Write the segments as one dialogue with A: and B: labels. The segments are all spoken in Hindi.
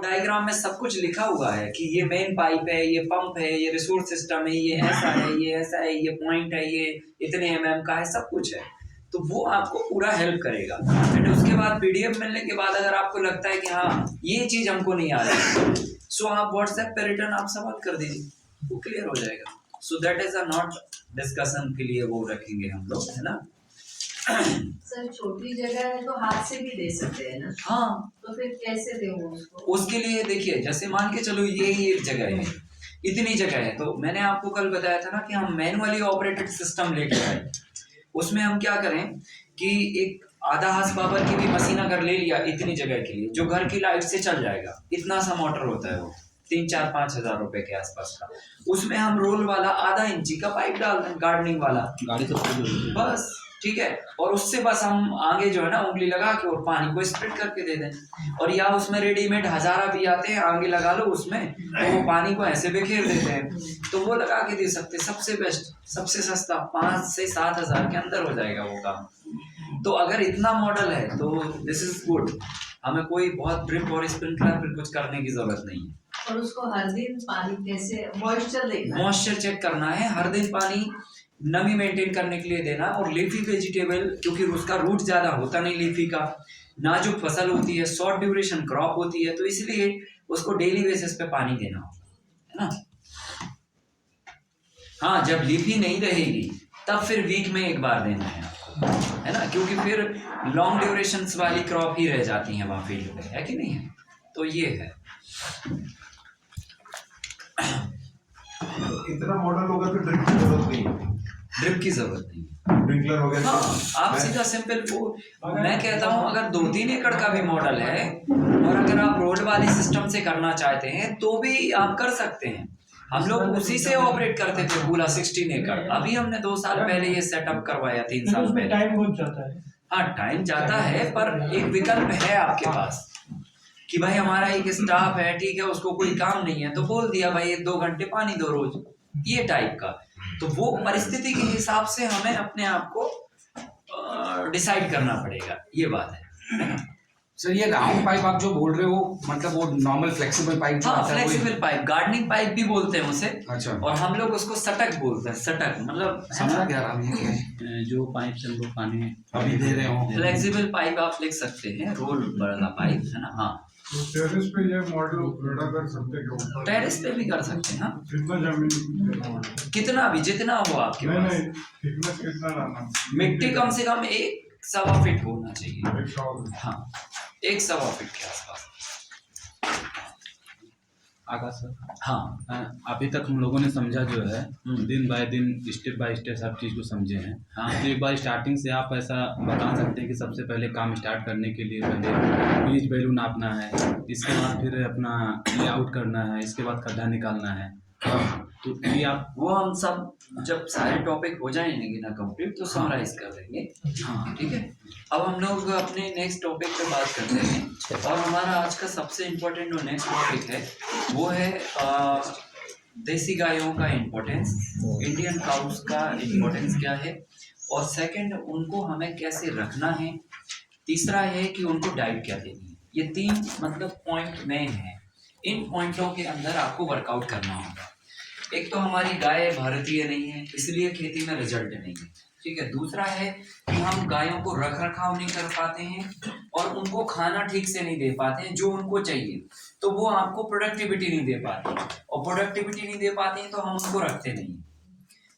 A: डायग्राम में सब कुछ लिखा हुआ है कि ये मेन पाइप है, ये पंप है, ये रिसोर्स सिस्टम है, ये ऐसा है, ये ऐसा है, ये पॉइंट है, ये इतने एमएम का है, सब कुछ है। तो वो आपको पूरा हेल्प करेगा। एंड उसके बाद पीडीएफ मिलने के बाद अगर आपको लगता है कि हाँ ये चीज हमको नहीं आ रही, सो आप व्हाट्सएप पे रिटर्न आप सवाल कर दीजिए, वो क्लियर हो जाएगा। So that is a not discussion के लिए वो रखेंगे हम लोग, है ना।
B: सर छोटी जगह है तो हाथ से भी दे सकते हैं ना।
A: हाँ,
B: तो फिर कैसे दे उसको?
A: उसके लिए देखिए, जैसे मान के चलो ये ही एक जगह है, इतनी जगह है, तो मैंने आपको कल बताया था ना कि हम मैनुअली ऑपरेटेड सिस्टम लेके आए। उसमें हम क्या करें कि एक आधा हाथ पावर की भी मशीन अगर ले लिया इतनी जगह के लिए, जो घर की लाइट से चल जाएगा, इतना सा मोटर होता है वो 3-4-5 हज़ार रुपए के आसपास का। उसमें हम रोल वाला आधा इंची का पाइप डाल दें, गार्डनिंग वाला,
C: गाड़ी तो
A: बस ठीक है। और उससे बस हम आगे जो है ना उंगली लगा के और पानी को स्प्रेड करके दे दें। और या उसमें रेडीमेड हजारा भी आते हैं, आगे लगा लो उसमें, तो वो पानी को ऐसे बिखेर देते हैं, तो वो लगा के दे सकते हैं। सबसे बेस्ट, सबसे सस्ता 5 से 7 हज़ार के अंदर हो जाएगा वो काम। तो अगर इतना मॉडल है तो दिस इज गुड, हमें कोई बहुत ड्रिप और स्प्रिंकलर फिर कुछ करने की जरूरत नहीं है।
B: और उसको हर दिन पानी कैसे, मॉइस्चर देखना है?
A: मॉइस्चर चेक करना है, हर दिन पानी नमी मेंटेन करने के लिए देना। और लीफी वेजिटेबल, क्योंकि उसका रूट ज्यादा होता नहीं लीफी का, नाजुक फसल होती है, शॉर्ट ड्यूरेशन क्रॉप होती है, तो इसलिए उसको डेली बेसिस पे पानी देना होगा, है ना। हाँ, जब लीफी नहीं रहेगी तब फिर वीक में एक बार देना है आपको, है ना, क्योंकि फिर लॉन्ग ड्यूरेशन वाली क्रॉप ही रह जाती है वहां फील्ड में, है कि नहीं है। तो ये है।
D: इतना मॉडल होगा तो ड्रिप की जरूरत नहीं है।
A: ड्रिप की जरूरत नहीं है।
D: स्प्रिंकलर हो गया।
A: हाँ, आप सीधा सिंपल वो, मैं कहता हूँ अगर 2-3 एकड़ का भी मॉडल है और अगर आप रोड वाली सिस्टम से करना चाहते हैं तो भी आप कर सकते हैं। हम लोग उसी से ऑपरेट करते थे पूरा 16 एकड़। अभी हमने 2 साल पहले ये सेटअप करवाया, 3 साल पहले।
E: टाइम बहुत जाता है।
A: हाँ, टाइम जाता है, पर एक विकल्प है आपके पास कि भाई हमारा एक स्टाफ है, ठीक है, उसको कोई काम नहीं है तो बोल दिया भाई 2 घंटे पानी दो रोज, ये टाइप का। तो वो परिस्थिति के हिसाब से हमें अपने आप को डिसाइड करना पड़ेगा, ये बात है।
C: सर ये राउंड पाइप आप जो बोल रहे हो, मतलब वो नॉर्मल फ्लेक्सिबल पाइप जो
A: हाँ,
C: आता है,
A: फ्लेक्सिबल पाइप, गार्डनिंग पाइप भी बोलते हैं उसे।
C: अच्छा।
A: और हम लोग उसको सटक बोलते हैं, सटक मतलब
C: समझा क्या रहा है
F: जो पाइप से हम लोग पानी
C: अभी दे रहे हो।
A: फ्लेक्सिबल पाइप आप लिख सकते हैं, रोल वाला पाइप, है ना। हाँ,
D: तो टेरेस पे ये मॉडल खड़ा कर सकते हैं?
A: टेरेस पे भी कर सकते हैं। हाँ,
D: कितना जमीन?
A: कितना भी, जितना हो आपके
D: नहीं
A: पास।
D: नहीं, थिकनेस कितना लाना?
A: मिट्टी कम से कम 1 सवा फीट होना चाहिए।
D: 100।
A: हाँ, 1 सवा फीट के आसपास।
F: आकाश सर,
A: हाँ,
F: अभी तक हम लोगों ने समझा जो है, दिन बाय दिन स्टेप बाय स्टेप सब चीज़ को समझे हैं।
A: हाँ।
F: तो एक बार स्टार्टिंग से आप ऐसा बता सकते हैं कि सबसे पहले काम स्टार्ट करने के लिए पहले बीज वैल्यू नापना है, इसके बाद फिर अपना लेआउट करना है, इसके बाद खड्डा निकालना है। तो ये आप
A: वो हम सब जब सारे टॉपिक हो जाएंगे ना कंप्लीट तो समराइज कर देंगे।
F: हाँ
A: ठीक है, अब हम लोग अपने नेक्स्ट टॉपिक पे बात करते हैं। और हमारा आज का सबसे इम्पोर्टेंट जो नेक्स्ट टॉपिक है वो है देसी गायों का इम्पोर्टेंस, इंडियन काउस का इम्पोर्टेंस क्या है, और सेकंड उनको हमें कैसे रखना है, तीसरा है कि उनको डाइट क्या देनी है। ये 3 मतलब पॉइंट मेन है। इन पॉइंटों के अंदर आपको वर्कआउट करना होगा। एक तो हमारी गाय भारतीय नहीं है, इसलिए खेती में रिजल्ट नहीं है, ठीक है। दूसरा है कि हम गायों को रख रखाव नहीं कर पाते हैं और उनको खाना ठीक से नहीं दे पाते हैं जो उनको चाहिए, तो वो आपको प्रोडक्टिविटी नहीं दे पाते, और प्रोडक्टिविटी नहीं दे पाते हैं तो हम उनको रखते नहीं।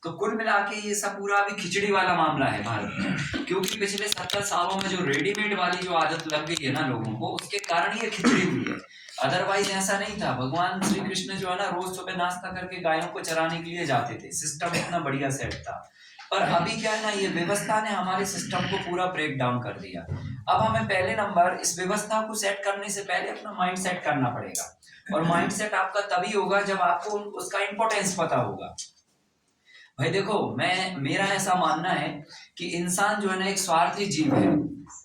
A: तो कुल मिला के ये सब पूरा अभी खिचड़ी वाला मामला है भारत में, क्योंकि पिछले 70 सालों में जो रेडीमेड वाली जो आदत लग गई है ना लोगों को, उसके कारण ये खिचड़ी हुई है। अदरवाइज ऐसा नहीं था। भगवान श्री कृष्ण जो है ना रोज सुबह नाश्ता करके गायों को चराने के लिए जाते थे, सिस्टम इतना बढ़िया सेट था। पर अभी क्या है ना, ये व्यवस्था ने हमारे सिस्टम को पूरा ब्रेक डाउन कर दिया। अब हमें पहले नंबर इस व्यवस्था को सेट करने से पहले अपना माइंड सेट करना पड़ेगा, और माइंड सेट आपका तभी होगा जब आपको उसका इम्पोर्टेंस पता होगा। भाई देखो, मेरा ऐसा मानना है कि इंसान जो है ना एक स्वार्थी जीव है,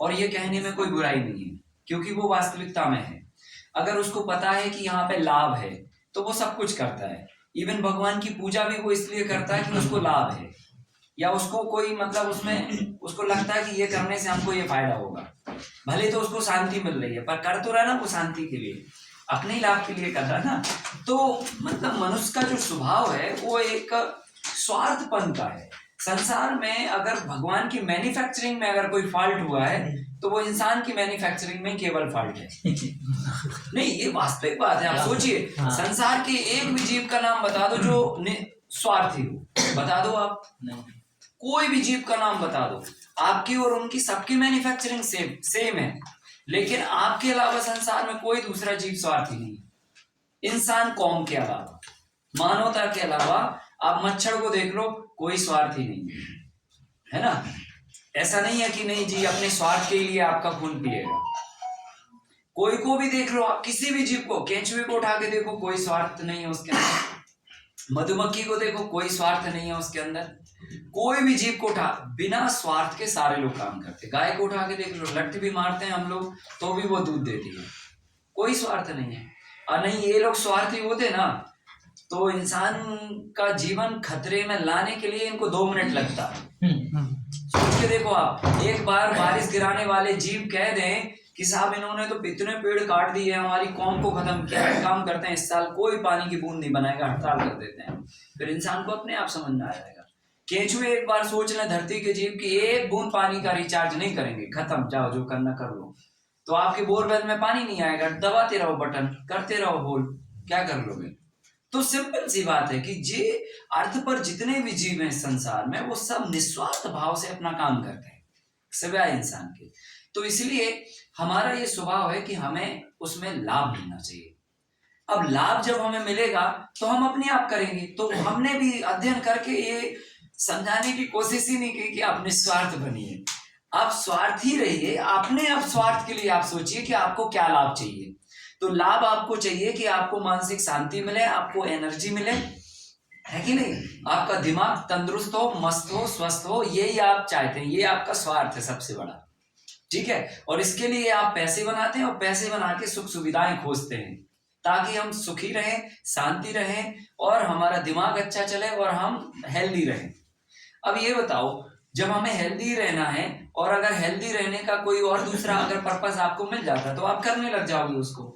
A: और ये कहने में कोई बुराई नहीं है क्योंकि वो वास्तविकता में है। अगर उसको पता है कि यहाँ पे लाभ है तो वो सब कुछ करता है। इवन भगवान की पूजा भी वो इसलिए करता है कि उसको लाभ है, या उसको कोई मतलब उसमें उसको लगता है कि ये करने से हमको ये फायदा होगा। भले तो उसको शांति मिल रही है पर कर तो रहा है ना वो शांति के लिए। अपने ही लाभ के लिए कर रहा ना। तो मतलब मनुष्य का जो स्वभाव है वो एक स्वार्थपन का है। संसार में अगर भगवान की मैन्युफैक्चरिंग में अगर कोई फॉल्ट हुआ है तो वो इंसान की मैन्युफैक्चरिंग में केवल फॉल्ट है। नहीं, ये वास्तविक बात है। आप सोचिए, संसार के एक भी जीव का नाम बता दो जो स्वार्थी हो, बता दो आप। कोई भी जीव का नाम बता दो, आपकी और उनकी सबकी मैन्युफैक्चरिंग सेम है, लेकिन आपके अलावा संसार में कोई दूसरा जीव स्वार्थी नहीं। इंसान कौम के अलावा, मानवता के अलावा आप मच्छर को देख लो, कोई स्वार्थी नहीं है ना। ऐसा नहीं है कि नहीं जी अपने स्वार्थ के लिए आपका खून पिएगा। कोई को भी देख लो आप, किसी भी जीव को, केंचुए को उठा के देखो, कोई स्वार्थ नहीं है उसके अंदर। मधुमक्खी को देखो, कोई स्वार्थ नहीं है उसके अंदर। कोई भी जीव को उठा, बिना स्वार्थ के सारे लोग काम करते। गाय को उठा के देख लो, लट्ठ भी मारते हैं हम लोग तो भी वो दूध देती है, कोई स्वार्थ नहीं है। और नहीं ये लोग स्वार्थी होते ना तो इंसान का जीवन खतरे में लाने के लिए इनको 2 मिनट लगता। सोच के देखो आप, एक बार बारिश गिराने वाले जीव कह दें कि साहब इन्होंने तो इतने पेड़ काट दिए, हमारी कौम को खत्म किया है, काम करते हैं इस साल कोई पानी की बूंद नहीं बनाएगा, हड़ताल कर देते हैं, फिर इंसान को अपने आप समझ में आ जाएगा। केंचुए एक बार सोच लें धरती के जीव की एक बूंद पानी का रिचार्ज नहीं करेंगे, खत्म, जाओ जो करना कर लो, तो आपके बोरवेल में पानी नहीं आएगा, दबाते रहो बटन, करते रहो होल, क्या कर लोगे। तो सिंपल सी बात है कि जे अर्थ पर जितने भी जीव हैं संसार में वो सब निस्वार्थ भाव से अपना काम करते हैं, सिवाय इंसान के। तो इसलिए हमारा ये स्वभाव है कि हमें उसमें लाभ मिलना चाहिए। अब लाभ जब हमें मिलेगा तो हम अपने आप करेंगे। तो हमने भी अध्ययन करके ये समझाने की कोशिश ही नहीं की कि आप निस्वार्थ बनिए, आप स्वार्थी रहिए। अपने आप स्वार्थ के लिए आप सोचिए कि आपको क्या लाभ चाहिए। तो लाभ आपको चाहिए कि आपको मानसिक शांति मिले, आपको एनर्जी मिले, है कि नहीं, आपका दिमाग तंदुरुस्त हो, मस्त हो, स्वस्थ हो, यही आप चाहते हैं, ये आपका स्वार्थ है सबसे बड़ा, ठीक है। और इसके लिए आप पैसे बनाते हैं और पैसे बना के सुख सुविधाएं खोजते हैं ताकि हम सुखी रहें, शांति रहें और हमारा दिमाग अच्छा चले और हम हेल्दी रहें। अब ये बताओ, जब हमें हेल्दी रहना है और अगर हेल्दी रहने का कोई और दूसरा अगर पर्पस आपको मिल जाता तो आप करने लग जाओगे उसको,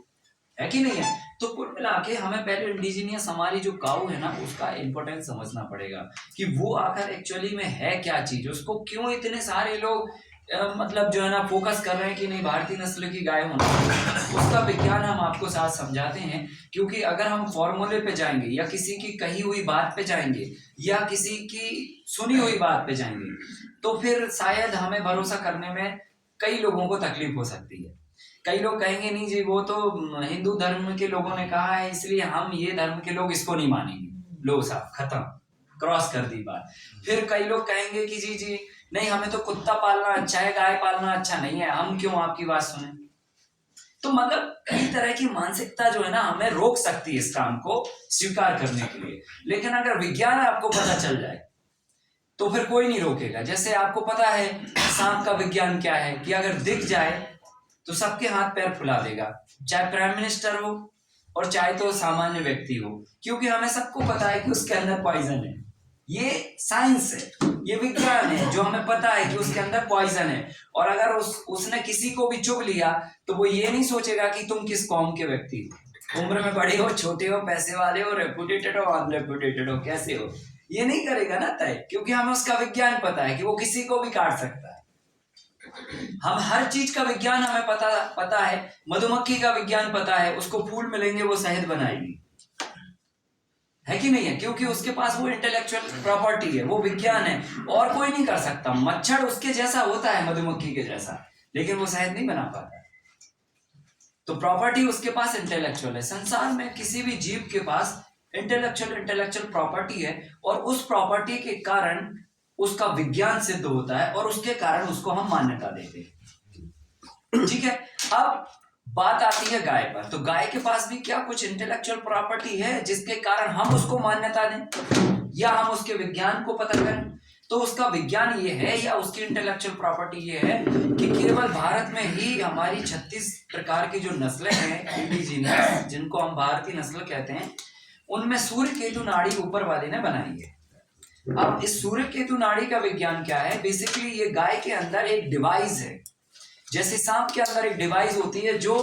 A: है कि नहीं है। तो कुल मिला के हमें पहले इंडिजीनियस हमारी जो काऊ है ना उसका इंपॉर्टेंस समझना पड़ेगा कि वो आखिर एक्चुअली में है क्या चीज, उसको क्यों इतने सारे लोग मतलब जो है ना फोकस कर रहे हैं कि नहीं भारतीय नस्ल की गाय होना, उसका विज्ञान हम आपको साथ समझाते हैं। क्योंकि अगर हम फॉर्मूले पे जाएंगे या किसी की कही हुई बात पे जाएंगे या किसी की सुनी हुई बात पे जाएंगे तो फिर शायद हमें भरोसा करने में कई लोगों को तकलीफ हो सकती है। कई लोग कहेंगे नहीं जी वो तो हिंदू धर्म के लोगों ने कहा है इसलिए हम ये धर्म के लोग इसको नहीं मानेंगे, लो साहब खत्म, क्रॉस कर दी बात। फिर कई लोग कहेंगे कि जी नहीं हमें तो कुत्ता पालना अच्छा है, गाय पालना अच्छा नहीं है, हम क्यों आपकी बात सुने। तो मतलब कई तरह की मानसिकता जो है ना हमें रोक सकती है इस काम को स्वीकार करने के लिए। लेकिन अगर विज्ञान आपको पता चल जाए तो फिर कोई नहीं रोकेगा। जैसे आपको पता है सांप का विज्ञान क्या है कि अगर दिख जाए तो सबके हाथ पैर फुला देगा, चाहे प्राइम मिनिस्टर हो और चाहे तो सामान्य व्यक्ति हो, क्योंकि हमें सबको पता है कि उसके अंदर पॉइजन है। ये साइंस है, ये विज्ञान है जो हमें पता है कि उसके अंदर पॉइजन है। और अगर उसने किसी को भी चुभ लिया तो वो ये नहीं सोचेगा कि तुम किस कौम के व्यक्ति हो, उम्र में बड़े हो, छोटे हो, पैसे वाले हो, रेपुटेटेड हो, अनरेपुटेटेड हो, कैसे हो, ये नहीं करेगा ना तय, क्योंकि हमें उसका विज्ञान पता है कि वो किसी को भी काट सकता है। हम हर चीज का विज्ञान हमें पता है। मधुमक्खी का विज्ञान पता है, उसको फूल मिलेंगे वो शहद बनाएगी, है कि नहीं है, क्योंकि उसके पास वो इंटेलेक्चुअल प्रॉपर्टी है, वो विज्ञान है और कोई नहीं कर सकता। मच्छर उसके जैसा होता है, मधुमक्खी के जैसा, लेकिन वो शहद नहीं बना पाता। तो प्रॉपर्टी उसके पास इंटेलेक्चुअल है। संसार में किसी भी जीव के पास इंटेलेक्चुअल प्रॉपर्टी है और उस प्रॉपर्टी के कारण उसका विज्ञान सिद्ध होता है और उसके कारण उसको हम मान्यता देते हैं, ठीक है। अब बात आती है गाय पर, तो गाय के पास भी क्या कुछ इंटेलेक्चुअल प्रॉपर्टी है जिसके कारण हम उसको मान्यता दें या हम उसके विज्ञान को पता करें। तो उसका विज्ञान ये है या उसकी इंटेलेक्चुअल प्रॉपर्टी ये है कि केवल भारत में ही हमारी 36 प्रकार की जो नस्लें हैं इंडिजीनियस, जिनको हम भारतीय नस्ल कहते हैं, उनमें सूर्य केतु नाड़ी ऊपर वाले ने बनाई है। अब इस सूर्य केतु नाड़ी का विज्ञान क्या है, बेसिकली ये गाय के अंदर एक डिवाइस है। जैसे सांप के अंदर एक डिवाइस होती है जो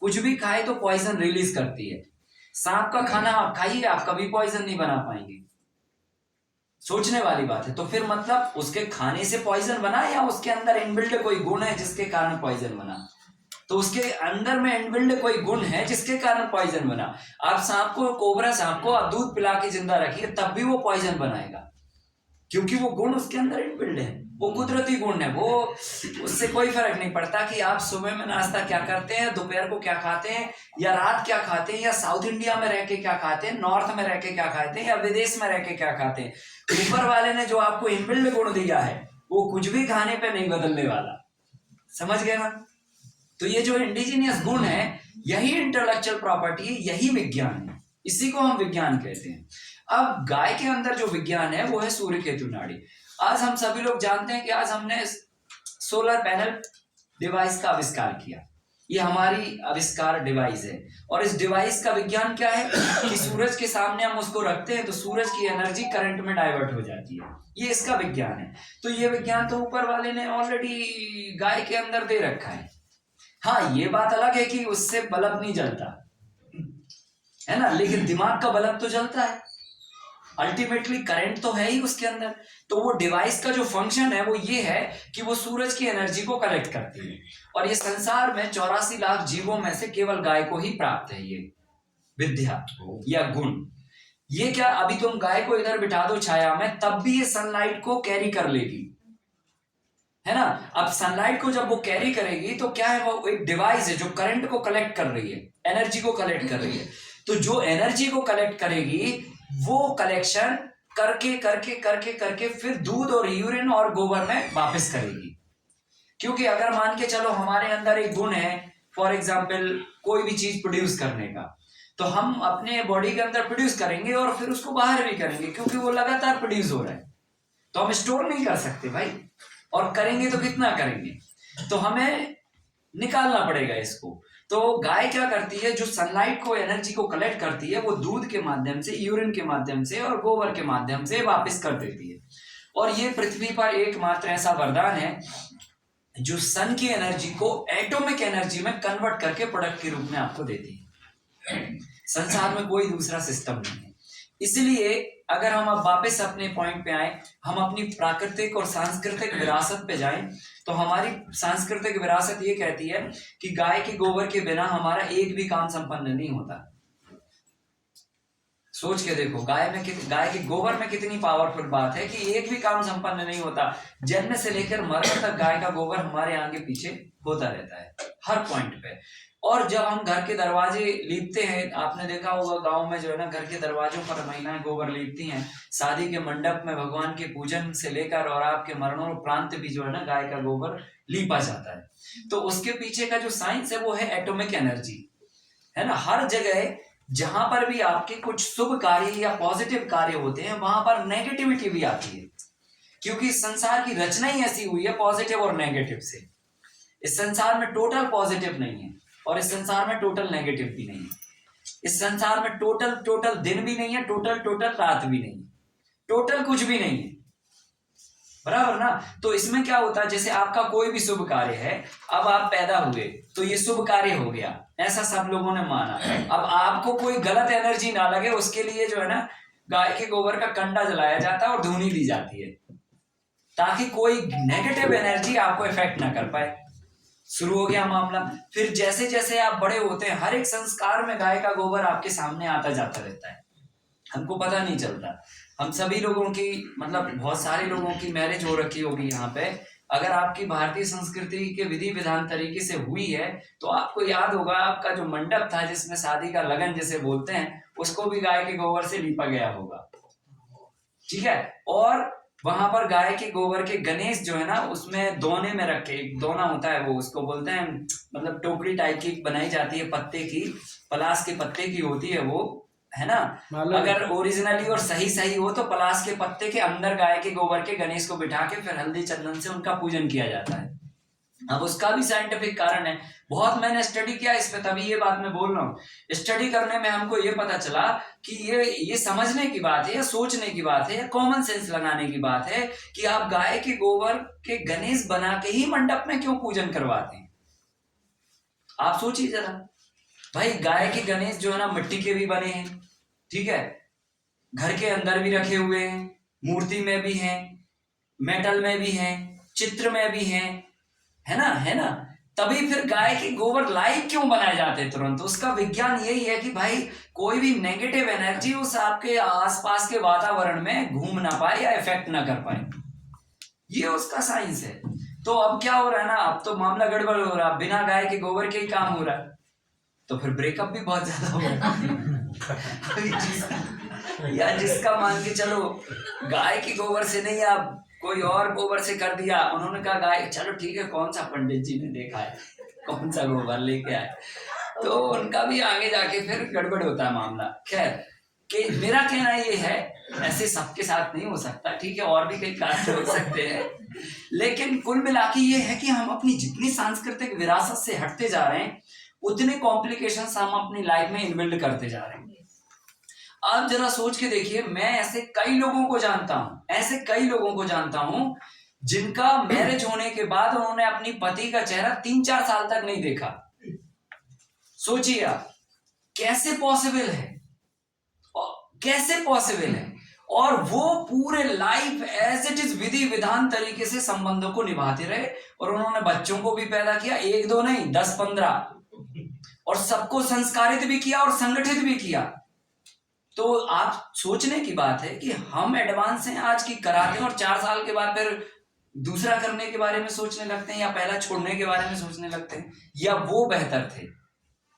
A: कुछ भी खाए तो पॉइजन रिलीज करती है। सांप का खाना आप खाइए, आप कभी पॉइजन नहीं बना पाएंगे। सोचने वाली बात है। तो फिर मतलब उसके खाने से पॉइजन बना या उसके अंदर इनबिल्ट कोई गुण है जिसके कारण पॉइजन बना? तो उसके अंदर में इनबिल्ट कोई गुण है जिसके कारण पॉइजन बना। आप सांप को, कोबरा सांप को आप दूध पिला के जिंदा रखिए तब भी वो पॉइजन बनाएगा, क्योंकि वो गुण उसके अंदर इनबिल्ट है, वो कुदरती गुण है। वो उससे कोई फर्क नहीं पड़ता कि आप सुबह में नाश्ता क्या करते हैं, दोपहर को क्या खाते हैं, या रात क्या खाते हैं, या साउथ इंडिया में रह के क्या खाते हैं, नॉर्थ में रह के क्या खाते हैं, या विदेश में रह के क्या खाते हैं। ऊपर वाले ने जो आपको इनबिल्ट गुण दिया है वो कुछ भी खाने पे नहीं बदलने वाला। समझ गए ना? तो ये जो इंडिजिनियस गुण है यही इंटेलेक्चुअल प्रॉपर्टी है, यही विज्ञान है, इसी को हम विज्ञान कहते हैं। अब गाय के अंदर जो विज्ञान है वो है सूर्य केतु नाड़ी। आज हम सभी लोग जानते हैं कि आज हमने सोलर पैनल डिवाइस का आविष्कार किया। ये हमारी आविष्कार डिवाइस है, और इस डिवाइस का विज्ञान क्या है कि सूरज के सामने हम उसको रखते हैं तो सूरज की एनर्जी करंट में डाइवर्ट हो जाती है। ये इसका विज्ञान है। तो ये विज्ञान तो ऊपर वाले ने ऑलरेडी गाय के अंदर दे रखा है। हाँ, ये बात अलग है कि उससे बल्ब नहीं जलता है ना, लेकिन दिमाग का बल्ब तो जलता है। अल्टीमेटली करंट तो है ही उसके अंदर। तो वो डिवाइस का जो फंक्शन है वो ये है कि वो सूरज की एनर्जी को कलेक्ट करती है। और ये संसार में 84 लाख जीवों में से केवल गाय को ही प्राप्त है ये विद्या या गुण। ये क्या, अभी तुम गाय को इधर बिठा दो छाया में, तब भी ये सनलाइट को कैरी कर लेगी, है ना। अब सनलाइट को जब वो कैरी करेगी तो क्या है, वो एक डिवाइस है जो करंट को कलेक्ट कर रही है, एनर्जी को कलेक्ट कर रही है। तो जो एनर्जी को कलेक्ट करेगी वो कलेक्शन करके करके करके करके फिर दूध और यूरिन और गोबर में वापस करेगी। क्योंकि अगर मान के चलो हमारे अंदर एक गुण है, फॉर एग्जाम्पल कोई भी चीज प्रोड्यूस करने का, तो हम अपने बॉडी के अंदर प्रोड्यूस करेंगे और फिर उसको बाहर भी करेंगे, क्योंकि वो लगातार प्रोड्यूस हो रहा है। तो हम स्टोर नहीं कर सकते भाई, और करेंगे तो कितना करेंगे, तो हमें निकालना पड़ेगा इसको। तो गाय क्या करती है, जो सनलाइट को, एनर्जी को कलेक्ट करती है, वो दूध के माध्यम से, यूरिन के माध्यम से और गोबर के माध्यम से वापस कर देती है। और ये पृथ्वी पर एकमात्र ऐसा वरदान है जो सन की एनर्जी को एटॉमिक एनर्जी में कन्वर्ट करके प्रोडक्ट के रूप में आपको देती है। संसार में कोई दूसरा सिस्टम नहीं है। इसलिए अगर हम अब वापस अपने पॉइंट पे आए, हम अपनी प्राकृतिक और सांस्कृतिक विरासत पे जाएं, तो हमारी सांस्कृतिक विरासत ये कहती है कि गाय के गोबर के बिना हमारा एक भी काम संपन्न नहीं होता। सोच के देखो, गाय के गोबर में कितनी पावरफुल बात है कि एक भी काम संपन्न नहीं होता। जन्म से लेकर मरण तक गाय का गोबर हमारे आगे पीछे होता रहता है, हर पॉइंट पे। और जब हम घर के दरवाजे लीपते हैं, आपने देखा होगा गांव में जो है ना, घर के दरवाजों पर महिलाएं गोबर लीपती हैं। शादी के मंडप में भगवान के पूजन से लेकर और आपके मरणोपरांत भी जो है ना, गाय का गोबर लीपा जाता है। तो उसके पीछे का जो साइंस है वो है एटॉमिक एनर्जी, है ना। हर जगह जहां पर भी आपके कुछ शुभ कार्य या पॉजिटिव कार्य होते हैं, वहां पर नेगेटिविटी भी आती है, क्योंकि संसार की रचना ही ऐसी हुई है पॉजिटिव और नेगेटिव से। इस संसार में टोटल पॉजिटिव नहीं है और इस संसार में टोटल नेगेटिव भी नहीं है। इस संसार में टोटल दिन भी नहीं है, टोटल रात भी नहीं है, टोटल कुछ भी नहीं है, बराबर ना। तो इसमें क्या होता है, जैसे आपका कोई भी शुभ कार्य है, अब आप पैदा हुए तो ये शुभ कार्य हो गया, ऐसा सब लोगों ने माना। अब आपको कोई गलत एनर्जी ना लगे उसके लिए जो है ना, गाय के गोबर का कंडा जलाया जाता है और धूनी दी जाती है, ताकि कोई नेगेटिव एनर्जी आपको इफेक्ट ना कर पाए। शुरू हो गया मामला। फिर जैसे जैसे आप बड़े होते हैं, हर एक संस्कार में गाय का गोबर आपके सामने आता जाता रहता है, हमको पता नहीं चलता। हम सभी लोगों की, मतलब बहुत सारे लोगों की मैरिज हो रखी होगी यहाँ पे। अगर आपकी भारतीय संस्कृति के विधि विधान तरीके से हुई है तो आपको याद होगा, आपका जो मंडप था जिसमें शादी का लगन जिसे बोलते हैं, उसको भी गाय के गोबर से लीपा गया होगा, ठीक है। और वहां पर गाय के गोबर के गणेश जो है ना, उसमें दोने में रखे, एक दोना होता है वो, उसको बोलते हैं, मतलब टोकरी टाइप की बनाई जाती है, पत्ते की, पलाश के पत्ते की होती है वो, है ना। अगर ओरिजिनली और सही हो तो पलाश के पत्ते के अंदर गाय के गोबर के गणेश को बिठा के फिर हल्दी चंदन से उनका पूजन किया जाता है। अब उसका भी साइंटिफिक कारण है, बहुत मैंने स्टडी किया इस पे, तभी ये बात मैं बोल रहा हूँ। स्टडी करने में हमको ये पता चला कि ये समझने की बात है या सोचने की बात है या कॉमन सेंस लगाने की बात है कि आप गाय के गोबर के गणेश बना के ही मंडप में क्यों पूजन करवाते हैं। आप सोचिए जरा, भाई गाय के गणेश जो है ना मिट्टी के भी बने हैं, ठीक है, घर के अंदर भी रखे हुए हैं, मूर्ति में भी हैं, मेटल में भी हैं, चित्र में भी हैं, है ना। तभी फिर गाय के गोबर लाइव क्यों बनाए जाते हैं तुरंत? उसका विज्ञान यही है कि भाई कोई भी नेगेटिव एनर्जी उस आपके आसपास के वातावरण में घूम ना पाए या इफेक्ट ना कर पाए, ये उसका साइंस है। तो अब क्या हो रहा है ना, अब तो मामला गड़बड़ हो रहा है, बिना गाय के गोबर के ही काम हो रहा है, तो फिर ब्रेकअप भी बहुत ज्यादा हो रहा है। या जिसका मान के चलो गाय के गोबर से नहीं, आप कोई और गोबर से कर दिया, उन्होंने कहा गाय, चलो ठीक है, कौन सा पंडित जी ने देखा है कौन सा गोबर लेके आए, तो उनका भी आगे जाके फिर गड़बड़ होता है मामला। खैर कि मेरा कहना ये है, ऐसे सबके साथ नहीं हो सकता, ठीक है, और भी कई कारण हो सकते हैं, लेकिन कुल मिला के ये है कि हम अपनी जितनी सांस्कृतिक विरासत से हटते जा रहे हैं उतने कॉम्प्लिकेशंस हम अपनी लाइफ में इन्बिल्ड करते जा रहे हैं। आप जरा सोच के देखिए, मैं ऐसे कई लोगों को जानता हूं जिनका मैरिज होने के बाद उन्होंने अपनी पति का चेहरा 3-4 साल तक नहीं देखा। सोचिए आप, कैसे पॉसिबल है? और वो पूरे लाइफ एज इट इज विधि विधान तरीके से संबंधों को निभाते रहे, और उन्होंने बच्चों को भी पैदा किया, 1-2 नहीं 10-15, और सबको संस्कारित भी किया और संगठित भी किया। तो आप सोचने की बात है कि हम एडवांस हैं आज की कराते हैं, और 4 साल के बाद फिर दूसरा करने के बारे में सोचने लगते हैं, या पहला छोड़ने के बारे में सोचने लगते हैं। या वो बेहतर थे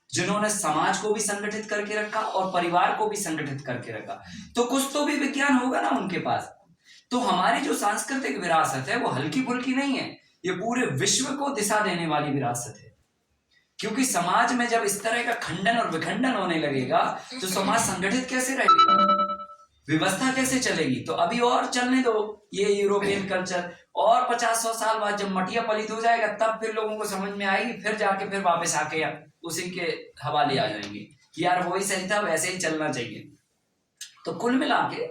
A: जिन्होंने समाज को भी संगठित करके रखा और परिवार को भी संगठित करके रखा, तो कुछ तो भी विज्ञान होगा ना उनके पास। तो हमारी जो सांस्कृतिक विरासत है वो हल्की फुल्की नहीं है, ये पूरे विश्व को दिशा देने वाली विरासत है। क्योंकि समाज में जब इस तरह का खंडन और विखंडन होने लगेगा तो समाज संगठित कैसे रहेगा, व्यवस्था कैसे चलेगी? तो अभी और चलने दो ये यूरोपियन कल्चर, और 50-100 साल बाद जब मटिया पलित हो जाएगा तब फिर लोगों को समझ में आएगी, फिर जाके फिर वापस आके उसी के हवाले आ जाएंगे कि यार वही सही था, वैसे ही चलना चाहिए। तो कुल मिला के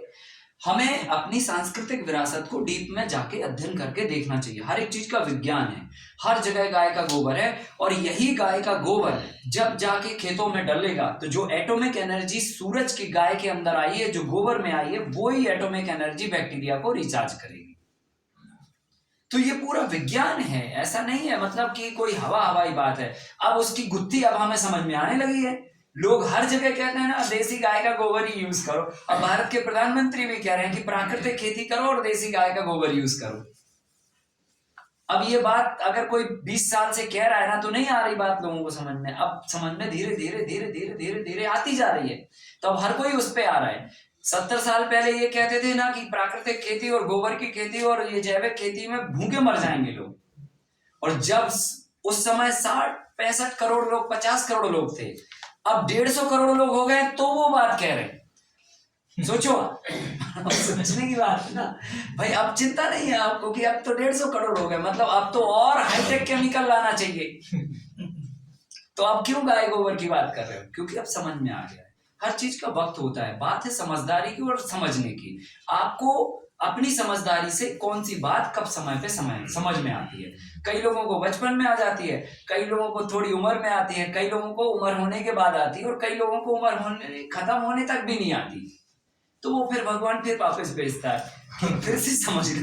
A: हमें अपनी सांस्कृतिक विरासत को डीप में जाके अध्ययन करके देखना चाहिए। हर एक चीज का विज्ञान है, हर जगह गाय का गोबर है, और यही गाय का गोबर जब जाके खेतों में डलेगा तो जो एटॉमिक एनर्जी सूरज की गाय के अंदर आई है, जो गोबर में आई है, वो ही एटॉमिक एनर्जी बैक्टीरिया को रिचार्ज करेगी। तो ये पूरा विज्ञान है, ऐसा नहीं है मतलब कि कोई हवाई बात है। अब उसकी गुत्थी अब हमें समझ में आने लगी है, लोग हर जगह कहते हैं ना देसी गाय का गोबर ही यूज करो। अब भारत के प्रधानमंत्री भी कह रहे हैं कि प्राकृतिक खेती करो और देसी गाय का गोबर यूज करो। अब ये बात अगर कोई 20 साल से कह रहा है ना तो नहीं आ रही बात लोगों को समझ में, अब समझ में धीरे धीरे आती जा रही है। तो अब हर कोई उस पे आ रहा है। 70 साल पहले ये कहते थे ना कि प्राकृतिक खेती और गोबर की खेती और ये जैविक खेती में भूखे मर जाएंगे लोग, और जब उस समय 60-65 करोड़ लोग, 50 करोड़ लोग थे, अब 150 करोड़ लोग हो गए तो वो बात कह रहे हैं। सोचो सोचने की बात है ना भाई। अब चिंता नहीं है आपको कि अब तो 150 करोड़ हो गए, मतलब अब तो और हाईटेक केमिकल लाना चाहिए। तो अब क्यों गाय गोबर की बात कर रहे हो? क्योंकि अब समझ में आ गया है। हर चीज का वक्त होता है, बात है समझदारी की और समझने की। आपको अपनी समझदारी से कौन सी बात कब समय पे समझ में आती है। कई लोगों को बचपन में आ जाती है, कई लोगों को थोड़ी उम्र में आती है, कई लोगों को उम्र होने के बाद आती है, और कई लोगों को उम्र खत्म होने तक भी नहीं आती। तो वो फिर भगवान फिर वापस भेजता है कि फिर से समझ लो।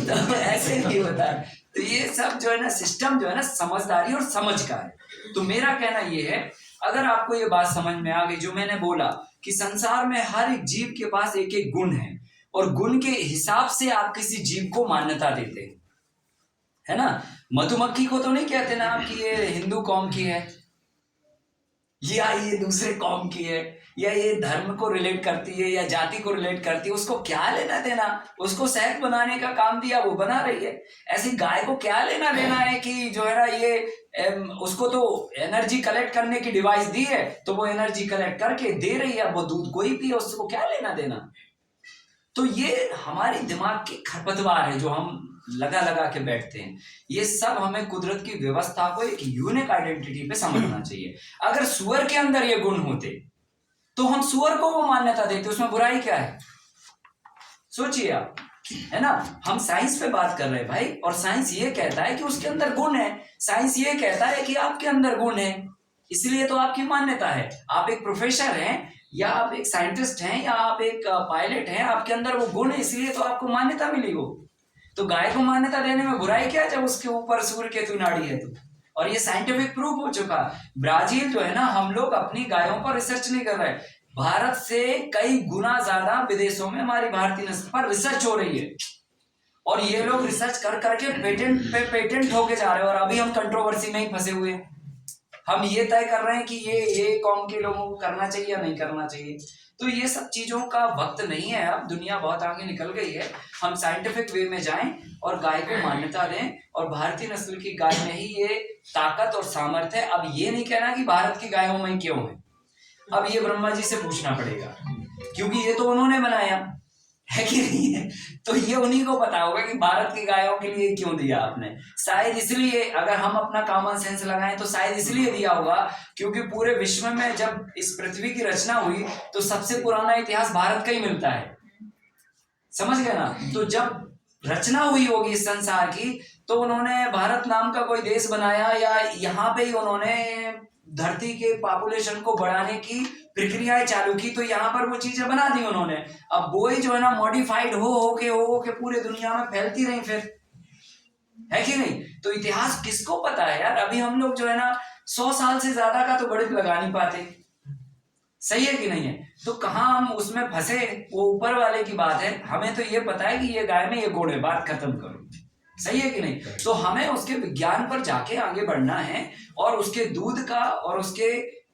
A: तो ऐसे नहीं होता है। तो ये सब जो है ना सिस्टम जो है ना समझदारी और समझ का है। तो मेरा कहना ये है, अगर आपको ये बात समझ में आ गई जो मैंने बोला कि संसार में हर एक जीव के पास एक एक गुण है, और गुण के हिसाब से आप किसी जीव को मान्यता देते हैं, है ना। मधुमक्खी को तो नहीं कहते ना कि ये हिंदू कौम की है, या ये दूसरे कौम की है, या ये धर्म को रिलेट करती है या जाति को रिलेट करती है। उसको क्या लेना देना, उसको शहद बनाने का काम दिया वो बना रही है। ऐसी गाय को क्या लेना देना है कि जो है ना ये उसको तो एनर्जी कलेक्ट करने की डिवाइस दी है तो वो एनर्जी कलेक्ट करके दे रही है, वो दूध कोई पिए, उसको क्या लेना देना। तो ये हमारे दिमाग की खरपतवार है जो हम लगा के बैठते हैं। ये सब हमें कुदरत की व्यवस्था को एक यूनिक आइडेंटिटी पे समझना चाहिए। अगर सुअर के अंदर ये गुण होते तो हम सुअर को वो मान्यता देते, उसमें बुराई क्या है? सोचिए आप, है ना। हम साइंस पे बात कर रहे हैं भाई, और साइंस ये कहता है कि उसके अंदर गुण है, साइंस ये कहता है कि आपके अंदर गुण है,
E: इसलिए तो आपकी मान्यता है। आप एक प्रोफेसर हैं या आप एक साइंटिस्ट हैं या आप एक पायलट हैं, आपके अंदर वो गुण है, इसलिए तो आपको मान्यता मिली वो। तो गाय को मान्यता देने में बुराई क्या है जब उसके ऊपर सूर्य केतु नाड़ी है तो। और ये साइंटिफिक प्रूफ हो चुका। ब्राजील जो है ना, हम लोग अपनी गायों पर रिसर्च नहीं कर रहे, भारत से कई गुना ज्यादा विदेशों में हमारी भारतीय नस्ल पर रिसर्च हो रही है, और ये लोग रिसर्च कर करके पेटेंट पे पेटेंट होके जा रहे हैं, और अभी हम कंट्रोवर्सी में ही फंसे हुए हैं। हम ये तय कर रहे हैं कि ये कौम के लोगों को करना चाहिए या नहीं करना चाहिए। तो ये सब चीजों का वक्त नहीं है, अब दुनिया बहुत आगे निकल गई है। हम साइंटिफिक वे में जाएं और गाय को मान्यता दें, और भारतीय नस्ल की गाय में ही ये ताकत और सामर्थ्य है। अब ये नहीं कहना कि भारत की गायों में क्यों है, अब ये ब्रह्मा जी से पूछना पड़ेगा, क्योंकि ये तो उन्होंने बनाया है कि नहीं है। तो ये उन्हीं को पता होगा कि भारत की गायों के लिए क्यों दिया आपने। शायद इसलिए, अगर हम अपना कॉमन सेंस लगाएं तो शायद इसलिए दिया होगा क्योंकि पूरे विश्व में जब इस पृथ्वी की रचना हुई तो सबसे पुराना इतिहास भारत का ही मिलता है, समझ गए ना। तो जब रचना हुई होगी इस संसार की, तो उन्होंने भारत नाम का कोई देश बनाया, या यहाँ पे ही उन्होंने धरती के पॉपुलेशन को बढ़ाने की प्रक्रियाएं चालू की, तो यहाँ पर वो चीजें बना दी उन्होंने। अब वो ही जो है ना मॉडिफाइड हो के पूरे दुनिया में फैलती रही फिर, है कि नहीं। तो इतिहास किसको पता है यार। अभी हम लोग जो है ना 100 साल से ज्यादा का तो गणित लगा नहीं पाते, सही है कि नहीं है। तो कहाँ हम उसमें फंसे, वो ऊपर वाले की बात है। हमें तो ये पता है कि ये गाय में ये गुण है, बात खत्म करो, सही है कि नहीं। तो हमें उसके विज्ञान पर जाके आगे बढ़ना है, और उसके दूध का और उसके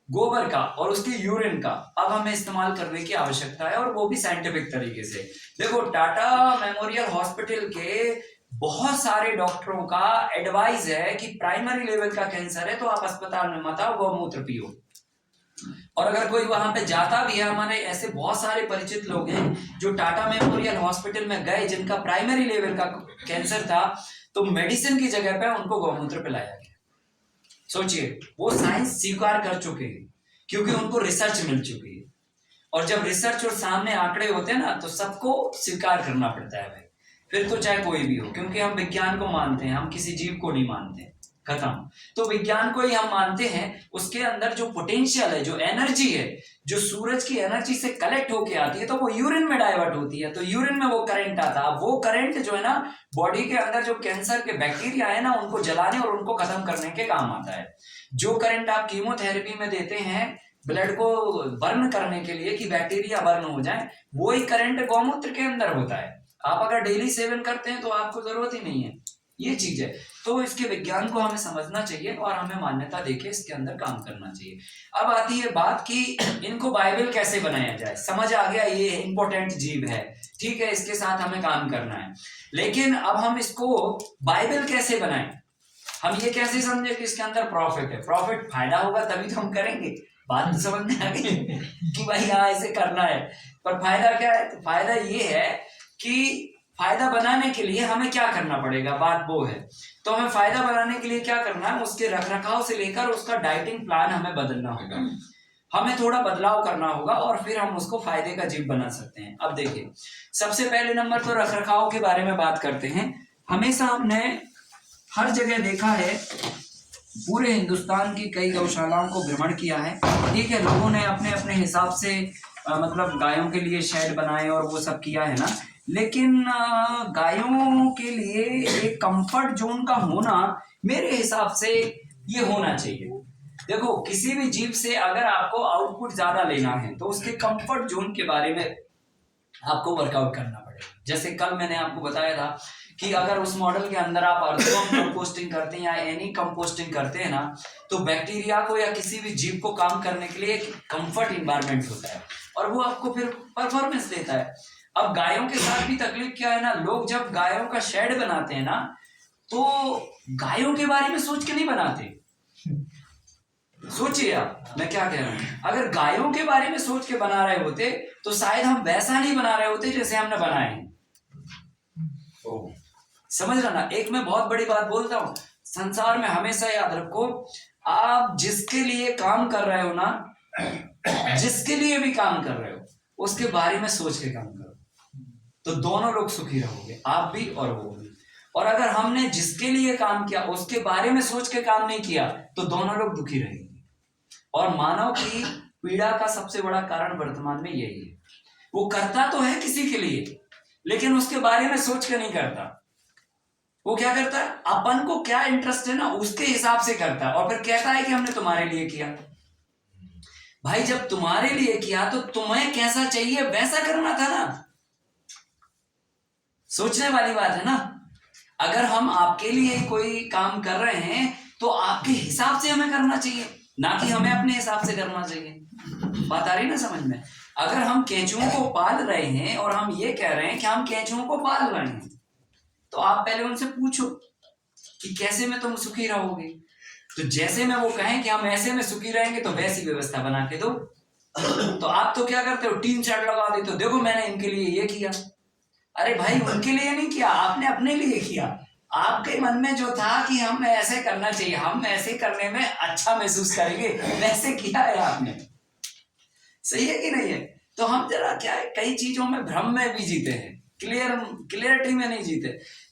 E: गोबर का और उसके यूरिन का अब हमें इस्तेमाल करने की आवश्यकता है, और वो भी साइंटिफिक तरीके से। देखो, टाटा मेमोरियल हॉस्पिटल के बहुत सारे डॉक्टरों का एडवाइस है कि प्राइमरी लेवल का कैंसर है तो आप अस्पताल में मत आओ, गौमूत्र पियो। और अगर कोई वहां पे जाता भी है, हमारे ऐसे बहुत सारे परिचित लोग हैं जो टाटा मेमोरियल हॉस्पिटल में गए जिनका प्राइमरी लेवल का कैंसर था, तो मेडिसिन की जगह पे उनको गौमूत्र पिलाया गया। सोचिए, वो साइंस स्वीकार कर चुके हैं क्योंकि उनको रिसर्च मिल चुकी है। और जब रिसर्च और सामने आंकड़े होते हैं ना, तो सबको स्वीकार करना पड़ता है भाई, फिर तो चाहे कोई भी हो, क्योंकि हम विज्ञान को मानते हैं, हम किसी जीव को नहीं मानते। खत्म। तो विज्ञान को ही हम मानते हैं, उसके अंदर जो पोटेंशियल है, जो एनर्जी है, जो सूरज की एनर्जी से कलेक्ट होके आती है, तो वो यूरिन में डाइवर्ट होती है, तो यूरिन में वो करंट आता है। वो करंट जो है ना, बॉडी के अंदर जो कैंसर के बैक्टीरिया है ना, उनको जलाने और उनको खत्म करने के काम आता है। जो करंट आप कीमोथेरेपी में देते हैं ब्लड को बर्न करने के लिए कि बैक्टीरिया बर्न हो जाए, वो ही करंट गौमूत्र के अंदर होता है। आप अगर डेली सेवन करते हैं तो आपको जरूरत ही नहीं है, ये चीज है। तो इसके विज्ञान को हमें समझना चाहिए और हमें मान्यता देके इसके अंदर काम करना चाहिए। अब आती है बात कि इनको बाइबल कैसे बनाया जाए। समझ आ गया, ये इंपॉर्टेंट जीव है, ठीक है, इसके साथ हमें काम करना है। लेकिन अब हम इसको बाइबल कैसे बनाएं, हम ये कैसे समझे कि इसके अंदर प्रॉफिट है। प्रॉफिट फायदा होगा तभी तो हम करेंगे। बात तो समझ में आ गई कि भाई हाँ ऐसे करना है, पर फायदा क्या है। तो फायदा ये है कि फायदा बनाने के लिए हमें क्या करना पड़ेगा, बात वो है। तो हमें फायदा बनाने के लिए क्या करना है, उसके रखरखाव से लेकर उसका डाइटिंग प्लान हमें बदलना होगा, हमें थोड़ा बदलाव करना होगा, और फिर हम उसको फायदे का जीव बना सकते हैं। अब देखिए, सबसे पहले नंबर तो रखरखाव के बारे में बात करते हैं। हमेशा हमने हर जगह देखा है, पूरे हिंदुस्तान की कई गौशालाओं को भ्रमण किया है, ठीक है, लोगों ने अपने अपने हिसाब से मतलब गायों के लिए शेड बनाए और वो सब किया है ना। लेकिन गायों के लिए एक कंफर्ट जोन का होना मेरे हिसाब से ये होना चाहिए। देखो, किसी भी जीव से अगर आपको आउटपुट ज्यादा लेना है तो उसके कंफर्ट जोन के बारे में आपको वर्कआउट करना पड़ेगा। जैसे कल मैंने आपको बताया था कि अगर उस मॉडल के अंदर आप अर्थवर्म कंपोस्टिंग करते हैं या एनी कंपोस्टिंग करते हैं ना, तो बैक्टीरिया को या किसी भी जीव को काम करने के लिए एक कंफर्ट इन्वायरमेंट होता है और वो आपको फिर परफॉर्मेंस देता है। अब गायों के साथ भी तकलीफ क्या है ना, लोग जब गायों का शेड बनाते हैं ना, तो गायों के बारे में सोच के नहीं बनाते। सोचिए आप मैं क्या कह रहा हूं, अगर गायों के बारे में सोच के बना रहे होते तो शायद हम वैसा नहीं बना रहे होते जैसे हमने बनाए हैं। समझ रहा ना। एक मैं बहुत बड़ी बात बोलता हूं, संसार में हमेशा याद रखो, आप जिसके लिए काम कर रहे हो ना, जिसके लिए भी काम कर रहे हो, उसके बारे में सोच के काम करो, तो दोनों लोग सुखी रहोगे, आप भी और वो भी। और अगर हमने जिसके लिए काम किया उसके बारे में सोच के काम नहीं किया तो दोनों लोग दुखी रहेंगे। और मानव की पीड़ा का सबसे बड़ा कारण वर्तमान में यही है। वो करता तो है किसी के लिए, लेकिन उसके बारे में सोच के नहीं करता। वो क्या करता है, अपन को क्या इंटरेस्ट है ना उसके हिसाब से करता है, और फिर कहता है कि हमने तुम्हारे लिए किया। भाई जब तुम्हारे लिए किया तो तुम्हें कैसा चाहिए वैसा करना था ना। सोचने वाली बात है ना। अगर हम आपके लिए कोई काम कर रहे हैं तो आपके हिसाब से हमें करना चाहिए, ना कि हमें अपने हिसाब से करना चाहिए। बात आ रही ना समझ में। अगर हम केंचुओं को पाल रहे हैं और हम ये कह रहे हैं कि हम केंचुओं को पाल रहे हैं, तो आप पहले उनसे पूछो कि कैसे में तुम सुखी रहोगे। तो जैसे में वो कहें कि हम ऐसे में सुखी रहेंगे तो वैसी व्यवस्था बना के दो। तो आप तो क्या करते हो, टीन शेड लगा देते हो, देखो मैंने इनके लिए ये किया। अरे भाई उनके लिए नहीं किया, आपने अपने लिए किया। आपके मन में जो था कि हम ऐसे करना चाहिए, हम ऐसे करने में अच्छा महसूस करेंगे, वैसे किया है आपने। सही है कि नहीं है। तो हम जरा क्या है, कई चीजों में भ्रम में भी जीते हैं, क्लियरिटी में नहीं जीते।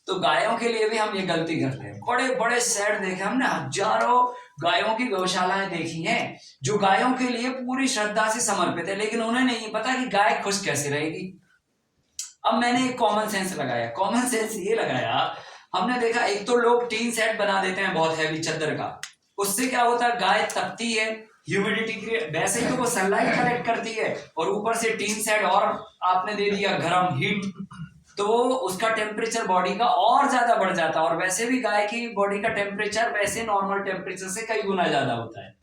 E: तो गायों के लिए भी हम ये गलती करते हैं। बड़े बड़े शेड देखे हमने, हजारों गायों की गौशालाएं देखी हैं जो गायों के लिए पूरी श्रद्धा से समर्पित है, लेकिन उन्हें नहीं पता कि गाय खुश कैसे रहेगी। अब मैंने एक कॉमन सेंस लगाया। कॉमन सेंस ये लगाया, हमने देखा एक तो लोग टीन सेट बना देते हैं बहुत हैवी चद्दर का, उससे क्या होता है, गाय तपती है, ह्यूमिडिटी क्रिएट, वैसे ही तो वो सनलाइट कलेक्ट करती है, और ऊपर से टीन सेट और आपने दे दिया गर्म हीट, तो उसका टेम्परेचर बॉडी का और ज्यादा बढ़ जाता है। और वैसे भी गाय की बॉडी का टेम्परेचर वैसे नॉर्मल टेम्परेचर से कई गुना ज्यादा होता है।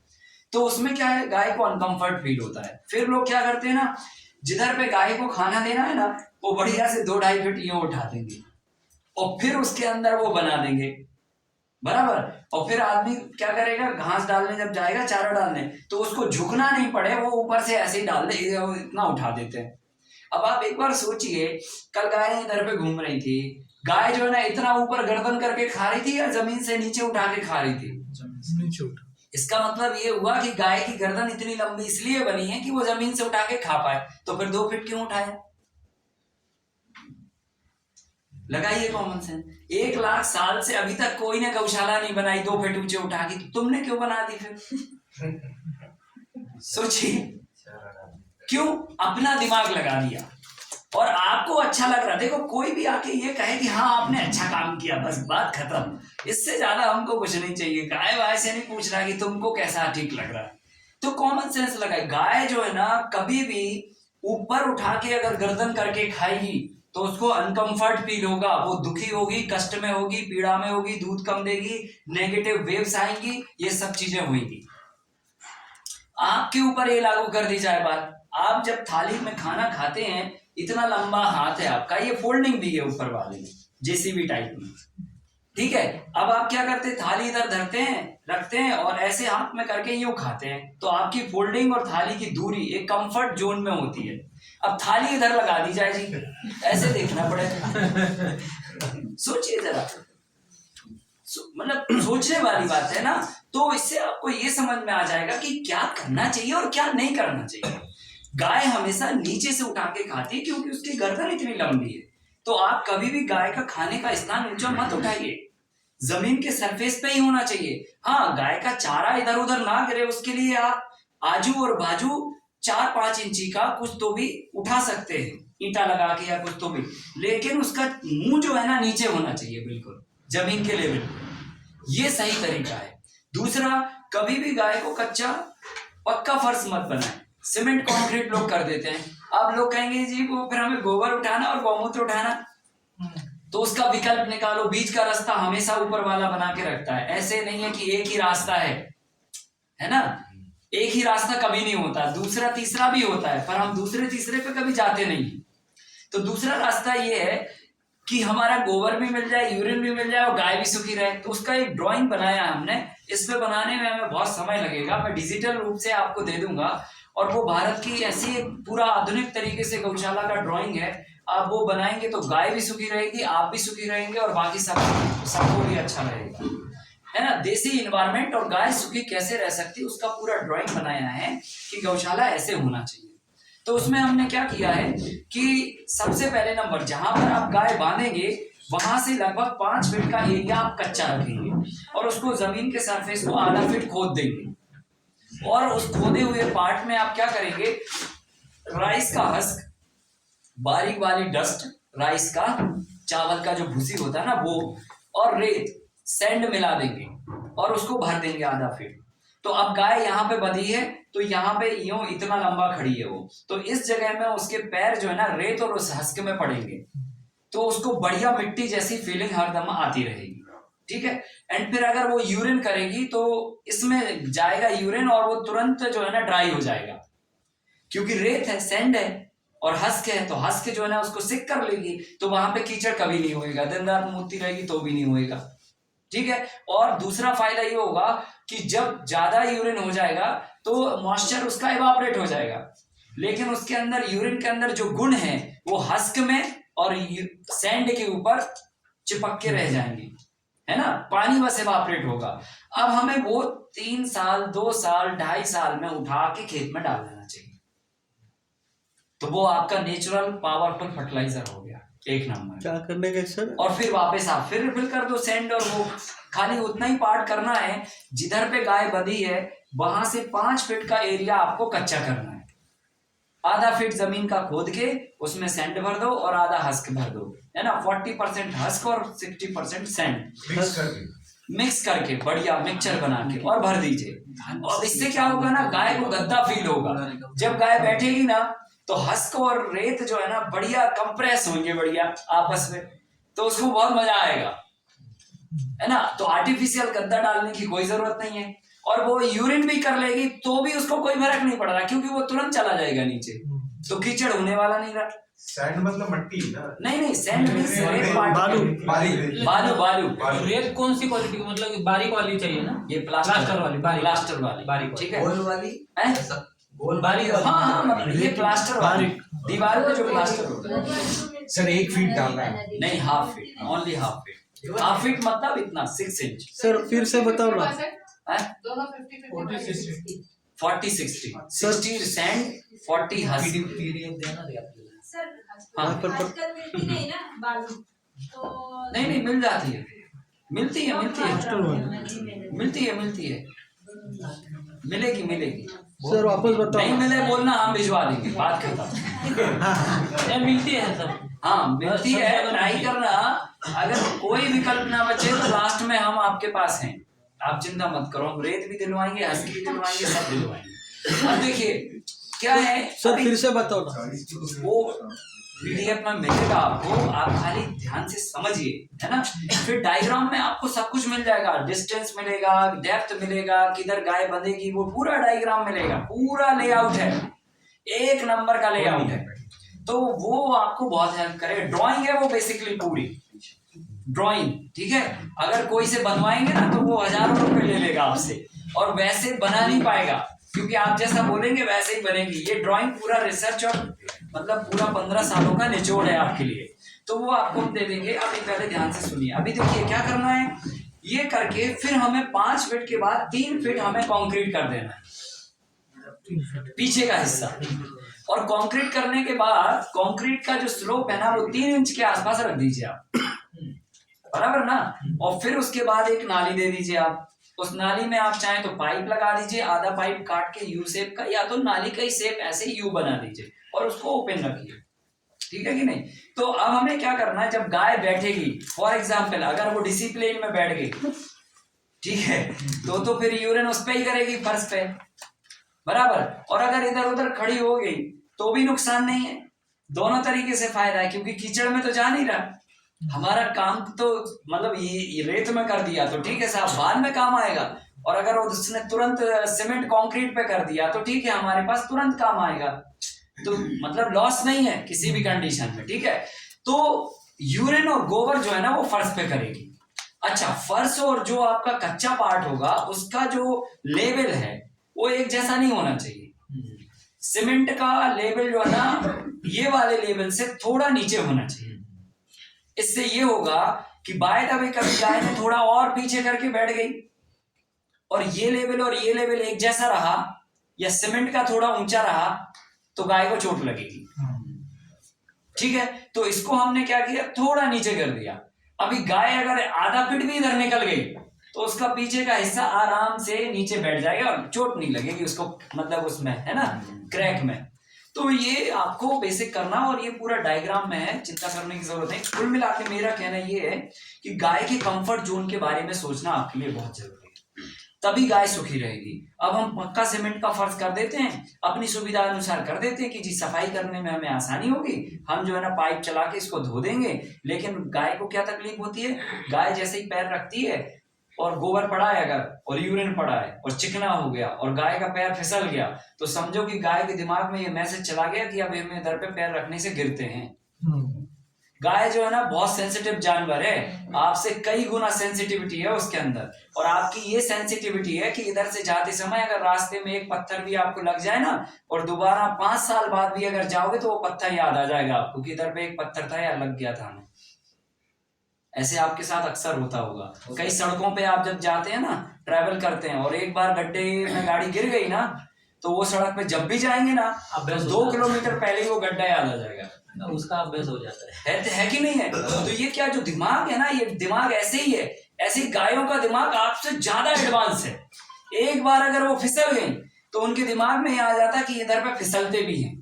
E: तो उसमें क्या है, गाय को अनकंफर्ट फील होता है। फिर लोग क्या करते हैं ना, जिधर पे गाय को खाना देना है ना, वो बढ़िया से 2-2.5 फीट यूं उठा देंगे और फिर उसके अंदर वो बना देंगे, बराबर। और फिर आदमी क्या करेगा, घास डालने जब जाएगा, चारा डालने, तो उसको झुकना नहीं पड़े, वो ऊपर से ऐसे ही डाल दे, इतना उठा देते हैं। अब आप एक बार सोचिए, कल गाय इधर पे घूम रही थी, गाय जो है ना इतना ऊपर गर्दन करके खा रही थी या जमीन से नीचे उठा के खा रही थी?
D: नीचे उठा।
E: इसका मतलब ये हुआ कि गाय की गर्दन इतनी लंबी इसलिए बनी है कि वो जमीन से उठा के खा पाए। तो फिर 2 फीट क्यों उठाया? लगाइए कॉमन सेंस। 1 लाख साल से अभी तक कोई ने गौशाला नहीं बनाई 2 फीट ऊंचे उठा के, तो तुमने क्यों बना दी फिर? सोचिए, क्यों? अपना दिमाग लगा दिया और आपको अच्छा लग रहा। देखो कोई भी आके ये कहे कि हाँ आपने अच्छा काम किया, बस बात खत्म। इससे ज्यादा हमको कुछ नहीं चाहिए। गाय वाय से नहीं पूछ रहा कि तुमको कैसा ठीक लग रहा है। तो कॉमन सेंस लगाए। गाय जो है ना कभी भी ऊपर उठा के अगर गर्दन करके खाएगी तो उसको अनकंफर्ट फील होगा, वो दुखी होगी, कष्ट में होगी, पीड़ा में होगी, दूध कम देगी, नेगेटिव वेव्स आएंगी, ये सब चीजें होंगी। आपके ऊपर ये लागू कर दी जाए बात, आप जब थाली में खाना खाते हैं, इतना लंबा हाथ है आपका, ये फोल्डिंग भी है ऊपर वाले में, जेसीबी टाइप में, ठीक है। अब आप क्या करते हैं, थाली इधर धरते हैं, रखते हैं और ऐसे हाथ में करके यूं खाते हैं, तो आपकी फोल्डिंग और थाली की दूरी एक कंफर्ट जोन में होती है। अब थाली इधर लगा दी जाए जी, ऐसे देखना पड़ेगा। सोचिए जरा, मतलब सोचने वाली बात है ना। तो इससे आपको ये समझ में आ जाएगा कि क्या करना चाहिए और क्या नहीं करना चाहिए। गाय हमेशा नीचे से उठा के खाती है क्योंकि उसकी गर्दन इतनी लंबी है। तो आप कभी भी गाय का खाने का स्थान ऊंचा मत उठाइए, जमीन के सरफेस पे ही होना चाहिए। हाँ, गाय का चारा इधर उधर ना गिरे, उसके लिए आप आजू और बाजू 4-5 इंची का कुछ तो भी उठा सकते हैं, ईंटा लगा के या कुछ तो भी, लेकिन उसका मुंह जो है ना नीचे होना चाहिए, बिल्कुल जमीन के लेवल। ये सही तरीका है। दूसरा, कभी भी गाय को कच्चा पक्का फर्श मत बनाए। सीमेंट कंक्रीट लोग कर देते हैं। अब लोग कहेंगे जी वो फिर हमें गोबर उठाना और गौमूत्र उठाना, तो उसका विकल्प निकालो। बीच का रास्ता हमेशा ऊपर वाला बना के रखता है। ऐसे नहीं है कि एक ही रास्ता है ना, एक ही रास्ता कभी नहीं होता, दूसरा तीसरा भी होता है, पर हम दूसरे तीसरे पे कभी जाते नहीं। तो दूसरा रास्ता ये है कि हमारा गोबर भी मिल जाए, यूरिन भी मिल जाए और गाय भी सुखी रहे। तो उसका एक ड्राइंग बनाया हमने। इस पे बनाने में हमें बहुत समय लगेगा, मैं डिजिटल रूप से आपको दे दूंगा। और वो भारत की ऐसी पूरा आधुनिक तरीके से गौशाला का ड्राइंग है। आप वो बनाएंगे तो गाय भी सुखी रहेगी, आप भी सुखी रहेंगे और बाकी सबको भी अच्छा रहेगा, है ना। देसी इन्वायरमेंट और गाय सुखी कैसे रह सकती है उसका पूरा ड्राइंग बनाया है कि गौशाला ऐसे होना चाहिए। तो उसमें हमने क्या किया है कि सबसे पहले नंबर, जहां पर आप गाय बांधेंगे वहां से लगभग 5 फीट का एरिया आप कच्चा रखेंगे और उसको जमीन के सरफेस को आधा फीट खोद देंगे। और उस खोदे हुए पार्ट में आप क्या करेंगे, राइस का हस्क, बारीक वाली डस्ट राइस का, चावल का जो भूसी होता है ना वो, और रेत सैंड मिला देंगे और उसको भर देंगे आधा फीट। तो अब गाय यहाँ पे बंधी है तो यहाँ पे यूं इतना लंबा खड़ी है वो, तो इस जगह में उसके पैर जो है ना रेत और उस हस्क में पड़ेंगे, तो उसको बढ़िया मिट्टी जैसी फीलिंग हरदम आती रहेगी। ठीक है। एंड फिर अगर वो यूरिन करेगी तो इसमें जाएगा यूरिन और वो तुरंत जो है ना ड्राई हो जाएगा, क्योंकि रेत है, सैंड है और हस्क है, तो हस्क जो है ना उसको सिक कर लेगी, तो वहां पे कीचड़ कभी नहीं होएगा, दिन रात मूर्ति रहेगी तो भी नहीं होएगा। ठीक है। और दूसरा फायदा ये होगा कि जब ज्यादा यूरिन हो जाएगा तो मॉइस्चर उसका इवापोरेट हो जाएगा, लेकिन उसके अंदर यूरिन के अंदर जो गुण है वो हस्क में और सैंड के ऊपर चिपक के रह जाएंगे, है ना, पानी बस इवापोरेट होगा। अब हमें वो 3 साल 2 साल 2.5 साल में उठा के खेत में डाल देना चाहिए, तो वो आपका नेचुरल पावरफुल फर्टिलाइजर हो गया, एक नंबर।
G: क्या करने का सर?
E: और फिर वापस आप फिर रिफिल कर दो सैंड, और वो खाली उतना ही पार्ट करना है जिधर पे गाय बंधी है वहां से 5 फीट का एरिया आपको कच्चा करना है। आधा फीट जमीन का खोद के उसमें सैंड भर दो और आधा हस्क भर दो, है ना, 40% हस्क और 60% सैंड मिक्स करके बढ़िया मिक्सचर बना के और भर दीजिए। और इससे क्या होगा ना, गाय को गद्दा फील होगा। जब गाय बैठेगी ना तो हस्क और रेत जो है ना बढ़िया कंप्रेस होंगे बढ़िया आपस में, तो उसको बहुत मजा आएगा, है ना। तो आर्टिफिशियल गद्दा डालने की कोई जरूरत नहीं है, और वो यूरिन भी कर लेगी तो भी उसको कोई फर्क नहीं पड़ रहा, क्योंकि वो तुरंत चला जाएगा नीचे, तो कीचड़ होने वाला नहीं रहा।
D: सैंड मतलब मट्टी ना?
E: नहीं सैंड मींस रेत, बालू बालू।
H: रेत कौन सी क्वालिटी की, मतलब बारीक वाली चाहिए ना?
E: ये प्लास्टर वाली,
H: प्लास्टर वाली
E: बारीक, ठीक है।
B: गोल वाली, गोल
H: बारीक वाली।
E: हाँ मतलब ये प्लास्टर वाली दीवार पे जो प्लास्टर होता है।
C: सर 1 फीट डालना है?
E: नहीं, half feet, only half feet. Half feet मतलब इतना 6 इंच।
G: सर फिर से बताओ ना।
B: दोनों 50-50
E: 40-60 60 सैंड 40 हस्क।
B: सर
E: हाँ।
B: आजकल मिलती नहीं ना बालू, तो
E: नहीं मिल जाती है, मिलती है मिलेगी।
G: सर वापस बताओ।
E: नहीं मिले बोलना, हम भिजवा देंगे, बात खत्म।
H: मिलती है सब।
E: हाँ मिलती है, ट्राई करना। अगर कोई विकल्प ना बचे तो लास्ट में हम आपके पास हैं, आप चिंता मत करो, हम रेत भी दिलवाएंगे, हस्क भी दिलवाएंगे, सब दिलवाएंगे। अब देखिए क्या है
G: सर फिर से बताओ ना।
E: वो पीडीएफ में मिलेगा आपको, आप खाली ध्यान से समझिए, है ना। फिर डायग्राम में आपको सब कुछ मिल जाएगा, डिस्टेंस मिलेगा, डेप्थ मिलेगा, किधर गाय बंधेगी, वो पूरा डायग्राम मिलेगा, पूरा लेआउट है, एक नंबर का लेआउट है। तो वो आपको बहुत हेल्प करे। ड्राइंग है वो बेसिकली पूरी ड्राइंग, ठीक है। अगर कोई से बनवाएंगे ना तो वो हजारों रुपए ले लेगा आपसे, और वैसे बना नहीं पाएगा, क्योंकि आप जैसा बोलेंगे वैसे ही बनेगी। ये ड्राइंग पूरा रिसर्च और मतलब पूरा 15 सालों का निचोड़ है आपके लिए, तो वो आपको हम दे देंगे। अभी पहले ध्यान से सुनिए। अभी देखिए क्या करना है, ये करके फिर हमें 5 फीट के बाद 3 फीट हमें कंक्रीट कर देना है पीछे का हिस्सा, और कंक्रीट करने के बाद कंक्रीट का जो स्लोप है ना वो 3 इंच के आसपास रख दीजिए आप, बराबर ना। और फिर उसके बाद एक नाली दे दीजिए आप, उस नाली में आप चाहें तो पाइप लगा दीजिए, आधा पाइप काट के यू शेप का, या तो नाली का ही शेप ऐसे यू बना दीजिए और उसको ओपन रखिए, ठीक है कि नहीं। तो अब हमें क्या करना है, जब गाय बैठेगी, फॉर एग्जाम्पल अगर वो डिसिप्लिन में बैठ गई, ठीक है, तो फिर यूरिन उस पे ही करेगी, फर्श पे, बराबर। और अगर इधर उधर खड़ी हो गई तो भी नुकसान नहीं है, दोनों तरीके से फायदा है, क्योंकि कीचड़ में तो जा नहीं रहा। हमारा काम तो मतलब ये रेत में कर दिया तो ठीक है साहब, बाद में काम आएगा। और अगर उसने तुरंत सीमेंट कंक्रीट पे कर दिया तो ठीक है, हमारे पास तुरंत काम आएगा, तो मतलब लॉस नहीं है किसी भी कंडीशन में, ठीक है। तो यूरिन और गोबर जो है ना वो फर्श पे करेगी। अच्छा, फर्श और जो आपका कच्चा पार्ट होगा उसका जो लेवल है वो एक जैसा नहीं होना चाहिए। सीमेंट का लेवल जो है ना ये वाले लेवल से थोड़ा नीचे होना चाहिए। इससे ये होगा कि बाय द वे कभी गाय ने थोड़ा और पीछे करके बैठ गई और ये लेवल एक जैसा रहा, या सीमेंट का थोड़ा ऊंचा रहा, तो गाय को चोट लगेगी, ठीक है। तो इसको हमने क्या किया, थोड़ा नीचे कर दिया। अभी गाय अगर आधा फीट भी इधर निकल गई तो उसका पीछे का हिस्सा आराम से नीचे बैठ जाएगा और चोट नहीं लगेगी उसको, मतलब उसमें है ना, क्रैक में। तो ये आपको बेसिक करना, और ये पूरा डायग्राम में है, चिंता करने की जरूरत नहीं। कुल मिला के मेरा कहना ये है कि गाय के कंफर्ट जोन के बारे में सोचना आपके लिए बहुत जरूरी है, तभी गाय सुखी रहेगी। अब हम पक्का सीमेंट का फर्श कर देते हैं, अपनी सुविधा अनुसार कर देते हैं कि जी सफाई करने में हमें आसानी होगी, हम जो है ना पाइप चला के इसको धो देंगे। लेकिन गाय को क्या तकलीफ होती है, गाय जैसे ही पैर रखती है और गोबर पड़ा है अगर, और यूरिन पड़ा है और चिकना हो गया और गाय का पैर फिसल गया, तो समझो कि गाय के दिमाग में ये मैसेज चला गया कि अब हमें इधर पे पैर रखने से गिरते हैं। गाय जो है ना बहुत सेंसिटिव जानवर है, आपसे कई गुना सेंसिटिविटी है उसके अंदर, और आपकी ये सेंसिटिविटी है कि इधर से जाते समय अगर रास्ते में एक पत्थर भी आपको लग जाए ना, और दोबारा 5 साल बाद भी अगर जाओगे तो वो पत्थर याद आ जाएगा आपको कि इधर पे एक पत्थर था या लग गया था हमें। ऐसे आपके साथ अक्सर होता होगा। कई सड़कों पे आप जब जाते हैं ना, ट्रैवल करते हैं, और एक बार गड्ढे में गाड़ी गिर गई ना, तो वो सड़क पे जब भी जाएंगे ना,
H: अभ्यास
E: 2 किलोमीटर पहले ही वो गड्ढा याद आ जाएगा।
H: उसका अभ्यास हो जाता है।
E: है कि नहीं है? तो ये क्या जो दिमाग है ना, ये दिमाग ऐसे ही है, ऐसे गायों का दिमाग आपसे ज्यादा एडवांस है। एक बार अगर वो फिसल गई तो उनके दिमाग में ये आ जाता है कि इधर पे फिसलते भी हैं,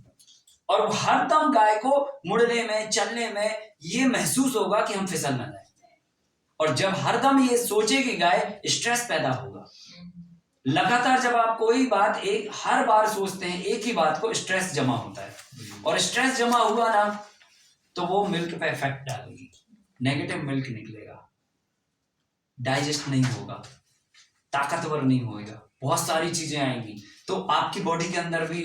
E: और हरदम गाय को मुड़ने में, चलने में ये महसूस होगा कि हम फिसल ना जाए। और जब हरदम ये सोचेगी गाय, स्ट्रेस पैदा होगा। लगातार जब आप कोई बात हर बार सोचते हैं एक ही बात को, स्ट्रेस जमा होता है, और स्ट्रेस जमा हुआ ना तो वो मिल्क पे इफेक्ट डालेगी, नेगेटिव मिल्क निकलेगा, डाइजेस्ट नहीं होगा, ताकतवर नहीं होगा, बहुत सारी चीजें आएंगी, तो आपकी बॉडी के अंदर भी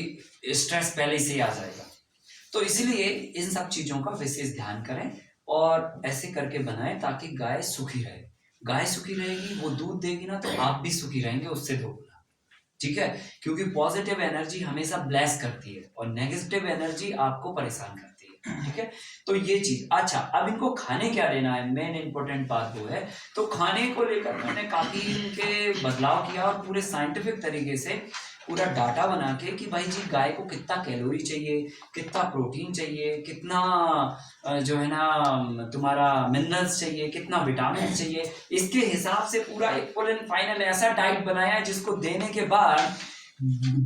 E: स्ट्रेस पहले से ही आ जाएगा। तो इसलिए इन सब चीजों का विशेष ध्यान करें और ऐसे करके बनाएं ताकि गाय सुखी रहे। गाय सुखी रहेगी, वो दूध देगी ना, तो आप भी सुखी रहेंगे उससे 2 गुना, ठीक है? क्योंकि पॉजिटिव एनर्जी हमेशा ब्लेस करती है और नेगेटिव एनर्जी आपको परेशान करती है, ठीक है? तो ये चीज। अच्छा, अब इनको खाने क्या देना है, मेन इंपॉर्टेंट बात वो है। तो खाने को लेकर मैंने काफी इनके बदलाव किया और पूरे साइंटिफिक तरीके से पूरा डाटा बना के कि भाई जी गाय को कितना कैलोरी चाहिए, कितना प्रोटीन चाहिए, कितना जो है ना तुम्हारा मिनरल्स चाहिए, कितना विटामिन चाहिए, इसके हिसाब से पूरा एक फुल एंड फाइनल ऐसा डाइट बनाया है जिसको देने के बाद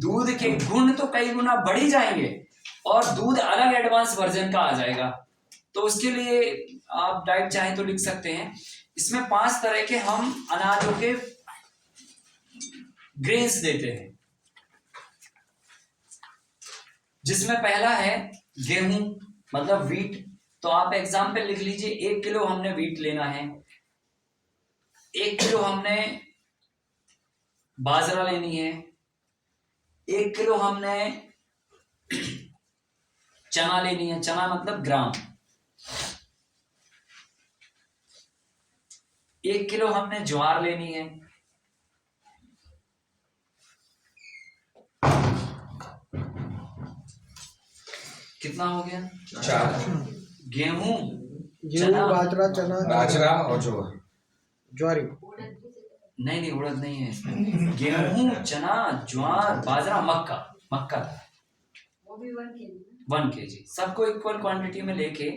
E: दूध के गुण तो कई गुना बढ़ ही जाएंगे और दूध अलग एडवांस वर्जन का आ जाएगा। तो उसके लिए आप डाइट चाहे तो लिख सकते हैं। इसमें 5 तरह के हम अनाजों के ग्रेन्स देते हैं, जिसमें पहला है गेहूं, मतलब वीट। तो आप एग्जाम्पल लिख लीजिए, 1 किलो हमने वीट लेना है, 1 किलो हमने बाजरा लेनी है, 1 किलो हमने चना लेनी है, चना मतलब ग्राम, 1 किलो हमने ज्वार लेनी है, कितना हो गया?
C: 4
E: गेहूं,
G: गेहूं, बाजरा, चना,
C: बाजरा और
G: ज्वारी।
E: नहीं उड़द नहीं है इसमें। गेहूं, चना, ज्वार, बाजरा, मक्का था,
B: वो भी 1 kg।
E: 1 kg सबको इक्वल क्वांटिटी में लेके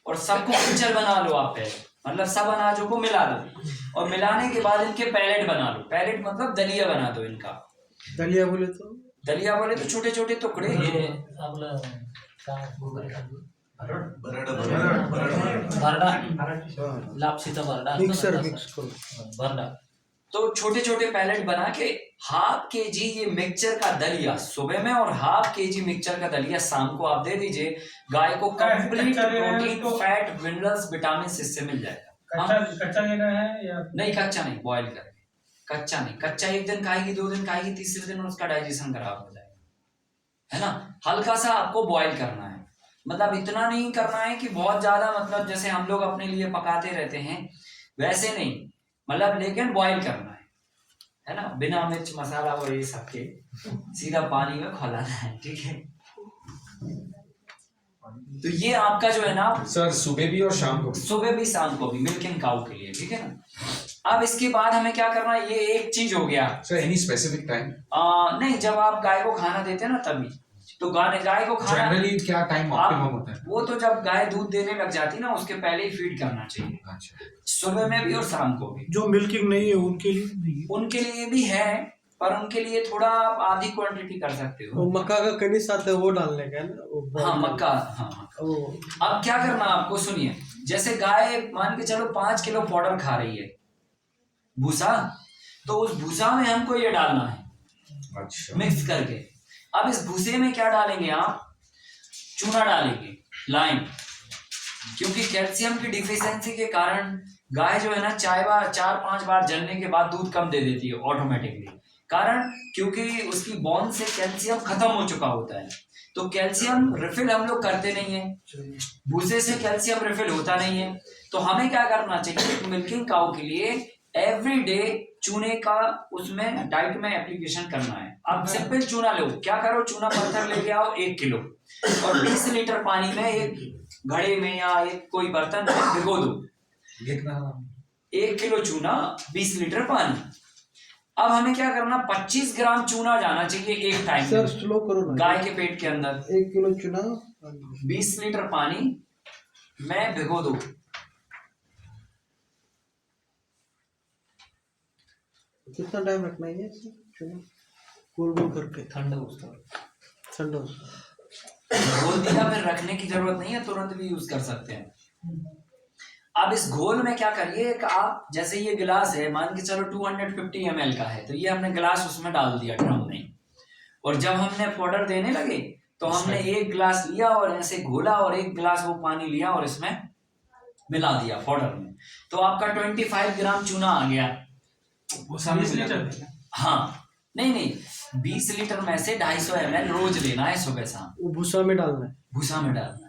E: और सबको पिक्चर बना लो आप पहले, मतलब सब अनाजों को मिला लो और मिलाने के बाद इनके पैलेट बना लो। पैलेट मतलब दलिया बना दो इनका।
G: दलिया बोले तो
E: छोटे छोटे टुकड़े।
H: ये आपला भरडा, लापसीचा भरडा असतो ना
G: मिक्सर
H: तसा.
G: मिक्स करो।
H: भरडा.
E: तो छोटे छोटे पैलेट बना के 1/2 kg ये मिक्सचर का दलिया सुबह में और 1/2 kg मिक्सचर का दलिया शाम को आप दे दीजिए। गाय को complete protein, fat, minerals, vitamin इससे मिल जाएगा।
D: कच्चा लेना है या
E: नहीं, कच्चा नहीं, बॉयल करके। कच्चा नहीं, कच्चा 1 दिन खाएगी, 2 दिन खाएगी, तीसरे दिन उसका डाइजेशन खराब हो जाएगा, है ना। हल्का सा आपको बॉयल करना है, मतलब इतना नहीं करना है कि बहुत ज्यादा, मतलब जैसे हम लोग अपने लिए पकाते रहते हैं वैसे नहीं, मतलब लेकिन बॉयल करना है ना, बिना मिर्च मसाला और ये सब के, सीधा पानी में खौलाना है, ठीक है। तो ये आपका जो है ना
C: सर सुबह भी और शाम को,
E: सुबह भी शाम को भी मिल्किंग काउ के लिए, ठीक है ना। अब इसके बाद हमें क्या करना है, ये एक चीज हो गया।
C: Sir any specific time?
E: नहीं, जब आप गाय को खाना देते हैं ना तभी, तो गाय को खाना
C: जनरली क्या टाइम ऑप्टिमम होता है?
E: वो तो जब गाय दूध देने लग जाती ना उसके पहले ही फीड करना चाहिए,
C: अच्छा,
E: सुबह में भी और शाम को भी।
G: जो मिल्किंग नहीं है उनके लिए नहीं है।
E: उनके लिए भी है, पर उनके लिए थोड़ा आप आधी क्वांटिटी कर सकते हो।
G: वो मक्का का कनिस आता है वो डालने का है ना वो
E: हाँ मक्का, हाँ।
G: वो
E: अब क्या करना आपको, सुनिए, जैसे गाय मान के चलो 5 किलो पाउडर खा रही है भूसा, तो उस भूसा में हमको ये डालना है
C: अच्छा,
E: मिक्स करके। अब इस भूसे में क्या डालेंगे आप, चूना डालेंगे, लाइम, क्योंकि कैल्शियम की डिफिशियंसी के कारण गाय जो है ना 4-5 बार जलने के बाद दूध कम दे देती है ऑटोमेटिकली। कारण क्योंकि उसकी बोन से कैल्शियम खत्म हो चुका होता है, तो कैल्शियम रिफिल हम लोग करते नहीं है, भूसे से कैल्शियम रिफिल होता नहीं है। तो हमें क्या करना चाहिए, मिल्किंग काऊ के लिए एवरी डे चूने का उसमें डाइट में एप्लीकेशन करना है। आप सिंपल चूना लो, क्या करो, चूना पत्थर लेके आओ 1 किलो और 20 लीटर पानी में एक घड़े में या एक कोई बर्तन में भिगो दो। 1 किलो चूना 20 लीटर पानी। अब हमें क्या करना, 25 ग्राम चूना जाना चाहिए एक टाइम
G: सर स्लो करो ना,
E: गाय के पेट के अंदर।
G: 1 किलो चुना
E: 20 लीटर पानी में भिगो दो।
G: कितना टाइम रखना है ये चुना गोल गोल करके
H: ठंडा उसका
G: ठंडा?
E: घोल दिया, फिर रखने की जरूरत नहीं है, तुरंत भी यूज कर सकते हैं। अब इस घोल में क्या करिए कि आप जैसे ये गिलास है, मान के चलो 250 ml का है, तो ये हमने गिलास उसमें डाल दिया ड्रम में, और जब हमने पाउडर देने लगे तो हमने 1 गिलास लिया और ऐसे घोला और 1 गिलास वो पानी लिया और इसमें मिला दिया पाउडर में, तो आपका 25 ग्राम चूना आ गया।
C: 20 लीटर?
E: हाँ, नहीं 20 लीटर में से 250 ml रोज लेना है सुबह शाम,
G: वो भूसा में डालना है।
E: भूसा में डालना है।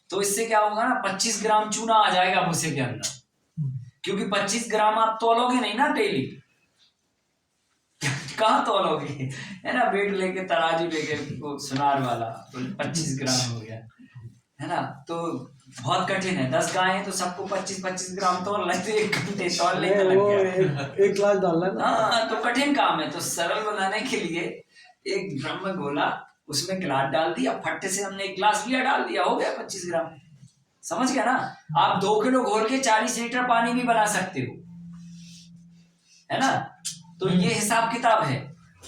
E: तो इससे क्या होगा ना, 25 ग्राम चूना आ जाएगा भूसे के अंदर, क्योंकि 25 ग्राम आप तौलोगे नहीं ना डेली, कहाँ तौलोगे, है ना, वेट लेके तराजू लेके वो सुनार वाला 25 ग्राम हो गया, है ना, तो बहुत कठिन है। 10 गाय है तो सबको 25-25 ग्राम तौल रहे, तो 1 घंटे तौलने का लग
G: वो
E: गया।
G: एक गिलास डालना है ना।
E: हाँ, तो कठिन काम है। तो सरल बनाने के लिए एक ड्रम में घोला, उसमें गिलास डाल दिया, फट्टे से हमने 1 गिलास लिया, डाल दिया, हो गया 25 ग्राम। समझ गया ना? आप 2 किलो घोल के 40 लीटर पानी भी बना सकते हो, है ना? तो ये हिसाब किताब है।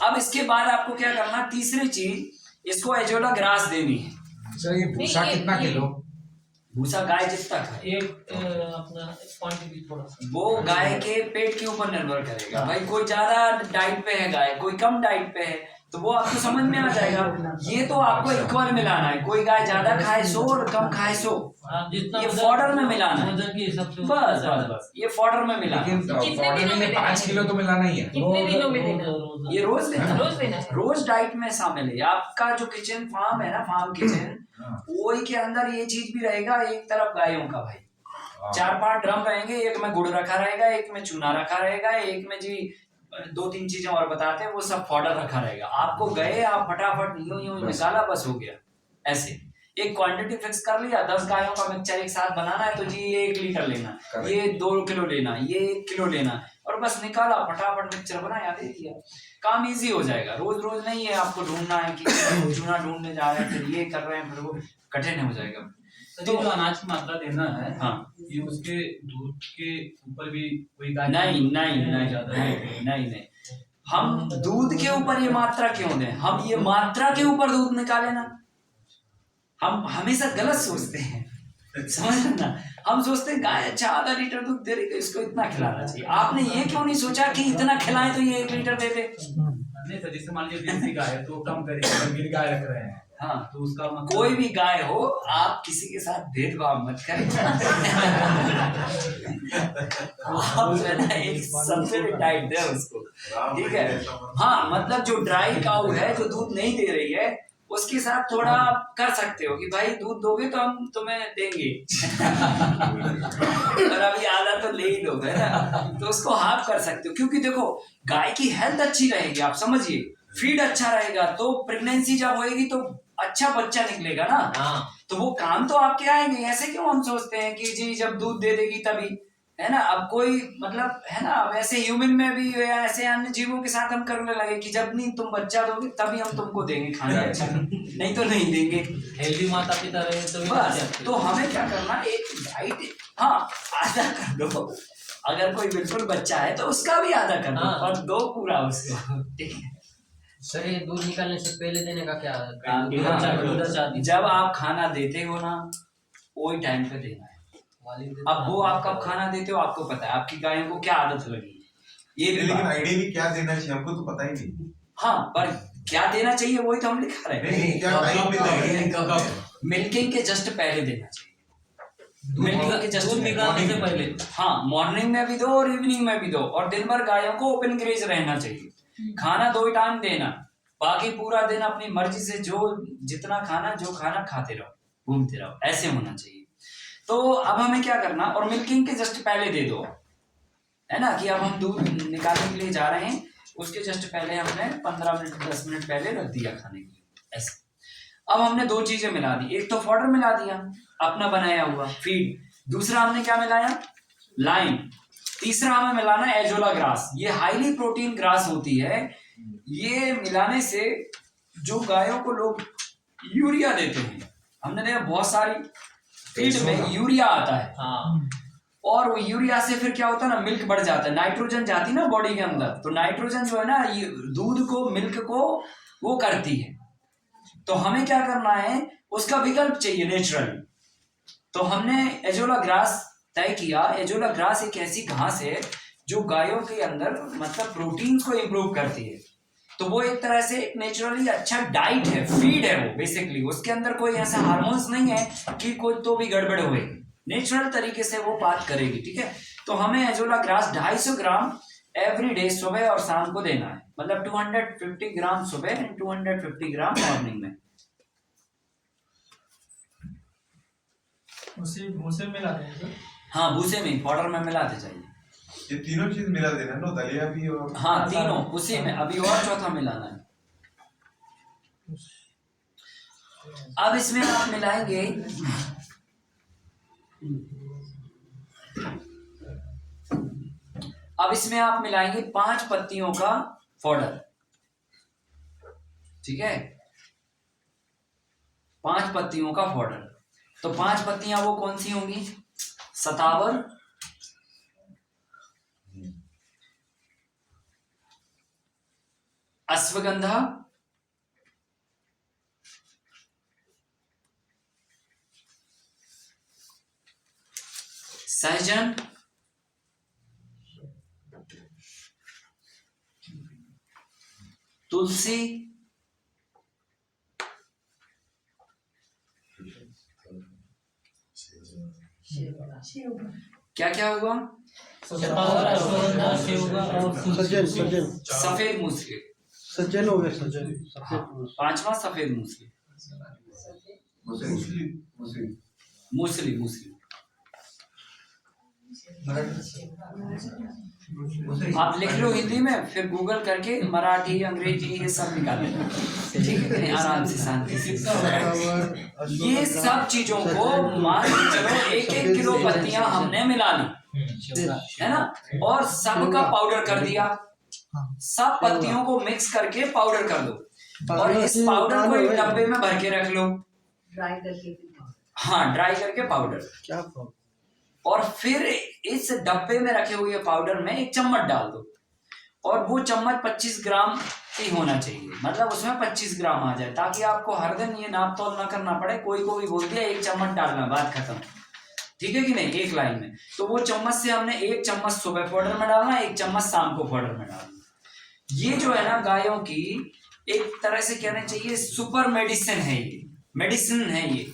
E: अब इसके बाद आपको क्या करना, तीसरी चीज, इसको एजोला ग्रास देनी है।
C: सर ये भूसा कितना किलो?
E: भूसा गाय जितना खाए,
H: एक अपना क्वांटिटी थोड़ा सा
E: वो गाय के पेट के ऊपर निर्भर करेगा। भाई कोई ज्यादा डाइट पे है गाय, कोई कम डाइट पे है, तो वो आपको समझ में आ जाएगा। ये तो आपको इक्वल मिलाना है, कोई गाय ज्यादा खाए 100 और कम खाए 100,
H: जितना
E: ये फॉर्डर में मिलाना है।
H: वजन के हिसाब से
E: बस ये फॉर्डर में मिलाना है।
C: लेकिन पाउडर में 5 किलो तो मिलाना ही है।
I: कितने दिनों में देना?
E: ये रोज लेना,
I: रोज लेना है।
E: रोज डाइट में शामिल है। आपका जो किचन फार्म है ना, फार्म किचन, वही के अंदर ये चीज भी रहेगा। एक तरफ गायों का भाई 4-5 ड्रम रहेंगे, एक में गुड़ रखा रहेगा, एक में चूना रखा रहेगा, एक में जी 2-3 चीजें और बताते हैं, वो सब पाउडर रखा रहेगा। आपको गए, आप फटाफट यूं निकाला, बस हो गया। ऐसे एक क्वांटिटी फिक्स कर लिया, 10 गायों का मिक्सचर एक साथ बनाना है, तो जी ये 1 लीटर लेना, ये 2 किलो लेना, ये 1 किलो लेना, और बस निकाला, फटाफट मिक्सचर बनाया, दे दिया, काम इजी हो जाएगा। रोज रोज नहीं है आपको ढूंढना है कि चूना ढूंढने जा रहे हैं, फिर ये कर रहे हैं, फिर वो कठिन हो जाएगा।
F: तो जो अनाज की मात्रा देना है,
E: हाँ,
F: ये उसके दूध के ऊपर भी कोई गाय नहीं,
E: हम दूध के ऊपर ये मात्रा क्यों दें? हम ये मात्रा के ऊपर दूध निकाले ना। हम हमेशा गलत सोचते हैं, समझ ना। हम सोचते हैं गाय अच्छा आधा लीटर दूध दे रही है, इसको इतना खिलाना चाहिए। आपने ये क्यों नहीं सोचा कि इतना खिलाएं तो ये 1 लीटर दे दे?
F: नहीं सर, जैसे मान लीजिए देसी गाय है तो कम करेगा, गिर गाय रख रहे हैं,
E: हाँ,
F: तो उसका मतलब
E: कोई भी गाय हो, आप किसी के साथ भेदभाव मत करें। आप जो है ना एक सबसे डाइट दे उसको, ठीक है? हाँ, मतलब जो ड्राई काऊ है, जो दूध नहीं दे रही है, उसके साथ थोड़ा कर सकते हो कि भाई दूध दोगे तो हम तुम्हें देंगे, और अभी आधा तो ले ही लोगे ना, तो उसको हाफ कर सकते हो। क्योंकि देखो, गाय की हेल्थ अच्छी रहेगी, आप समझिए, फीड अच्छा रहेगा, तो प्रेगनेंसी जब होएगी तो अच्छा बच्चा निकलेगा ना। तो वो काम तो आपके आएंगे। ऐसे क्यों हम सोचते हैं कि जी जब दूध दे देगी तभी, है ना। अब कोई मतलब है ना, अब ऐसे ह्यूमन में भी या ऐसे अन्य जीवों के साथ हम करने लगे कि जब नहीं तुम बच्चा दोगे तभी हम तुमको देंगे खाना अच्छा, नहीं तो नहीं देंगे।
H: हेल्दी माता पिता रहे तो
E: बस तो हमें क्या करना, एक डाइट, हाँ आधा कर दो, अगर कोई बिल्कुल बच्चा है तो उसका भी आधा कर दो,
H: हाँ।
E: और दो पूरा उसको, ठीक है।
H: सर ये दूध निकालने से पहले देने का क्या
E: हाँ,
H: दूध अच्छा
E: जब आप खाना देते हो ना वही टाइम पे देना है। अब वो आप कब खाना देते हो आपको पता है, आपकी गायों को क्या आदत लगी है, ये भी
J: लेकिन
E: बात है।
J: आइडियली क्या देना चाहिए हमको तो पता ही नहीं।
E: हाँ पर क्या देना चाहिए वही तो हम लिखा रहे हैं।
J: नहीं, क्या टाइम पे दें?
E: मिल्किंग के जस्ट पहले देना चाहिए, मिल्किंग के जस्ट
H: दूध निकालने से पहले।
E: हाँ मॉर्निंग में भी दो और इवनिंग में भी दो, और दिन भर गायों को ओपन ग्रेज रहना चाहिए। खाना 2 टाइम देना, बाकी पूरा दिन अपनी मर्जी से जो जितना खाना जो खाना खाते रहो, घूमते रहो, ऐसे होना चाहिए। तो अब हमें क्या करना, और मिल्किंग के जस्ट पहले दे दो, है ना, कि अब हम दूध निकालने के लिए जा रहे हैं, उसके जस्ट पहले हमने 15 मिनट 10 मिनट पहले रख दिया खाने के लिए, ऐसे। अब हमने 2 चीजें मिला दी, एक तो फॉडर मिला दिया अपना बनाया हुआ फीड, दूसरा हमने क्या मिलाया, लाइम, तीसरा हमें मिलाना एजोला ग्रास। ये हाईली प्रोटीन ग्रास होती है, ये मिलाने से जो गायों को लोग यूरिया देते हैं, हमने देखा बहुत सारी फीड में यूरिया आता है,
H: हाँ
E: और वो यूरिया से फिर क्या होता है ना, मिल्क बढ़ जाता है, नाइट्रोजन जाती है ना बॉडी के अंदर, तो नाइट्रोजन जो है ना ये दूध को, मिल्क को वो करती है। तो हमें क्या करना है, उसका विकल्प चाहिए नेचुरल। तो हमने एजोला ग्रास तय किया। एजोला ग्रास एक ऐसी घास है जो गायों के अंदर मतलब प्रोटीन्स को इम्प्रूव करती है। तो वो एक तरह से एक नेचुरली अच्छा डाइट है, फीड है वो बेसिकली, उसके अंदर कोई ऐसा हार्मोन्स नहीं है कि कोई तो भी गड़बड़ हुए, नेचुरल तरीके से वो बात करेगी, ठीक है। तो हमें एजोला ग्रास 250 ग्राम एवरी डे सुबह और शाम को देना है, मतलब 250 ग्राम सुबह एंड 250 ग्राम मॉर्निंग में।
D: उसी भूसे में मिला देंगे सर।
E: हाँ भूसे में, पाउडर में मिलाते जाइए।
J: ये तीनों चीज मिला देना ना, दलिया भी और
E: हाँ तीनों उसी में, अभी और चौथा मिलाना है। अब इसमें आप मिलाएंगे अब इसमें आप मिलाएंगे 5 पत्तियों का पाउडर, ठीक है, 5 पत्तियों का पाउडर। तो 5 पत्तियां वो कौन सी होंगी, सतावर, अश्वगंधा, सहजन, तुलसी, क्या क्या होगा,
H: सतावर, अश्वगंधा, सेवगा और
G: सज्जन सज्जन
E: सफेद मूसली,
G: सज्जन हो गया सज्जन सफेद
E: 5वां सफेद मूसली, मूसली मूसली आप लिख लो हिंदी में, फिर गूगल करके मराठी अंग्रेजी ये सब निकाल लेना, ठीक है, आराम से शांति से। ये सब चीजों को मान के चलो 1-1 किलो पत्तियां हमने मिला ली, है ना, और सबका पाउडर कर दिया, सब पत्तियों को मिक्स करके पाउडर कर दो, और इस पाउडर को एक डब्बे में भर के रख लो,
B: ड्राई करके फिर
E: हाँ ड्राई करके पाउडर,
G: क्या
E: और फिर इस डब्बे में रखे हुए पाउडर में 1 चम्मच डाल दो, और वो चम्मच 25 ग्राम ही होना चाहिए, मतलब उसमें 25 ग्राम आ जाए, ताकि आपको हर दिन ये नाप तोल ना करना पड़े। कोई को भी बोल दिया 1 चम्मच डालना, बात खत्म, ठीक है कि नहीं, एक लाइन में। तो वो चम्मच से हमने 1 चम्मच सुबह पाउडर में डालना, 1 चम्मच शाम को पाउडर में डालना। ये जो है ना गायों की एक तरह से कहना चाहिए सुपर मेडिसिन है, ये मेडिसिन है। ये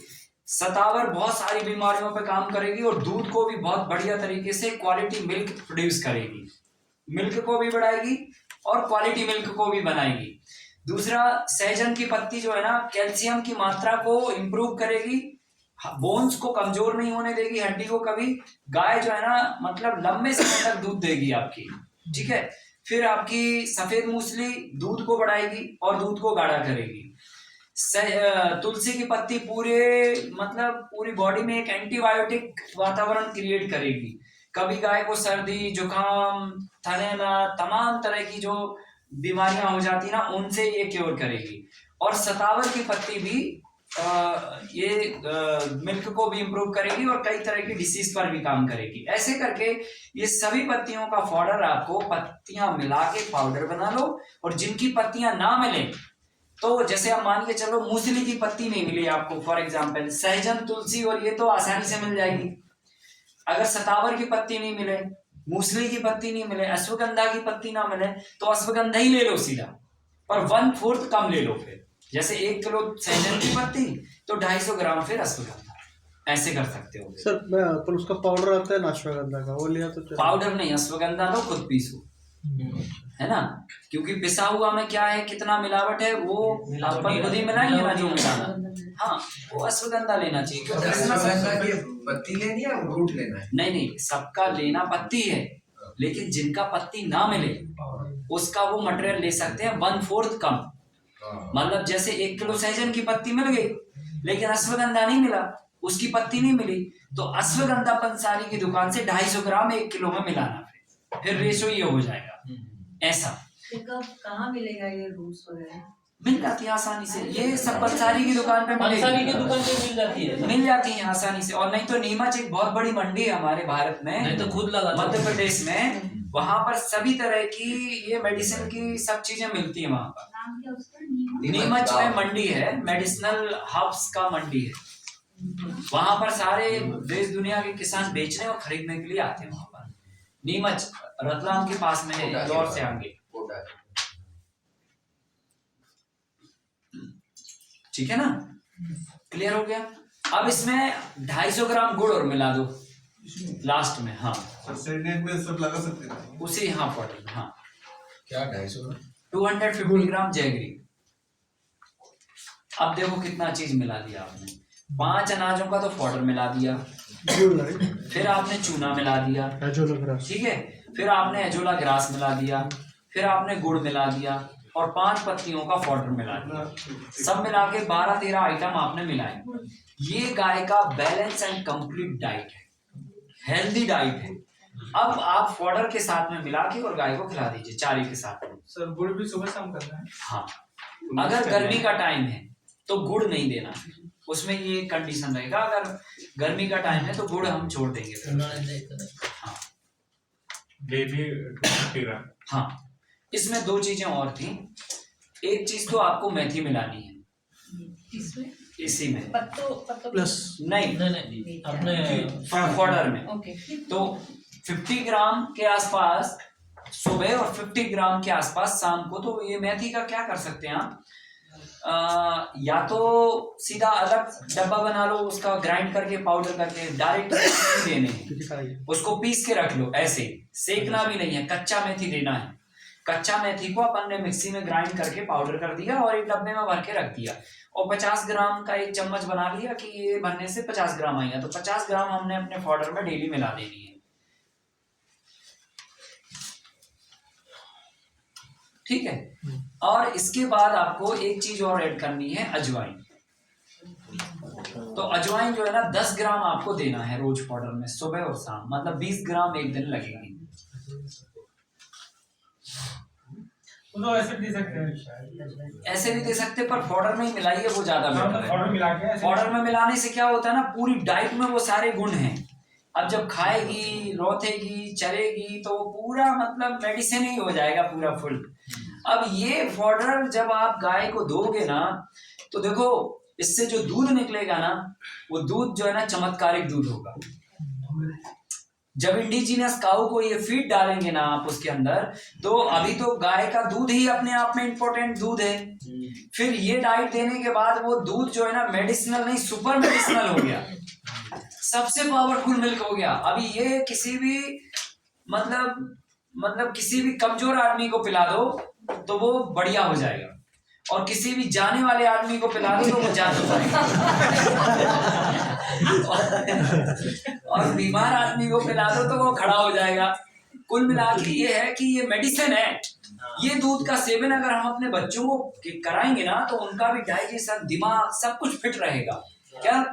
E: सतावर बहुत सारी बीमारियों पे काम करेगी, और दूध को भी बहुत बढ़िया तरीके से क्वालिटी मिल्क प्रोड्यूस करेगी, मिल्क को भी बढ़ाएगी और क्वालिटी मिल्क को भी बनाएगी। दूसरा, सहजन की पत्ती जो है ना कैल्शियम की मात्रा को इंप्रूव करेगी, बोन्स को कमजोर नहीं होने देगी, हड्डी को कभी। गाय जो है ना मतलब लंबे समय तक दूध देगी आपकी, ठीक है। फिर आपकी सफेद मूसली दूध को बढ़ाएगी और दूध को गाढ़ा करेगी। तुलसी की पत्ती पूरे मतलब पूरी बॉडी में एक एंटीबायोटिक वातावरण क्रिएट करेगी, कभी गाय को सर्दी जुकाम थनैना तमाम तरह की जो बीमारियां हो जाती ना उनसे ये क्योर करेगी। और सतावर की पत्ती भी ये मिल्क को भी इम्प्रूव करेगी और कई तरह की डिसीज पर भी काम करेगी। ऐसे करके ये सभी पत्तियों का पाउडर आपको पत्तियां मिला के पाउडर बना लो। और जिनकी पत्तियां ना मिले तो जैसे आप मान के चलो मूसली की पत्ती नहीं मिली आपको फॉर एग्जांपल, सहजन तुलसी और ये तो आसानी से मिल जाएगी। अगर सतावर की पत्ती नहीं मिले, मूसली की पत्ती नहीं मिले, अश्वगंधा की पत्ती ना मिले तो अश्वगंधा ही ले लो सीधा, पर 1/4 कम ले लो। फिर जैसे 1 किलो सहजन की पत्ती तो 250 ग्राम फिर अश्वगंधा, ऐसे कर सकते हो।
G: सर पर उसका पाउडर आता है ना अश्वगंधा का, वो लिया तो चलेगा?
E: पाउडर नहीं, अश्वगंधा लो खुद पीसो, है ना, क्योंकि पिसा हुआ में क्या है कितना मिलावट है वो अपन खुद ही मिलाएंगे ना जो मिलाना। हाँ, वो अश्वगंधा लेना चाहिए क्योंकि इसमें
C: पत्ती लेनी है रूट लेना है?
E: नहीं, सबका लेना पत्ती है, लेकिन जिनका पत्ती ना मिले उसका वो मटेरियल ले सकते हैं 1/4 कम। मतलब जैसे 1 किलो सहजन की पत्ती मिल गई लेकिन अश्वगंधा नहीं मिला, उसकी पत्ती नहीं मिली, तो अश्वगंधा पंसारी की दुकान से 250 ग्राम 1 किलो में मिलाना, फिर रेशो ये हो जाएगा। ऐसा
B: तो कब कहाँ मिलेगा ये रूट्स वगैरह?
E: मिल जाती है आसानी से, ये सब पंसारी की दुकान पे
H: पंसारी की दुकान पे मिल जाती है,
E: मिल जाती है आसानी से। और नहीं तो नीमच एक बहुत बड़ी मंडी है हमारे भारत में,
H: नहीं तो खुद लगा
E: मध्य प्रदेश में, वहां पर सभी तरह की ये मेडिसिन की सब चीजें मिलती है वहां पर।
B: नाम क्या उसका?
E: नीमच में मंडी है, मेडिसिनल हर्ब्स का मंडी है। वहां पर सारे देश दुनिया के किसान बेचने और खरीदने के लिए आते हैं वहां पर। नीमच रतलाम के पास में है, इंदौर से आगे। ठीक है ना, क्लियर हो गया। अब इसमें 250 ग्राम गुड़ और मिला दो लास्ट में। हाँ,
J: सेडेंट में सब लगा सकते हैं
E: उसी हाँ बॉटल में। हाँ,
C: क्या 250 ग्राम?
E: 250 ग्राम जैगरी। अब देखो कितना चीज मिला दिया आपने। 5 अनाजों का तो पाउडर मिला दिया, फिर आपने चूना मिला दिया, ठीक है, फिर आपने एजोला ग्रास मिला दिया, फिर आपने गुड़ मिला दिया और 5 पत्तियों का पाउडर मिला दिया। सब मिला के 12-13 आइटम आपने मिलाए। ये गाय का बैलेंस एंड कंप्लीट डाइट है, हेल्दी डाइट है। अब आप पाउडर के साथ में मिला के और गाय को खिला दीजिए चारे के साथ में।
D: सर गुड़ भी सुबह शाम करना है?
E: हाँ, अगर गर्मी का टाइम है तो गुड़ नहीं देना, उसमें ये कंडीशन रहेगा। अगर गर्मी का टाइम है तो गुड़ हम छोड़ देंगे। हाँ,
D: डेली 250 ग्राम।
E: हाँ, इसमें 2 चीजें और थी। एक चीज तो आपको मेथी मिलानी है
B: किसमें?
E: इसी में,
B: पत्तों
G: प्लस
H: नहीं अपने
E: पाउडर में।
B: ओके।
E: तो 50 ग्राम के आसपास सुबह और 50 ग्राम के आसपास शाम को। तो ये मेथी का क्या कर सकते हैं आप, या तो सीधा अलग डब्बा बना लो, उसका ग्राइंड करके पाउडर करके डायरेक्ट देने हैं, उसको पीस के रख लो। ऐसे सेकना भी नहीं है, कच्चा मेथी देना है। कच्चा मेथी को अपन ने मिक्सी में ग्राइंड करके पाउडर कर दिया और एक डब्बे में भर के रख दिया और 50 ग्राम का एक चम्मच बना लिया कि ये भरने से 50 ग्राम आएगा, तो 50 ग्राम हमने अपने पाउडर में डेली मिला देनी है। ठीक है, और इसके बाद आपको एक चीज और ऐड करनी है, अजवाइन। तो अजवाइन जो है ना 10 ग्राम आपको देना है रोज पाउडर में, सुबह और शाम, मतलब 20 ग्राम एक दिन लगेगी।
D: तो ऐसे दे सकते हैं,
E: ऐसे भी दे सकते, पर पाउडर में ही मिलाइए, वो ज्यादा बेटर है।
D: पाउडर मिला के
E: पाउडर में मिलाने से क्या होता है ना, पूरी डाइट में वो सारे गुण हैं। अब जब खाएगी, रोतेगी, चरेगी तो वो पूरा मतलब मेडिसिन ही हो जाएगा पूरा फुल। अब ये पाउडर जब आप गाय को दोगे ना तो देखो इससे जो दूध निकलेगा ना, वो दूध जो है ना चमत्कारिक दूध होगा। जब इंडिजिनस काऊ को ये फीड डालेंगे ना आप उसके अंदर, तो अभी तो गाय का दूध ही अपने आप में इंपॉर्टेंट दूध है, फिर ये डाइट देने के बाद वो दूध जो है ना मेडिसिनल नहीं सुपर मेडिसिनल हो गया, सबसे पावरफुल मिल्क हो गया। अभी ये किसी भी मतलब किसी भी कमजोर आदमी को पिला दो तो वो बढ़िया हो जाएगा, और किसी भी जाने वाले आदमी को पिला दो तो वो जान हो जाएगा और बीमार आदमी को पिला दो तो वो खड़ा हो जाएगा। कुल मिला के ये है कि ये मेडिसिन है। ये दूध का सेवन अगर हम अपने बच्चों को कराएंगे ना तो उनका भी डाइजेशन, दिमाग सब कुछ फिट रहेगा। क्या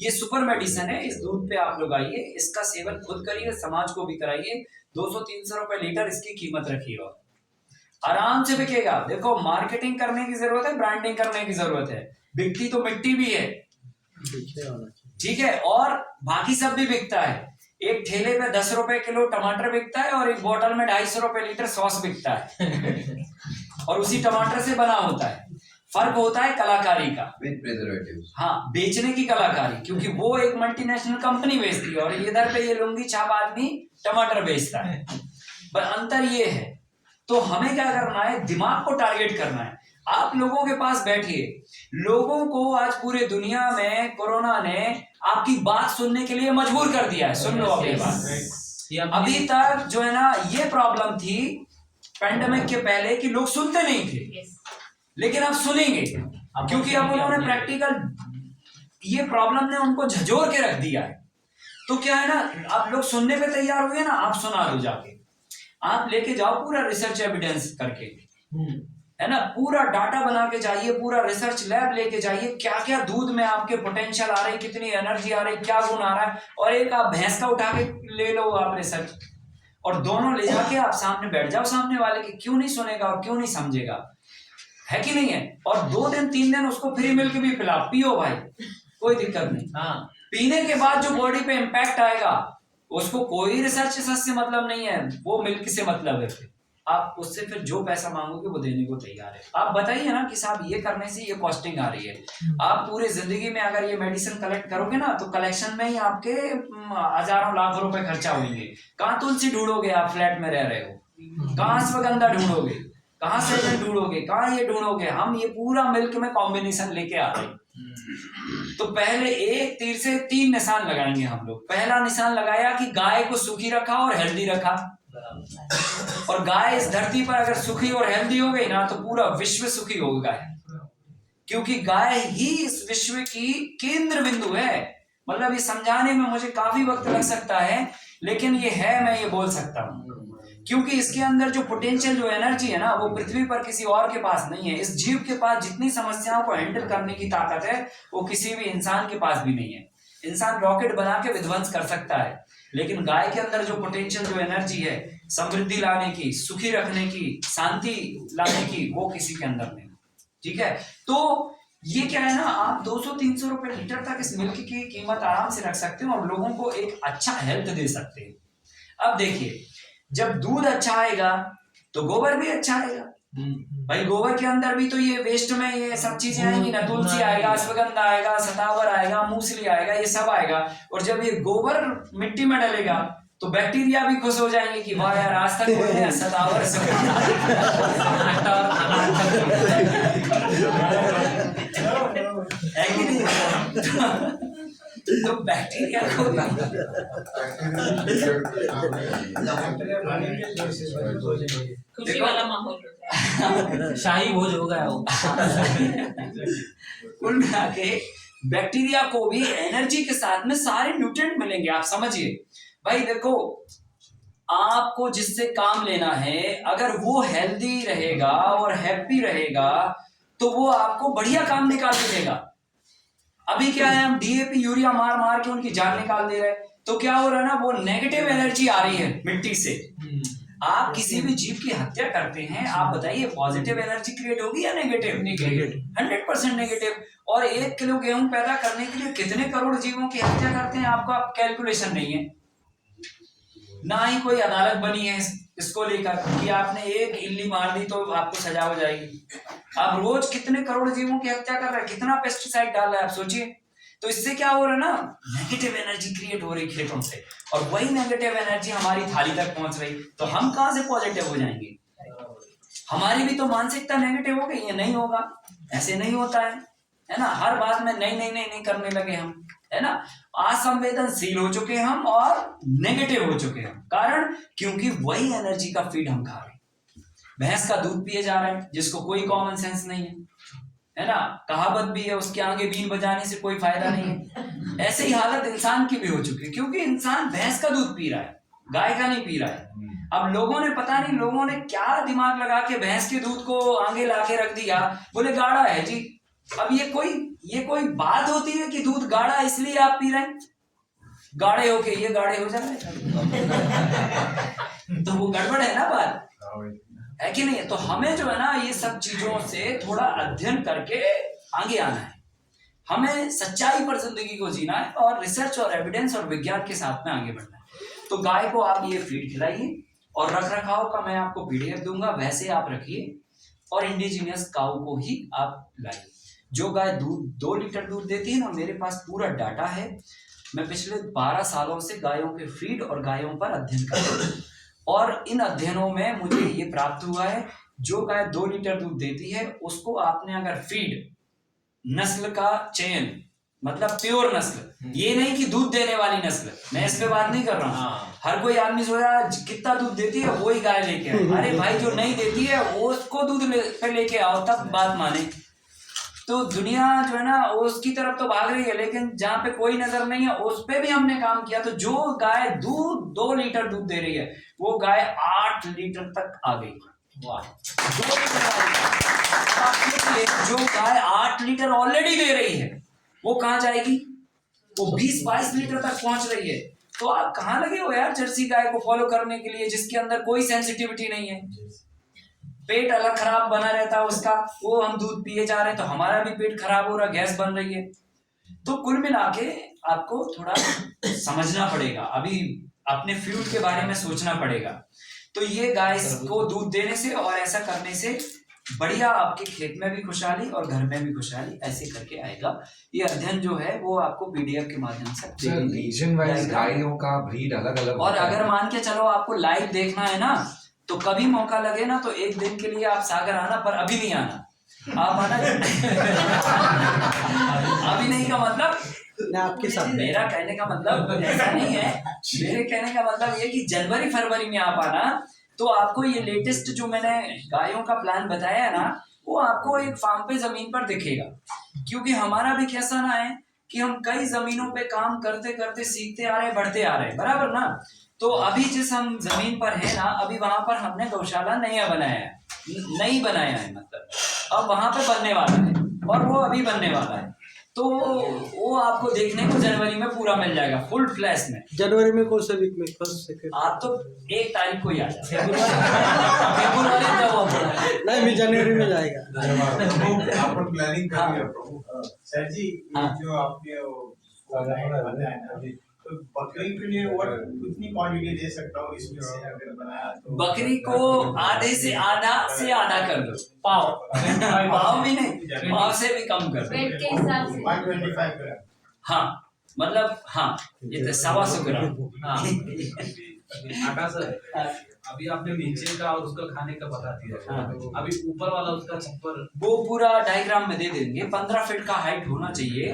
E: ये सुपर मेडिसिन है। इस दूध पे आप लोग आइए, इसका सेवन खुद करिए, समाज को भी कराइए। 200-300 रुपए लीटर इसकी कीमत रखिएगा, आराम से बिकेगा। देखो मार्केटिंग करने की जरूरत है, ब्रांडिंग करने की जरूरत है, बिकती तो मिट्टी भी है, ठीक है, और बाकी सब भी बिकता है। एक ठेले पे 10 रुपए किलो टमाटर बिकता है और एक बोतल में 250 रुपए लीटर सॉस बिकता है और उसी टमाटर से बना होता है। फर्क होता है कलाकारी का,
K: विद प्रिजर्वेटिव्स।
E: हाँ, बेचने की कलाकारी, क्योंकि वो एक मल्टीनेशनल कंपनी बेचती है और इधर पे ये लुंगी छाप आदमी टमाटर बेचता है, पर अंतर ये है। तो हमें क्या करना है, दिमाग को टारगेट करना है। आप लोगों के पास बैठिए, लोगों को आज पूरे दुनिया में कोरोना ने आपकी बात सुनने के लिए मजबूर कर दिया है। सुन लो अगली बात। अभी तक जो है ना, ये प्रॉब्लम थी पैंडेमिक के पहले कि लोग सुनते नहीं थे, लेकिन अब सुनेंगे, क्योंकि अब उन्होंने प्रैक्टिकल, ये प्रॉब्लम ने उनको झंझोर के रख दिया है। तो क्या है ना, आप लोग सुनने पे तैयार हुए ना, आप सुना दो जाके, आप लेके जाओ पूरा रिसर्च एविडेंस करके, है ना, पूरा डाटा बना के जाइए, पूरा रिसर्च लैब लेके जाइए, क्या क्या दूध में आपके पोटेंशियल आ रही, कितनी एनर्जी आ रही, क्या गुण आ रहा है, और एक आप भैंस का उठा के ले लो आप रिसर्च, और दोनों ले जाके आप सामने बैठ जाओ सामने वाले के, क्यों नहीं सुनेगा और क्यों नहीं समझेगा, है कि नहीं है। और 2 दिन 3 दिन उसको फ्री मिल्क भी पिलाओ, पियो भाई, कोई दिक्कत नहीं।
H: हाँ,
E: पीने के बाद जो बॉडी पे इम्पैक्ट आएगा, उसको कोई रिसर्च से मतलब नहीं है, वो मिल्क से मतलब है। आप उससे फिर जो पैसा मांगोगे वो देने को तैयार है। आप बताइए ना कि साहब ये करने से ये कॉस्टिंग आ रही है। आप पूरे जिंदगी में अगर ये मेडिसिन कलेक्ट करोगे ना, तो कलेक्शन में ही आपके हजारों लाख रुपए खर्चा होंगे। कहाँ तुलसी ढूंढोगे, आप फ्लैट में रह रहे हो, कहाँ अश्वगंधा ढूंढोगे, कहाँ सैजन ढूंढोगे, कहाँ ये ढूंढोगे। हम ये पूरा मिल्क में कॉम्बिनेशन लेके आ रहे हैं। तो पहले एक तीर से 3 निशान लगाएंगे हम लोग। पहला निशान लगाया कि गाय को सुखी रखा और हेल्दी रखा, और गाय इस धरती पर अगर सुखी और हेल्दी हो गई ना, तो पूरा विश्व सुखी होगा, क्योंकि गाय ही इस विश्व की केंद्र बिंदु है। मतलब ये समझाने में मुझे काफी वक्त लग सकता है, लेकिन ये है, मैं ये बोल सकता हूँ, क्योंकि इसके अंदर जो पोटेंशियल, जो एनर्जी है ना, वो पृथ्वी पर किसी और के पास नहीं है। इस जीव के पास जितनी समस्याओं को हैंडल करने की ताकत है, वो किसी भी इंसान के पास भी नहीं है। इंसान रॉकेट बना के विध्वंस कर सकता है, लेकिन गाय के अंदर जो पोटेंशियल, जो एनर्जी है समृद्धि लाने की, सुखी रखने की, शांति लाने की, वो किसी के अंदर नहीं। ठीक है, तो ये क्या है ना, आप 200-300 रुपए लीटर तक इस मिल्क की कीमत आराम से रख सकते हो और लोगों को एक अच्छा हेल्थ दे सकते हैं। अब देखिए, जब दूध अच्छा आएगा तो गोबर भी अच्छा आएगा। भाई गोबर के अंदर भी तो ये वेस्ट में ये सब चीजें आएंगी ना, तुलसी आएगा, अश्वगंधा आएगा, सतावर आएगा, मूसली आएगा, ये सब आएगा। और जब ये गोबर मिट्टी में डलेगा तो बैक्टीरिया भी खुश हो जाएंगे कि वाह यार, आज तक कोई ने सतावर है कि नहीं। तो बैक्टीरिया को
I: खुशी वाला माहौल होता है,
H: शाही भोज हो गया वो।
E: कुल मिला के बैक्टीरिया को भी एनर्जी के साथ में सारे न्यूट्रिएंट मिलेंगे। आप समझिए भाई, देखो आपको जिससे काम लेना है, अगर वो हेल्दी रहेगा और हैप्पी रहेगा तो वो आपको बढ़िया काम निकाल के देगा। अभी क्या है, हम डीएपी यूरिया मार मार के उनकी जान निकाल दे रहे हैं, तो क्या हो रहा है ना, वो नेगेटिव एनर्जी आ रही है मिट्टी से। आप किसी भी जीव की हत्या करते हैं, आप बताइए पॉजिटिव एनर्जी क्रिएट होगी या नेगेटिव? 100% नेगेटिव। और 1 किलो गेहूं पैदा करने के लिए कितने करोड़ जीवों की हत्या करते हैं, आपका कैलकुलेशन नहीं है। ना ही कोई अदालत बनी है इसको लेकर कि आपने 1 इल्ली मार दी तो आपको सजा हो जाएगी। आप रोज कितने करोड़ जीवों की हत्या कर रहे हैं, कितना पेस्टिसाइड डाल रहे हैं, आप सोचिए। तो इससे क्या हो रहा है ना, नेगेटिव एनर्जी क्रिएट हो रही खेतों से, और वही नेगेटिव एनर्जी हमारी थाली तक पहुंच रही, तो हम कहां से पॉजिटिव हो जाएंगे? हमारी भी तो मानसिकता नेगेटिव हो गई है। नहीं होगा, ऐसे नहीं होता है ना। हर बात में नहीं करने लगे हम, है ना। असंवेदनशील हो चुके हम और नेगेटिव हो चुके हम। कारण क्योंकि वही एनर्जी का फीड हम खा रहे हैं। भैंस का दूध पिए जा रहे हैं, जिसको कोई कॉमन सेंस नहीं है ना। कहावत भी है, उसके आगे बीन बजाने से कोई फायदा नहीं है। ऐसे ही हालत इंसान की भी हो चुकी है, क्योंकि इंसान भैंस का दूध पी रहा है, गाय का नहीं पी रहा है। अब लोगों ने पता नहीं लोगों ने क्या दिमाग लगा के भैंस के दूध को आगे लाके रख दिया, बोले गाढ़ा है जी, अब ये कोई बात होती है कि दूध गाढ़ा इसलिए आप पी रहे हैं, गाढ़े होके ये गाढ़े हो जा रहे हैं तो वो गड़बड़ है ना बात, है कि नहीं? तो हमें जो है ना ये सब चीजों से थोड़ा अध्ययन करके आगे आना है, हमें सच्चाई पर जिंदगी को जीना है और रिसर्च और एविडेंस और विज्ञान के साथ में आगे बढ़ना है। तो गाय को आप ये फीड खिलाइए और रख रखाव का मैं आपको पीडीएफ दूंगा, वैसे आप रखिए और इंडिजीनियस काऊ को ही आप लाइए। जो गाय दूध 2 लीटर दूध देती है ना, मेरे पास पूरा डाटा है, मैं पिछले 12 सालों से गायों के फीड और गायों पर अध्ययन कर रहा हूँ और इन अध्ययनों में मुझे ये प्राप्त हुआ है, जो गाय 2 लीटर दूध देती है उसको आपने अगर फीड नस्ल का चयन, मतलब प्योर नस्ल, ये नहीं कि दूध देने वाली नस्ल, मैं इस पे बात नहीं कर रहा हूँ। हर कोई आदमी सोच रहा है कितना दूध देती है वही गाय लेके आओ, अरे भाई जो नहीं देती है उसको दूध पे लेके आओ तब बात माने। तो दुनिया जो है ना उसकी तरफ तो भाग रही है, लेकिन जहाँ पे कोई नजर नहीं है उस पे भी हमने काम किया। तो जो गाय दूध 2 लीटर दूध दे रही है वो गाय 8 लीटर तक आ गई। वाह, 2 लीटर जो गाय 8 लीटर ऑलरेडी दे रही है वो कहाँ जाएगी? वो 20-22 लीटर तक पहुंच रही है। तो आप कहाँ लगे हो यार जर्सी गाय को फॉलो करने के लिए जिसके अंदर कोई सेंसिटिविटी नहीं है, पेट अलग खराब बना रहता है उसका, वो हम दूध पिए जा रहे हैं तो हमारा भी पेट खराब हो रहा, गैस बन रही है। तो कुल मिला के आपको थोड़ा समझना पड़ेगा, अभी अपने फ्यूल के बारे में सोचना पड़ेगा। तो ये गाय को दूध देने से और ऐसा करने से बढ़िया आपके खेत में भी खुशहाली और घर में भी खुशहाली ऐसे करके आएगा। ये अध्ययन जो है वो आपको पीडीएफ के माध्यम से
C: रीजन वाइज गायों का ब्रीड अलग अलग
E: और अगर मान के चलो आपको लाइव देखना है ना तो कभी मौका लगे ना तो एक दिन के लिए आप सागर आना, पर अभी नहीं आना, आप आना अभी नहीं का मतलब
G: आपके साथ
E: मेरा कहने का मतलब ऐसा नहीं है, मेरे कहने का मतलब ये कि जनवरी फरवरी में आप आना तो आपको ये लेटेस्ट जो मैंने गायों का प्लान बताया है ना वो आपको एक फार्म पे जमीन पर दिखेगा। क्योंकि हमारा भी कैसा ना है कि हम कई जमीनों पे काम करते करते सीखते आ रहे, बढ़ते आ रहे, बराबर ना। तो अभी जिस हम जमीन पर है ना, अभी वहां पर हमने गौशाला नहीं बनाया है, मतलब अब वहां पे बनने वाला है और वो अभी बनने वाला है। तो वो आपको देखने को जनवरी में पूरा मिल जाएगा फुल फ्लैश में।
G: जनवरी में कौन से वीक में? First second?
E: आप तो 1 तारीख को ही आ जाए
G: नहीं, मैं जनवरी में जाएगा।
J: आप प्लानिंग कर रहे हो सर जी, जो आपने बताया ना, तो बकरी के लिए और कितनी क्वांटिटी दे सकता हूँ इसमें से अगर बनाया तो?
E: बकरी को आधे से आधा कर दो, पाव भी नहीं, पाव से भी कम कर दो।
B: वेट के हिसाब से
J: 125 ग्राम।
E: हाँ मतलब हाँ, ये तो 125 ग्राम।
F: आकाश सर, अभी आपने नीचे का और उसका खाने का बता दिया, अभी ऊपर वाला उसका छप्पर
E: वो पूरा डायग्राम में दे देंगे। 15 फीट का हाइट होना चाहिए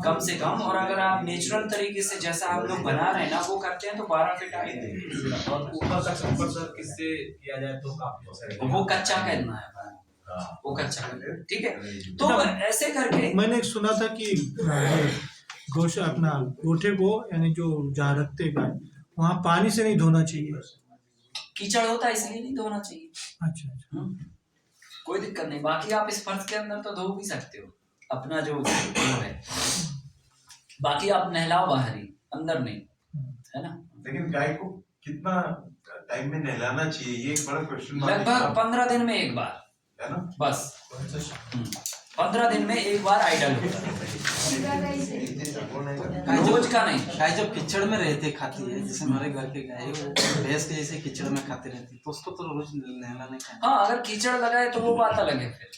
E: कम से कम, और अगर आप नेचुरल तरीके से जैसा हम लोग बना रहे हैं ना वो करते हैं तो 12 फीट हाइट देंगे।
F: और ऊपर का छप्पर सर किससे किया जाए तो काफी
E: वो कच्चा करना है, वो कच्चा करना है, ठीक है। तो ऐसे करके
K: मैंने सुना था कि गोश अपना गोठे को यानी जो जहाँ रखते गाय वहाँ पानी से नहीं धोना चाहिए,
E: कीचड़ होता है इसलिए नहीं धोना चाहिए।
K: अच्छा।
E: कोई दिक्कत नहीं, बाकी आप इस फर्श के अंदर तो धो भी सकते हो अपना जो है, बाकी आप नहलाओ बाहर ही, अंदर नहीं, है ना।
J: लेकिन गाय को कितना टाइम में नहलाना चाहिए, ये एक बड़ा क्वेश्चन।
E: लगभग 15 दिन में एक बार,
J: है ना,
E: बस 15 दिन में एक बार आइडल होता है, रोज का नहीं।
G: गाय जब कीचड़ में रहते खाती है, जैसे हमारे घर के गाय वो भैंस के जैसे कीचड़ में खाती रहती है, तो उसको तो रोज नहलाने का।
E: हाँ, अगर कीचड़ लगा है तो वो बात अलग है, फिर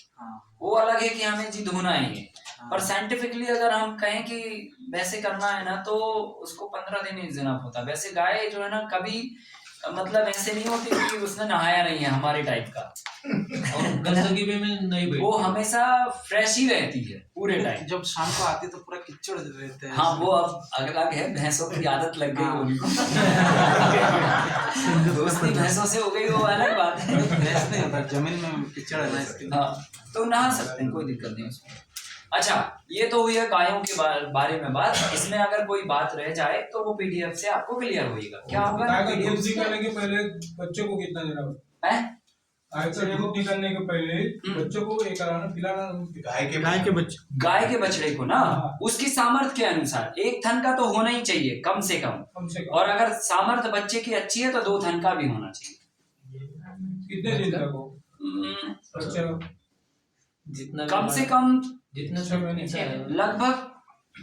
E: वो अलग है कि हमें जी धोना है ये। पर साइंटिफिकली अगर हम कहें कि वैसे करना है ना तो उसको 15 दिन ही इनफ होता है। वैसे गाय जो है ना कभी मतलब ऐसे नहीं होती कि उसने नहाया नहीं है हमारे टाइप का,
H: गंदगी में नहीं बैठती,
E: वो हमेशा फ्रेश ही रहती है पूरे टाइम।
G: जब शाम को आती है तो पूरा कीचड़ रहते हैं।
E: हाँ, वो अब अलग है, भैंसों की आदत लग गई होगी, दोस्ती भैंसों से हो गई वो अलग बात है।
G: भैंस नहीं होता, जमीन में कीचड़ है ना इसके लिए।
E: हाँ, तो नहा सकते हैं, कोई दिक्कत नहीं उसमें। अच्छा, ये तो हुई है गायों के बारे में बात। इसमें अगर कोई बात रह जाए तो वो पीडीएफ से आपको क्लियर होगा। क्या होगा ना,
D: दूध निकालने के पहले बच्चे को कितना देना होगा? ऐसा दूध निकलने के पहले बच्चों को ये कराना पिलाना
J: गाय के
K: बच्चे
E: गाय के बछड़े को ना
D: हाँ।
E: उसकी सामर्थ्य के अनुसार 1 थन का तो होना ही चाहिए कम से कम,
D: कम से कम
E: और अगर सामर्थ्य बच्चे की अच्छी है तो 2 थन का भी होना चाहिए।
D: कितने दिन तक हो
E: हम्म,
D: बच्चे
H: जितना
E: कम से कम
H: जितना
D: 6 महीने से
E: लगभग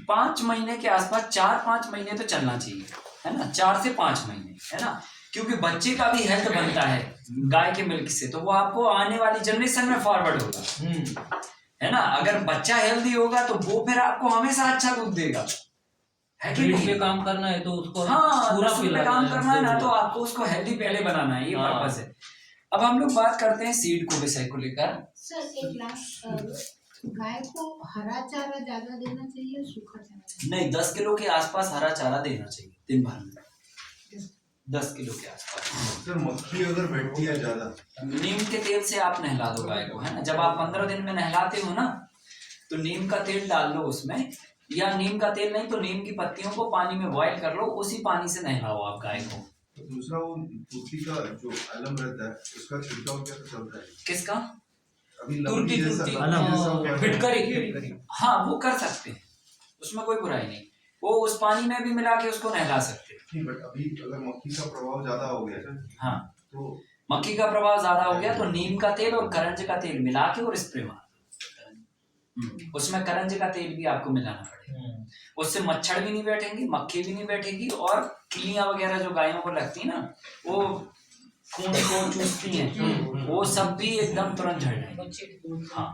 E: 5 महीने के आसपास, 4-5 महीने तो चलना चाहिए, है ना, 4 से 5 महीने, है ना, क्योंकि बच्चे का भी हेल्थ बनता है गाय के मिल्क से, तो वो आपको आने वाली जनरेशन में फॉरवर्ड होगा, है ना। अगर बच्चा हेल्दी होगा तो वो फिर आपको हमेशा अच्छा दूध देगा, है कि
H: ब्रीड
E: नहीं?
H: पे काम करना है तो उसको
E: हाँ,
H: पूरा
E: नस्ल पे
H: पिलाना
E: काम
H: है,
E: करना है ना,
H: दूध।
E: तो आपको उसको हेल्दी पहले बनाना है, ये
H: हाँ।
E: पर्पस है। अब हम लोग बात करते हैं सीड को विषय को लेकर।
B: सर एक लास्ट, गाय को हरा चारा ज्यादा देना चाहिए सूखा चारा?
E: नहीं, 10 किलो के आसपास हरा चारा देना चाहिए दिन भर में, 10 किलो के आसपास।
J: सर मक्खी अगर बैठती है ज्यादा,
E: नीम के तेल से आप नहला दो गाय को, है ना, जब आप 15 दिन में नहलाते हो ना तो नीम का तेल डाल लो उसमें, या नीम का तेल नहीं तो नीम की पत्तियों को पानी में बॉईल कर लो, उसी पानी से नहलाओ आप गाय को।
J: तो दूसरा वो तुलसी का जो अलम रहता है उसका छिड़काव क्या चलता है?
E: किसका?
J: अभी
H: तुरती
J: लंबी जैसा
H: तुरती
J: क्या-
H: फिटकरी
E: हाँ, वो कर सकते हैं, उसमें कोई बुराई नहीं, वो उस पानी में भी मिला के उसको नहला सकते हैं।
J: नहीं, बट अभी अगर मक्खी का प्रभाव ज्यादा हो गया सर,
E: हाँ,
J: तो
E: मक्खी का प्रभाव ज्यादा हो गया तो नीम का तेल और करंज का तेल मिला के और स्प्रे मार, उसमें करंज का तेल भी आपको मिलाना पड़ेगा, उससे मच्छर भी नहीं बैठेंगे, मक्खी भी नहीं बैठेगी, और किलियां वगैरह जो गायों को लगती है ना, वो खून को चूसती हैं, वो सब भी एकदम तुरंत झड़ जाएंगे। हाँ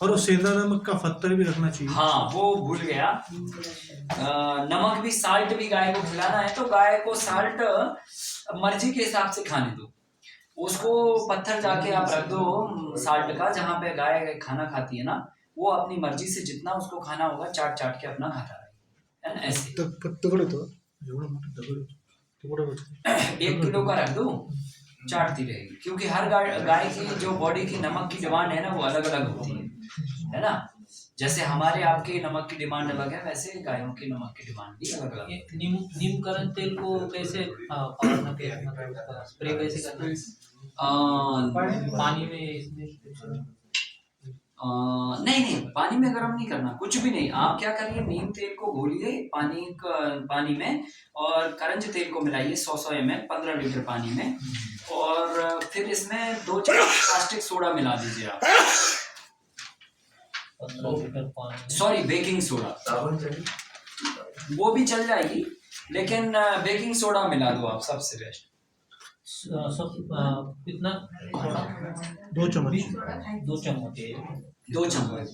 K: और वो सेंधा नमक का पत्थर भी रखना चाहिए।
E: हाँ, वो भूल गया, नमक भी, साल्ट भी गाय को खिलाना है तो गाय को साल्ट मर्जी के हिसाब से खाने दो, उसको पत्थर जाके आप रख दो साल्ट का, जहाँ पे गाय खाना खाती है ना, वो अपनी मर्जी से जितना उसको खाना होगा चाट चाट के अपना खाता रहेगा, है ना, ऐसे।
K: तुकडे तो एवढं मोठं दगड तुकडे होतं।
E: 1 किलो का रख दो, चाटती रहेगी, क्योंकि हर गाय की जो बॉडी की नमक की डिमांड है ना वो अलग अलग होती है ना, जैसे हमारे आपके नमक की डिमांड अलग है, वैसे गायों की नमक की डिमांड भी अलग अलग है।
H: ये नीम करंज तेल को कैसे पालना के मतलब स्प्रे कैसे करना है? पानी में इसमें
E: नहीं, पानी में गर्म नहीं करना, कुछ भी नहीं, आप क्या करिए, नीम तेल को घोलिए पानी में, और करंज तेल को मिलाइए 100 ml 15 लीटर पानी में, और फिर इसमें 2 चम्मच प्लास्टिक सोडा मिला दीजिए आप,
H: 15 लीटर पानी,
E: सॉरी बेकिंग सोडा,
J: साबुन चाहिए,
E: वो भी चल जाएगी, लेकिन बेकिंग सोडा मिला दो आप, सबसे बेस्ट।
H: सब कितना थोड़ा
K: 2 चम्मच
H: 2 चम्मच
E: 2 चम्मच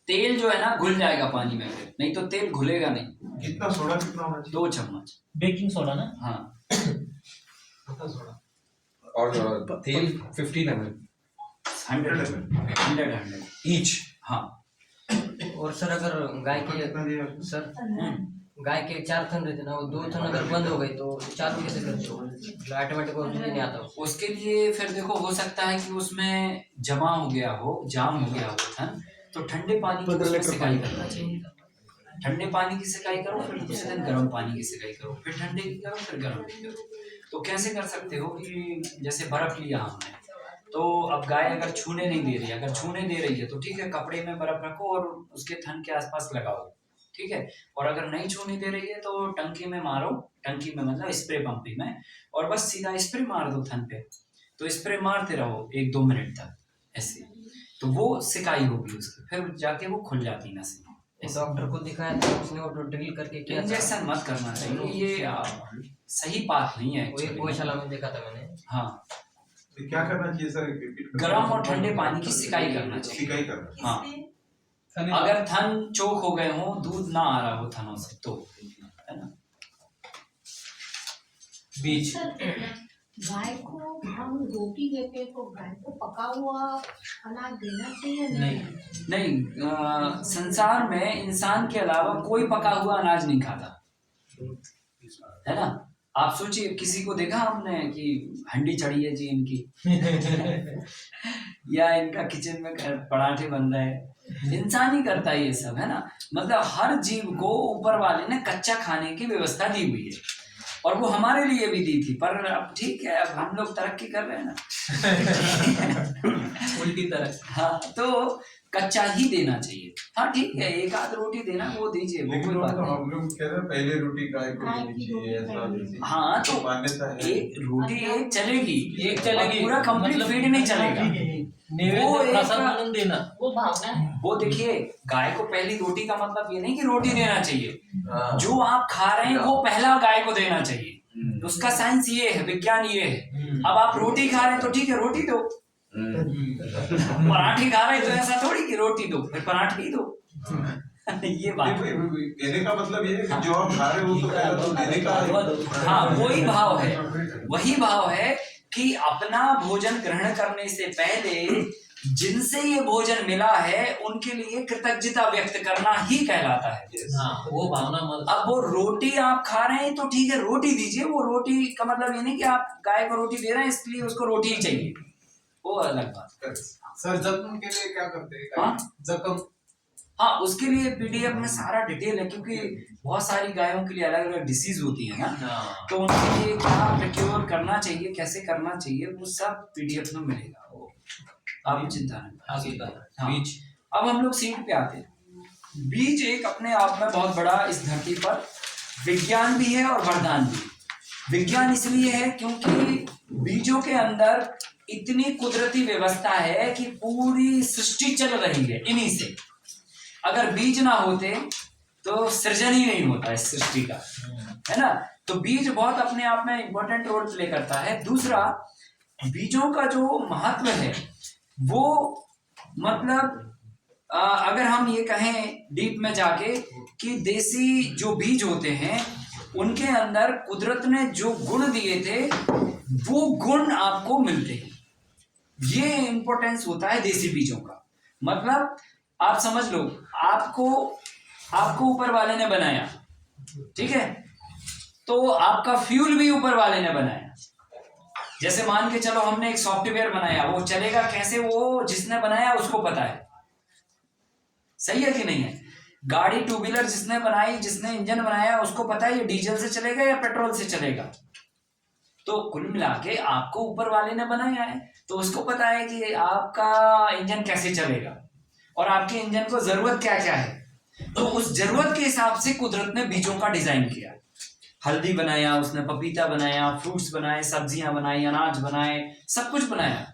E: तेल जो है ना घुल जाएगा पानी में, फिर नहीं तो तेल घुलेगा नहीं।
J: कितना सोडा कितना होना चाहिए?
E: 2 चम्मच,
H: बेकिंग सोडा ना?
E: हाँ,
C: और तेल 15 ml
E: 100
C: ईच।
E: हाँ।
G: और सर अगर गाय के
J: कितना दिया?
G: सर गाय के 4 थन रहते ना, वो 2 थन अगर बंद हो गई तो 4 कैसे करते हो? मतलब ऑटोमेटिक वो नहीं आता उसको।
E: उसके लिए फिर देखो, हो सकता है कि उसमें जमा हो गया हो, जाम हो गया हो थन, तो ठंडे पानी की उसमें सिकाई करना चाहिए। ठंडे पानी की सिकाई करो, फिर दूसरे दिन गर्म पानी की सिकाई करो, फिर ठंडे की करो, फिर गर्म की करो। तो कैसे कर सकते हो कि जैसे बर्फ लिया हमने, तो अब गाय अगर छूने नहीं दे रही है, अगर छूने दे रही है तो ठीक है, कपड़े में बर्फ रखो और उसके थन के आसपास लगाओ, ठीक है, और अगर नहीं छूने दे रही है तो टंकी में मारो, टंकी में मतलब स्प्रे पंपी में, और बस सीधा स्प्रे मार दो थन पे, तो स्प्रे मारते रहो 1-2 मिनट तक ऐसे, तो वो सिकाई होगी उसकी, फिर जाके वो खुल जाती नसें।
G: डॉक्टर को दिखाया था, उसने वो ड्रिल करके किया था।
E: इंजेक्शन मत करना चाहिए, ये सही बात नहीं है
G: वो गौशाला में देखा था मैंने।
E: हाँ,
J: तो क्या करना चाहिए सर? रिपीट करना
E: गर्म और ठंडे पानी की सिकाई करना चाहिए।
J: सिकाई करना।
E: हाँ, अगर थन चोक हो गए हो, दूध ना आ रहा हो थनों से, तो है ना।
H: बीज
B: गाय को हम रोटी देते हैं तो गाय को पका हुआ अनाज देना चाहिए?
E: नहीं, संसार में इंसान के अलावा कोई पका हुआ अनाज नहीं खाता, है ना। आप सोचिए, किसी को देखा आपने कि हंडी चढ़ी है जी इनकी या इनका किचन में पराठे बन रहे हैं? इंसान ही करता है ये सब, है ना। मतलब हर जीव को ऊपर वाले ने कच्चा खाने की व्यवस्था दी हुई है, और वो हमारे लिए भी दी थी, पर अब ठीक है, अब हम लोग तरक्की कर रहे हैं ना।
H: उल्टी तरह।
E: हाँ, तो कच्चा ही देना चाहिए। हाँ ठीक है, एक आध रोटी देना वो दीजिए, वो
D: लेकिन
E: कोई
D: वो
E: बात
D: तो
E: नहीं।
D: हम लोग कह रहे हैं पहले रोटी गाय को
B: गाय
D: देनी
B: की
D: चाहिए,
B: रोटी
D: ऐसा
B: पहले।
E: हाँ तो
D: मान्यता है।
E: एक रोटी एक चलेगी,
H: एक चलेगी,
E: और पूरा कंप्लीट
H: मतलब
E: फीड नहीं चलेगा। वो
H: नैवेद्य
E: एक-
H: प्रसाद म्हणून देना।
I: वो भावना है।
E: वो देखिए, गाय को पहली रोटी का मतलब ये नहीं कि रोटी देना चाहिए,
D: हाँ।
E: जो आप खा रहे हैं वो पहला गाय को देना चाहिए। तो उसका साइंस ये है, विज्ञान ये है। अब आप रोटी खा रहे हैं तो ठीक है, रोटी दो। पराठे खा रहे हैं तो ऐसा थोड़ी कि रोटी दो फिर पराठे ही दो। ये बात है।
D: कहने का मतलब ये है कि जो हम खा रहे हो तो पहले तो देने का है।
E: हाँ, वही भाव है, वही भाव है कि अपना भोजन ग्रहण करने से पहले जिनसे ये भोजन मिला है उनके लिए कृतज्ञता व्यक्त करना ही कहलाता है।
H: हाँ, वो भावना मत।
E: अब वो रोटी आप खा रहे हैं तो ठीक है, रोटी दीजिए। वो रोटी का मतलब ये नहीं कि आप गाय को रोटी दे रहे हैं इसलिए उसको रोटी ही चाहिए, वो अलग बात।
J: सर जख्म के लिए क्या करते हैं?
E: हाँ?
J: जख्म।
E: हाँ, उसके लिए पीडीएफ में सारा डिटेल है, क्योंकि बहुत सारी गायों के लिए अलग अलग डिसीज होती है ना, तो उनके लिए क्या प्रिक्योर करना चाहिए, कैसे करना चाहिए, वो सब पीडीएफ में मिलेगा। वो आप चिंता नहीं।
H: आगे का
E: हाँ।
H: बीज।
E: अब हम लोग सीड पे आते हैं। बीज एक अपने आप में बहुत बड़ा इस धरती पर विज्ञान भी है और वरदान भी। विज्ञान इसलिए है क्योंकि बीजों के अंदर इतनी कुदरती व्यवस्था है कि पूरी सृष्टि चल रही है इन्हीं से। अगर बीज ना होते तो सृजन ही नहीं होता इस सृष्टि का, है ना। तो बीज बहुत अपने आप में इम्पोर्टेंट रोल प्ले करता है। दूसरा, बीजों का जो महत्व है वो मतलब अगर हम ये कहें डीप में जाके कि देसी जो बीज होते हैं उनके अंदर कुदरत ने जो गुण दिए थे वो गुण आपको मिलते हैं। ये इंपॉर्टेंस होता है देसी बीजों का। मतलब आप समझ लो, आपको ऊपर वाले ने बनाया, ठीक है, तो आपका फ्यूल भी ऊपर वाले ने बनाया। जैसे मान के चलो हमने एक सॉफ्टवेयर बनाया, वो चलेगा कैसे वो जिसने बनाया उसको पता है, सही है कि नहीं है। गाड़ी टू व्हीलर जिसने बनाई, जिसने इंजन बनाया उसको पता है ये डीजल से चलेगा या पेट्रोल से चलेगा। तो कुल मिला के आपको ऊपर वाले ने बनाया है तो उसको पता है कि आपका इंजन कैसे चलेगा और आपके इंजन को जरूरत क्या क्या है। तो उस जरूरत के हिसाब से कुदरत ने बीजों का डिजाइन किया। हल्दी बनाया उसने, पपीता बनाया, फ्रूट्स बनाए, सब्जियां बनाई, अनाज बनाए, सब कुछ बनाया।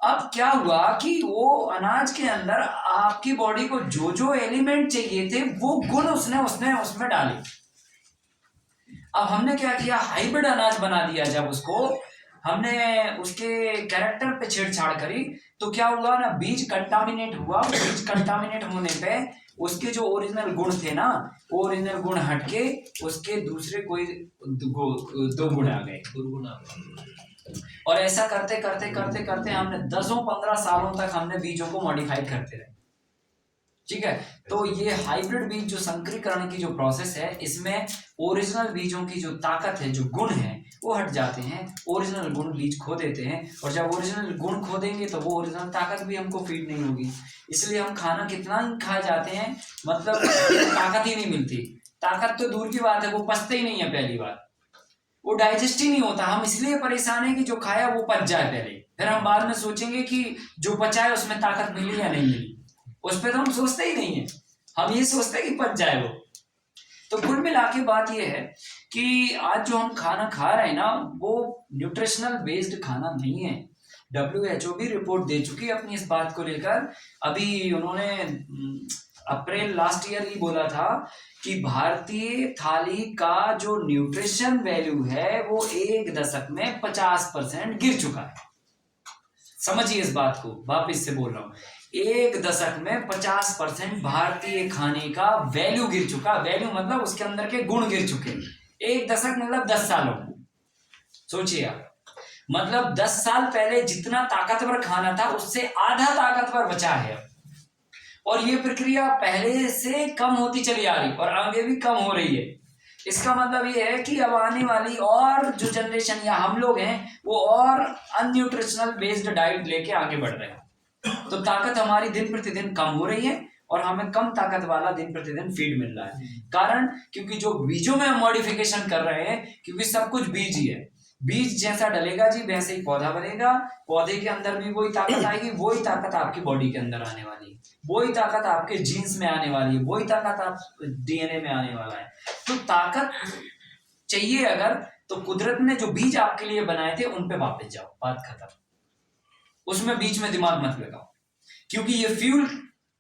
E: अब क्या हुआ कि वो अनाज के अंदर आपकी बॉडी को जो जो एलिमेंट चाहिए थे वो गुण उसने उसमें डाले। अब हमने क्या किया, हाइब्रिड अनाज बना दिया। जब उसको हमने उसके कैरेक्टर पे छेड़छाड़ करी तो क्या हुआ ना, बीज कंटामिनेट हुआ। बीज कंटामिनेट होने पे उसके जो ओरिजिनल गुण थे ना, वो ओरिजिनल गुण हटके उसके दूसरे कोई दो गुण आ गए,
H: दुर्गुण आ गए।
E: और ऐसा करते करते करते करते हमने 10-15 सालों तक हमने बीजों को मॉडिफाई करते रहे, ठीक है। तो ये हाइब्रिड बीज जो संकरीकरण की जो प्रोसेस है, इसमें ओरिजिनल बीजों की जो ताकत है, जो गुण है, वो हट जाते हैं। ओरिजिनल गुण बीज खो देते हैं, और जब ओरिजिनल गुण खो देंगे तो वो ओरिजिनल ताकत भी हमको फीड नहीं होगी। इसलिए हम खाना कितना ही खा जाते हैं, मतलब ताकत ही नहीं मिलती। ताकत तो दूर की बात है, वो पचते ही नहीं है। पहली बार वो डाइजेस्ट ही नहीं होता। हम इसलिए परेशान है कि जो खाया वो पच जाए पहले, फिर हम बाद में सोचेंगे कि जो पचा है उसमें ताकत मिली या नहीं मिली। उस पर तो हम सोचते ही नहीं है, हम ये सोचते हैं कि पच जाए वो। तो कुल मिला के बात ये है कि आज जो हम खाना खा रहे हैं ना, वो न्यूट्रिशनल बेस्ड खाना नहीं है। WHO भी रिपोर्ट दे चुकी है अपनी इस बात को लेकर। अभी उन्होंने अप्रैल लास्ट ईयर ही बोला था कि भारतीय थाली का जो न्यूट्रिशन वैल्यू है वो एक दशक में 50% गिर चुका है। समझिए इस बात को, वापिस से बोल रहा हूँ, एक दशक में 50% भारतीय खाने का वैल्यू गिर चुका। वैल्यू मतलब उसके अंदर के गुण गिर चुके। एक दशक मतलब 10 सालों में। सोचिए आप, मतलब 10 साल पहले जितना ताकतवर खाना था उससे आधा ताकतवर बचा है। और ये प्रक्रिया पहले से कम होती चली आ रही और आगे भी कम हो रही है। इसका मतलब ये है कि अब आने वाली और जो जनरेशन या हम लोग हैं वो और अनन्यूट्रिशनल बेस्ड डाइट लेके आगे बढ़ रहे हैं। तो ताकत हमारी दिन प्रतिदिन कम हो रही है और हमें कम ताकत वाला दिन प्रतिदिन फीड मिल रहा है। कारण क्योंकि जो बीजों में हम मॉडिफिकेशन कर रहे हैं, क्योंकि सब कुछ बीज ही है, बीज जैसा डलेगा जी वैसे ही पौधा बनेगा, पौधे के अंदर भी वही ताकत आएगी, वही ताकत आपकी बॉडी के अंदर आने वाली है, वही ताकत आपके जीन्स में आने वाली है, वही ताकत आप डीएनए में आने वाला है। तो ताकत चाहिए अगर, तो कुदरत ने जो बीज आपके लिए बनाए थे उन पे वापस जाओ, बात खत्म। उसमें बीच में दिमाग मत लगाओ, क्योंकि ये फ्यूल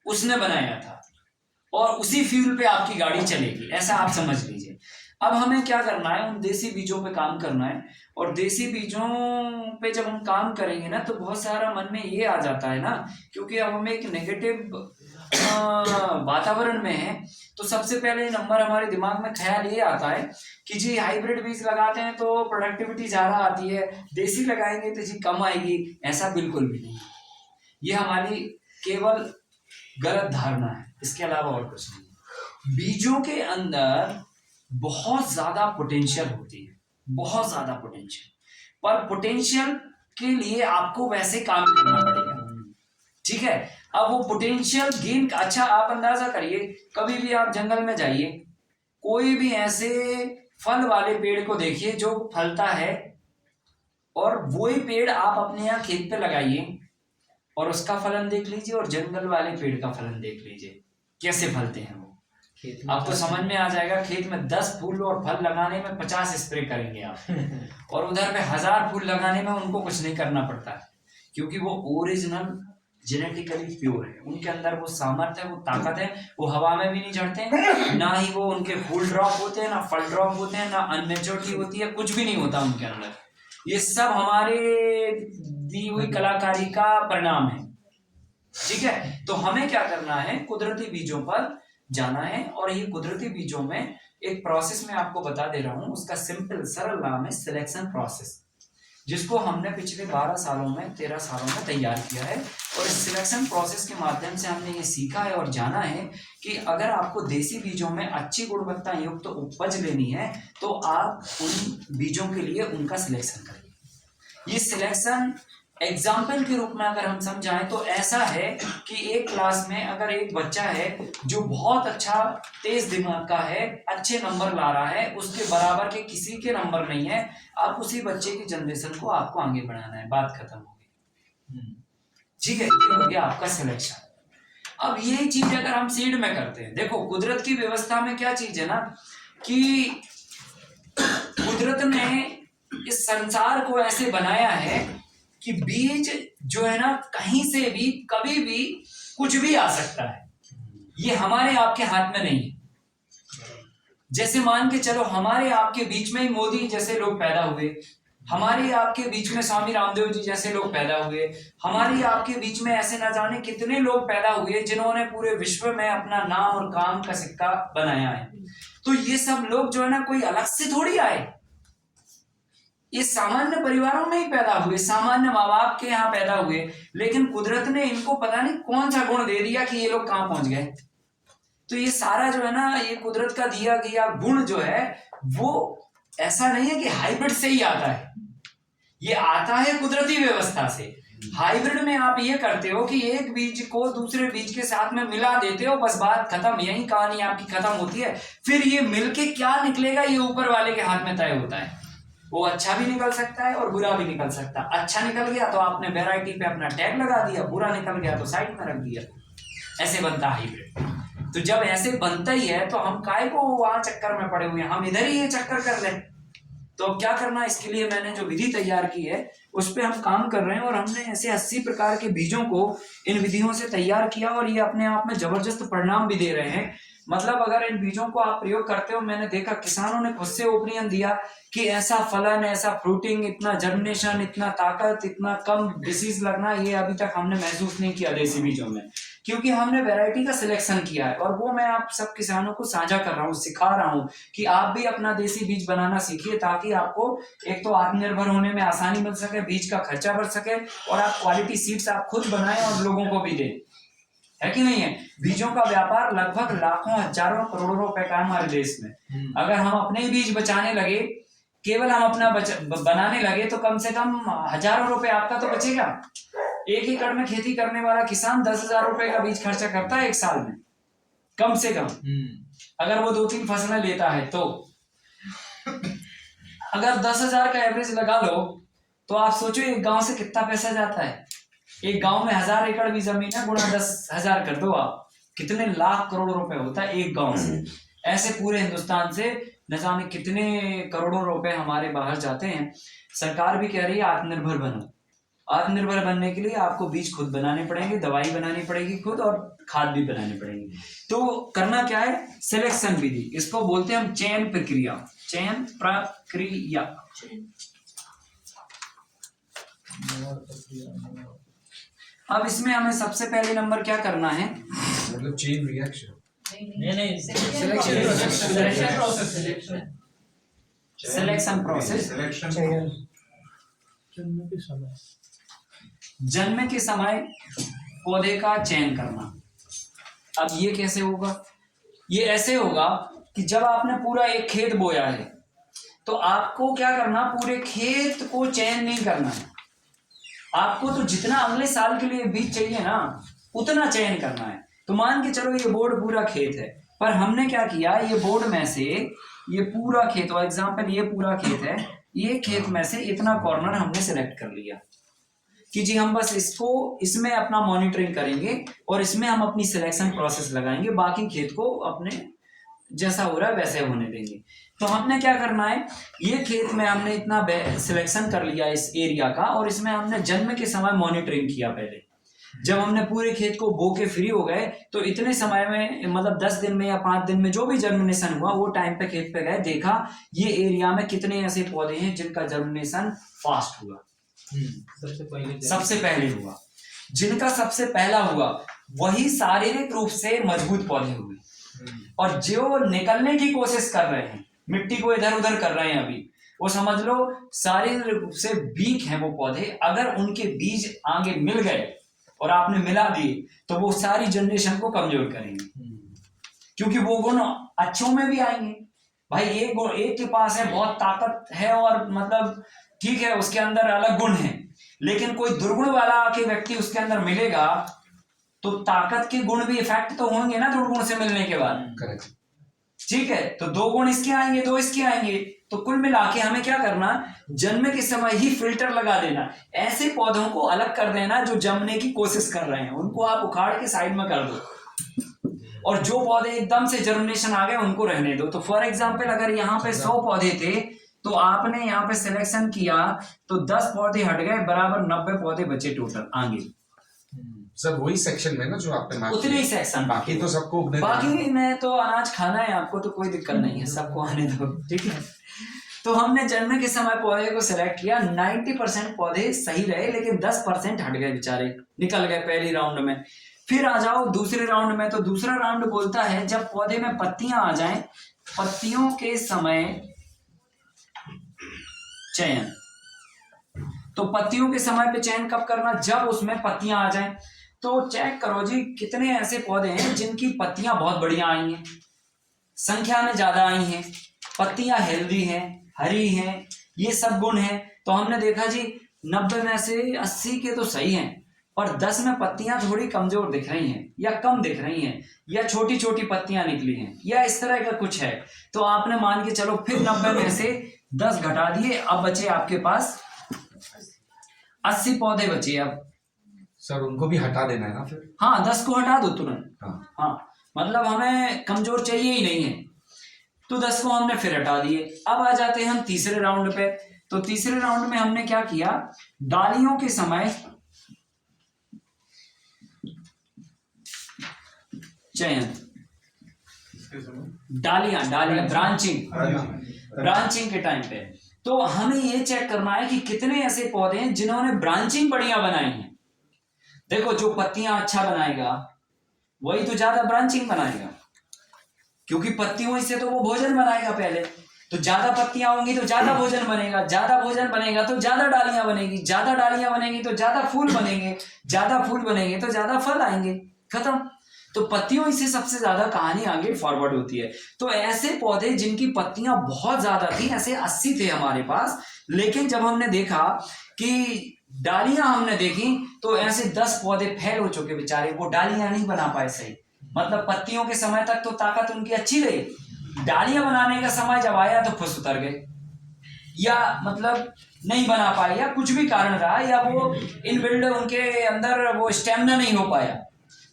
E: उसने बनाया था और उसी फ्यूल पे आपकी गाड़ी चलेगी, ऐसा आप समझ लीजिए। अब हमें क्या करना है, उन देसी बीजों पे काम करना है। और देसी बीजों पे जब हम काम करेंगे ना, तो बहुत सारा मन में ये आ जाता है ना, क्योंकि अब हम एक नेगेटिव वातावरण में है, तो सबसे पहले नंबर हमारे दिमाग में ख्याल ये आता है कि जी हाइब्रिड बीज लगाते हैं तो प्रोडक्टिविटी ज्यादा आती है, देसी लगाएंगे तो जी कम आएगी। ऐसा बिल्कुल भी नहीं, ये हमारी केवल गलत धारणा है, इसके अलावा और कुछ नहीं। बीजों के अंदर बहुत ज्यादा पोटेंशियल होती है, बहुत ज्यादा पोटेंशियल, पर पोटेंशियल के लिए आपको वैसे काम करना पड़ेगा, ठीक है। अब वो पोटेंशियल गेन, अच्छा आप अंदाजा करिए, कभी भी आप जंगल में जाइए, कोई भी ऐसे फल वाले पेड़ को देखिए जो फलता है, और वही पेड़ आप अपने यहाँ खेत पे लगाइए और उसका फलन देख लीजिए, और जंगल वाले पेड़ का फलन देख लीजिए कैसे फलते हैं वो। आपको समझ में आ जाएगा, खेत में 10 फूल और फल लगाने में 50 स्प्रे करेंगे आप, और उधर पे 1000 फूल लगाने में उनको कुछ नहीं करना पड़ता है, क्योंकि वो ओरिजिनल जेनेटिकली प्योर है, उनके अंदर वो सामर्थ्य है, वो ताकत है, वो हवा में भी नहीं झड़ते, ना ही वो उनके फूल ड्रॉप होते हैं, ना फल ड्रॉप होते हैं, ना अनमेच्योरिटी होती है, कुछ भी नहीं होता उनके अंदर। ये सब हमारे दी हुई कलाकारी का परिणाम है, ठीक है। तो हमें क्या करना है, कुदरती बीजों पर जाना है, और ये कुदरती बीजों में एक प्रोसेस मैं आपको बता दे रहा हूं, उसका सिंपल सरल नाम है सिलेक्शन प्रोसेस, जिसको हमने पिछले 12 सालों में 13 सालों में तैयार किया है। और इस सिलेक्शन प्रोसेस के माध्यम से हमने ये सीखा है और जाना है कि अगर आपको देसी बीजों में अच्छी गुणवत्ता युक्त तो उपज लेनी है, तो आप उन बीजों के लिए उनका सिलेक्शन करिए। ये सिलेक्शन एग्जाम्पल के रूप में अगर हम समझाएं तो ऐसा है कि एक क्लास में अगर एक बच्चा है जो बहुत अच्छा तेज दिमाग का है, अच्छे नंबर ला रहा है, उसके बराबर के किसी के नंबर नहीं है, आप उसी बच्चे की जनरेशन को आपको आगे बढ़ाना है, बात खत्म हो गई, ठीक है। ये हो गया आपका सिलेक्शन। अब यही चीज अगर हम सीड में करते हैं, देखो कुदरत की व्यवस्था में क्या चीज है ना, कि कुदरत ने इस संसार को ऐसे बनाया है कि बीज जो है ना, कहीं से भी कभी भी कुछ भी आ सकता है, ये हमारे आपके हाथ में नहीं है। जैसे मान के चलो हमारे आपके बीच में ही मोदी जैसे लोग पैदा हुए, हमारे आपके बीच में स्वामी रामदेव जी जैसे लोग पैदा हुए, हमारे आपके बीच में ऐसे ना जाने कितने लोग पैदा हुए जिन्होंने पूरे विश्व में अपना नाम और काम का सिक्का बनाया है। तो ये सब लोग जो है ना, कोई अलग से थोड़ी आए, ये सामान्य परिवारों में ही पैदा हुए, सामान्य माँ बाप के यहाँ पैदा हुए, लेकिन कुदरत ने इनको पता नहीं कौन सा गुण दे दिया कि ये लोग कहाँ पहुंच गए। तो ये सारा जो है ना, ये कुदरत का दिया गया गुण जो है, वो ऐसा नहीं है कि हाइब्रिड से ही आता है, ये आता है कुदरती व्यवस्था से। हाइब्रिड में आप ये करते हो कि एक बीज को दूसरे बीज के साथ में मिला देते हो, बस बात खत्म, यही कहानी आपकी खत्म होती है। फिर ये मिलके क्या निकलेगा, ये ऊपर वाले के हाथ में तय होता है। वो अच्छा भी निकल सकता है और बुरा भी निकल सकता है। अच्छा निकल गया तो आपने वैरायटी पे अपना टैग लगा दिया, बुरा निकल गया तो साइड में रख दिया। ऐसे बनता हाइब्रिड। तो जब ऐसे बनता ही है तो हम काय को वहां चक्कर में पड़े हुए हैं, हम इधर ही ये चक्कर कर लें। तो अब क्या करना, इसके लिए मैंने जो विधि तैयार की है उस पर हम काम कर रहे हैं, और हमने ऐसे 80 प्रकार के बीजों को इन विधियों से तैयार किया, और ये अपने आप में जबरदस्त परिणाम भी दे रहे हैं। मतलब अगर इन बीजों को आप प्रयोग करते हो, मैंने देखा किसानों ने खुद से ओपिनियन दिया कि ऐसा फलन, ऐसा फ्रूटिंग, इतना जर्मिनेशन, इतना ताकत, इतना कम डिसीज लगना, ये अभी तक हमने महसूस नहीं किया देसी बीजों में, क्योंकि हमने वैरायटी का सिलेक्शन किया है। और वो मैं आप सब किसानों को साझा कर रहा हूँ, सिखा रहा हूँ कि आप भी अपना देसी बीज बनाना सीखिए, ताकि आपको एक तो आत्मनिर्भर होने में आसानी मिल सके, बीज का खर्चा बढ़ सके, और आप क्वालिटी सीड्स आप खुद बनाएं और लोगों को भी दें, है कि नहीं है। बीजों का व्यापार लगभग लाखों हजारों करोड़ों रुपए का हमारे देश में। अगर हम अपने बीज बचाने लगे, केवल हम अपना बनाने लगे, तो कम से कम हजारों रुपए आपका तो बचेगा। 1 एकड़ में खेती करने वाला किसान 10,000 रुपए का बीज खर्चा करता है 1 साल में, कम से कम, अगर वो 2-3 फसलें लेता है तो। अगर 10,000 का एवरेज लगा लो तो आप सोचो एक गांव से कितना पैसा जाता है। एक गांव में 1000 एकड़ भी जमीन है, गुणा 10,000 कर दो आप, कितने लाख करोड़ रुपए होता है एक गांव से। ऐसे पूरे हिंदुस्तान से न जाने कितने करोड़ों रुपए हमारे बाहर जाते हैं। सरकार भी कह रही है आत्मनिर्भर बनो। आत्मनिर्भर बनने के लिए आपको बीज खुद बनाने पड़ेंगे, दवाई बनानी पड़ेगी खुद, और खाद भी बनानी पड़ेगी। तो करना क्या है, सिलेक्शन विधि, इसको बोलते हैं हम चयन प्रक्रिया। चयन प्रक्रिया, अब इसमें हमें सबसे पहले नंबर क्या करना है,
C: मतलब चेन रिएक्शन,
E: सिलेक्शन प्रोसेस। जन्म के समय पौधे का चयन करना। अब ये कैसे होगा, ये ऐसे होगा कि जब आपने पूरा एक खेत बोया है तो आपको क्या करना, पूरे खेत को चयन नहीं करना है, आपको तो जितना अगले साल के लिए बीज चाहिए ना उतना चयन करना है। तो मान के चलो ये बोर्ड पूरा खेत है, पर हमने क्या किया, ये बोर्ड में से ये पूरा खेत, फॉर एग्जाम्पल ये पूरा खेत है, ये खेत में से इतना कॉर्नर हमने सिलेक्ट कर लिया कि जी हम बस इसको, इसमें अपना मॉनिटरिंग करेंगे और इसमें हम अपनी सिलेक्शन प्रोसेस लगाएंगे, बाकी खेत को अपने जैसा हो रहा है वैसे होने देंगे। तो हमने क्या करना है, ये खेत में हमने इतना सिलेक्शन कर लिया इस एरिया का, और इसमें हमने जन्म के समय मॉनिटरिंग किया। पहले जब हमने पूरे खेत को बो के फ्री हो गए तो इतने समय में, मतलब 10 दिन में या 5 दिन में जो भी जर्मिनेशन हुआ, वो टाइम पे खेत पे गए, देखा ये एरिया में कितने ऐसे पौधे हैं जिनका जर्मिनेशन फास्ट हुआ, सबसे पहले हुआ। जिनका सबसे पहला हुआ वही शारीरिक रूप से मजबूत पौधे हुए, और जो निकलने की कोशिश कर रहे हैं, मिट्टी को इधर उधर कर रहे हैं अभी, वो समझ लो शारीरिक रूप से वीक हैं वो पौधे। अगर उनके बीज आगे मिल गए और आपने मिला दिए तो वो सारी जनरेशन को कमजोर करेंगे, क्योंकि वो गुण अच्छों में भी आएंगे। भाई एक गुण एक के पास है, बहुत ताकत है और मतलब ठीक है उसके अंदर अलग गुण है, लेकिन कोई दुर्गुण वाला आके व्यक्ति उसके अंदर मिलेगा तो ताकत के गुण भी इफेक्ट तो होंगे ना दुर्गुण से मिलने के बाद।
C: करेक्ट,
E: ठीक है, तो 2 गुण इसके आएंगे, 2 इसके आएंगे, तो कुल मिला के हमें क्या करना, जन्म के समय ही फिल्टर लगा देना, ऐसे पौधों को अलग कर देना जो जमने की कोशिश कर रहे हैं, उनको आप उखाड़ के साइड में कर दो, और जो पौधे एकदम से जर्मिनेशन आ गए उनको रहने दो। तो फॉर एग्जाम्पल अगर यहाँ पे 100 पौधे थे तो आपने यहाँ पे सिलेक्शन किया तो 10 पौधे हट गए, बराबर 90 पौधे बचे टोटल आगे।
C: सर वही सेक्शन में ना जो आपने मार्क
E: उतने ही सेक्शन,
C: बाकी तो सबको उगने
E: बाकी में तो अनाज खाना है आपको, तो कोई दिक्कत नहीं है, सबको आने दो, ठीक है। तो हमने जन्म के समय पौधे को सिलेक्ट किया, 90% पौधे सही रहे, लेकिन 10% हट गए बेचारे, निकल गए पहली राउंड में। फिर आ जाओ दूसरे राउंड में, तो दूसरा राउंड बोलता है जब पौधे में पत्तियां आ जाएं, पत्तियों के समय चयन। तो पत्तियों के समय पे चयन कब करना, जब उसमें पत्तियां आ जाएं। तो चेक करो जी कितने ऐसे पौधे हैं जिनकी पत्तियां बहुत बढ़िया आई हैं, संख्या में ज्यादा आई हैं, पत्तियां हेल्दी हैं, हरी हैं, ये सब गुण हैं। तो हमने देखा जी 90 में से 80 के तो सही हैं, और 10 में पत्तियां थोड़ी कमजोर दिख रही हैं या कम दिख रही हैं, या छोटी छोटी पत्तियां निकली हैं, या इस तरह का कुछ है। तो आपने मान के चलो फिर 90 में से 10 घटा दिए, अब बचे आपके पास 80 पौधे बचे। अब
C: सर उनको भी हटा देना है ना फिर?
E: हाँ 10 को हटा दो तुरंत। हाँ मतलब हमें कमजोर चाहिए ही नहीं है, तो 10 को हमने फिर हटा दिए। अब आ जाते हैं हम तीसरे राउंड पे। तो तीसरे राउंड में हमने क्या किया, डालियों के समय चयन, डालियां ब्रांचिंग के टाइम पे। तो हमें ये चेक करना है कि कितने ऐसे पौधे हैं जिन्होंने ब्रांचिंग बढ़िया बनाई है। देखो जो पत्तियां अच्छा बनाएगा वही तो ज्यादा ब्रांचिंग बनाएगा, क्योंकि पत्तियों से तो वो भोजन बनाएगा पहले। तो ज्यादा पत्तियां होंगी तो ज्यादा भोजन बनेगा, ज्यादा भोजन बनेगा तो ज्यादा डालियां बनेगी, ज्यादा डालियां बनेगी तो ज्यादा फूल बनेंगे, ज्यादा फूल बनेंगे तो ज्यादा फल आएंगे, खत्म। तो पत्तियों से सबसे ज्यादा कहानी आगे फॉरवर्ड होती है। तो ऐसे पौधे जिनकी पत्तियां बहुत ज्यादा थी, ऐसे 80 थे हमारे पास, लेकिन जब हमने देखा कि डालियां हमने देखी तो ऐसे 10 पौधे फैल हो चुके बेचारे, वो डालियां नहीं बना पाए सही। मतलब पत्तियों के समय तक तो ताकत उनकी अच्छी रही, डालियां बनाने का समय जब आया तो फुस उतर गए, या मतलब नहीं बना पाए, या कुछ भी कारण रहा, या वो इनबिल्ड उनके अंदर वो स्टेमिना नहीं हो पाया,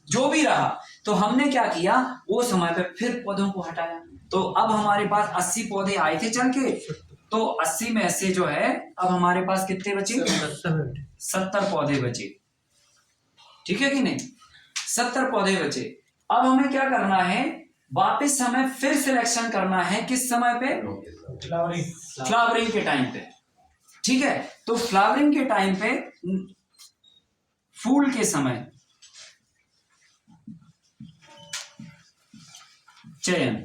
E: जो भी रहा। तो हमने क्या किया, वो समय पे फिर पौधों को हटाया। तो अब हमारे पास 80 पौधे आए थे चल के, तो 80 में से जो है अब हमारे पास कितने बचे? 70 पौधे बचे, ठीक है कि नहीं? 70 पौधे बचे। अब हमें क्या करना है, वापस हमें फिर सिलेक्शन करना है, किस समय पे? फ्लावरिंग के टाइम पे, ठीक है। तो फ्लावरिंग के टाइम पे, फूल के समय चयन,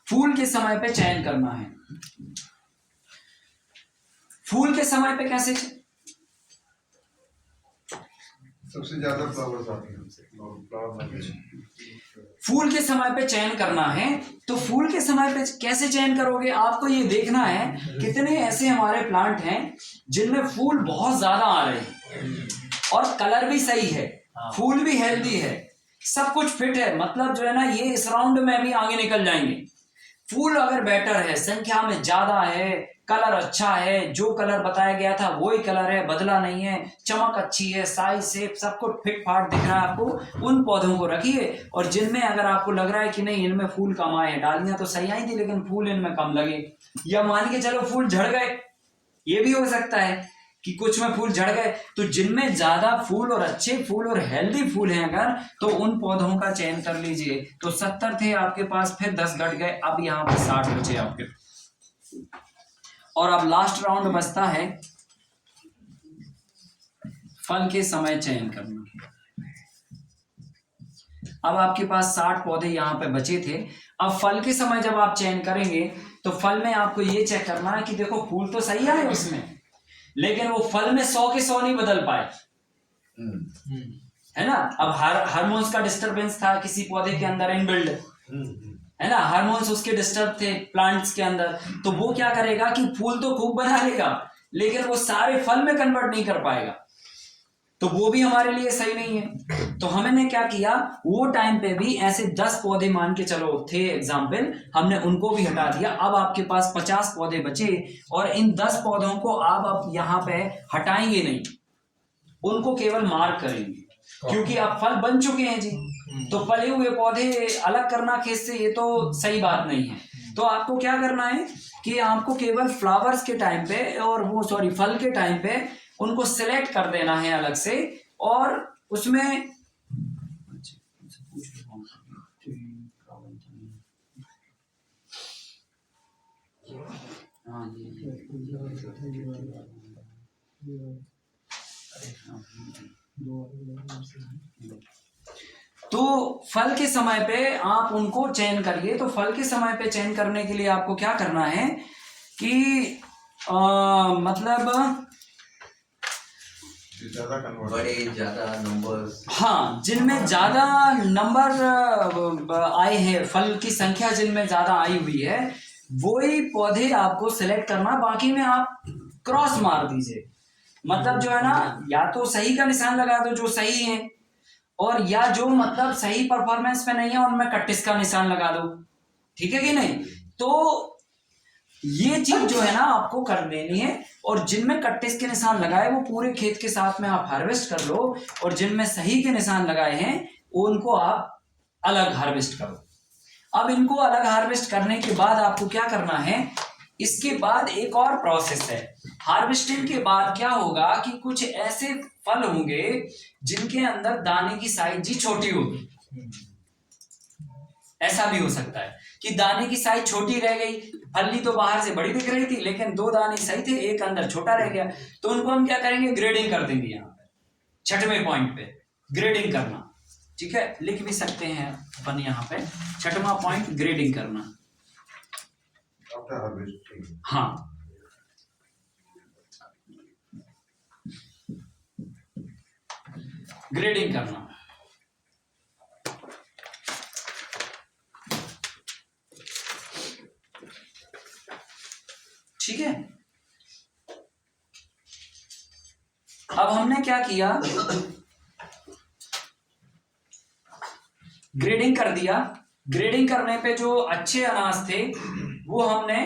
E: फूल के समय पे चयन करना है। फूल के समय पे कैसे?
D: सबसे ज्यादा फ्लावर्स आते हैं,
E: फूल के समय पे चयन करना है। तो फूल के समय पे कैसे चयन करोगे? आपको ये देखना है कितने ऐसे हमारे प्लांट हैं जिनमें फूल बहुत ज्यादा आ रहे हैं और कलर भी सही है, फूल भी हेल्दी है, सब कुछ फिट है, मतलब जो है ना ये इस राउंड में भी आगे निकल जाएंगे। फूल अगर बेटर है, संख्या में ज्यादा है, कलर अच्छा है, जो कलर बताया गया था वही कलर है, बदला नहीं है, चमक अच्छी है, साइज शेप सब कुछ फिट फाट दिख रहा है आपको, उन पौधों को रखिए। और जिनमें अगर आपको लग रहा है कि नहीं इनमें फूल कम आए, डालियां तो सही आई थी लेकिन फूल इनमें कम लगे, या मान के चलो फूल झड़ गए, ये भी हो सकता है कि कुछ में फूल झड़ गए, तो जिनमें ज्यादा फूल और अच्छे फूल और हेल्दी फूल हैं अगर, तो उन पौधों का चयन कर लीजिए। तो 70 थे आपके पास, फिर 10 घट गए, अब यहाँ पे 60 बचे आपके। और अब लास्ट राउंड बचता है फल के समय चयन करना। अब आपके पास 60 पौधे यहाँ पे बचे थे। अब फल के समय जब आप चयन करेंगे तो फल में आपको ये चेक करना है कि देखो फूल तो सही आए उसमें, लेकिन वो फल में 100 के 100 नहीं बदल पाए, है ना। अब हार्मोन्स का डिस्टरबेंस था किसी पौधे के अंदर इनबिल्ड, है ना, हार्मोन्स उसके डिस्टर्ब थे प्लांट्स के अंदर, तो वो क्या करेगा कि फूल तो खूब बना लेगा लेकिन वो सारे फल में कन्वर्ट नहीं कर पाएगा, तो वो भी हमारे लिए सही नहीं है। तो हमने क्या किया, वो टाइम पे भी ऐसे 10 पौधे मान के चलो थे एग्जाम्पल, हमने उनको भी हटा दिया। अब आपके पास 50 पौधे बचे और इन 10 पौधों को आप अब यहाँ पे हटाएंगे नहीं, उनको केवल मार्क करेंगे, क्योंकि अब फल बन चुके हैं जी। तो फले हुए पौधे अलग करना खेत से ये तो सही बात नहीं है। तो आपको क्या करना है कि आपको केवल फ्लावर्स के टाइम पे और वो सॉरी फल के टाइम पे उनको सिलेक्ट कर देना है अलग से, और उसमें तो फल के समय पे आप उनको चयन करिए। तो फल के समय पे चयन करने के लिए आपको क्या करना है कि मतलब
L: बड़े ज्यादा नंबर,
E: हाँ, जिनमें ज्यादा नंबर आए हैं, फल की संख्या जिनमें ज्यादा आई हुई है वही पौधे आपको सिलेक्ट करना, बाकी में आप क्रॉस मार दीजिए। मतलब जो है ना, या तो सही का निशान लगा दो जो सही है, और या जो मतलब सही परफॉर्मेंस पे नहीं है उनमें कट्टिस का निशान लगा दो, ठीक है कि नहीं। तो ये चीज जो है ना आपको कर देनी है, और जिनमें कट्टिस के निशान लगाए वो पूरे खेत के साथ में आप हार्वेस्ट कर लो, और जिनमें सही के निशान लगाए हैं उनको आप अलग हार्वेस्ट करो। अब इनको अलग हार्वेस्ट करने के बाद आपको क्या करना है, इसके बाद एक और प्रोसेस है। हार्वेस्टिंग के बाद क्या होगा कि कुछ ऐसे फल होंगे जिनके अंदर दाने की साइज जी छोटी होगी। ऐसा भी हो सकता है कि दाने की साइज छोटी रह गई, फली तो बाहर से बड़ी दिख रही थी लेकिन 2 दाने सही थे, एक अंदर छोटा रह गया, तो उनको हम क्या करेंगे, ग्रेडिंग कर देंगे। यहाँ पे 6वें पॉइंट पे ग्रेडिंग करना, ठीक है, लिख भी सकते हैं अपन यहाँ पे 6वां पॉइंट ग्रेडिंग करना। हाँ, ग्रेडिंग करना। ठीक है, अब हमने क्या किया, ग्रेडिंग कर दिया। ग्रेडिंग करने पे जो अच्छे अनाज थे वो हमने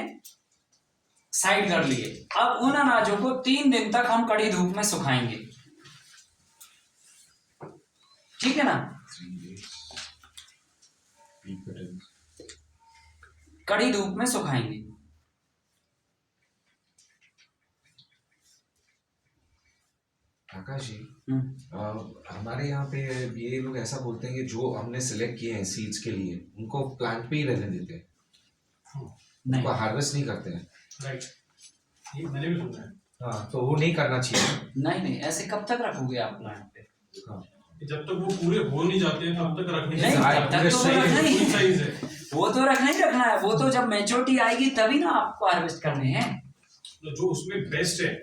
E: साइड कर लिए। अब उन अनाजों को 3 दिन तक हम कड़ी धूप में सुखाएंगे, ठीक है ना। कड़ी धूप में सुखाएंगे।
M: आकाश जी, हमारे यहाँ पे ये लोग ऐसा बोलते हैं कि जो हमने सिलेक्ट किए हैं सीड्स के लिए उनको प्लांट पे ही रहने देते हैं, उनको हार्वेस्ट नहीं करते हैं।
K: राइट, ये मैंने भी सुना है।
M: हाँ, तो वो नहीं करना चाहिए।
E: नहीं, ऐसे कब तक रखोगे आप प्लांट पे?
M: हाँ,
K: जब तक वो पूरे हो नहीं जाते हैं तब तक रखने
E: नहीं, तब तक तो रखना ही है। वो तो रखना ही रखना है। वो तो जब मैच्योरिटी आएगी तभी ना आपको हार्वेस्ट करने हैं।
K: तो जो उसमें बेस्ट है,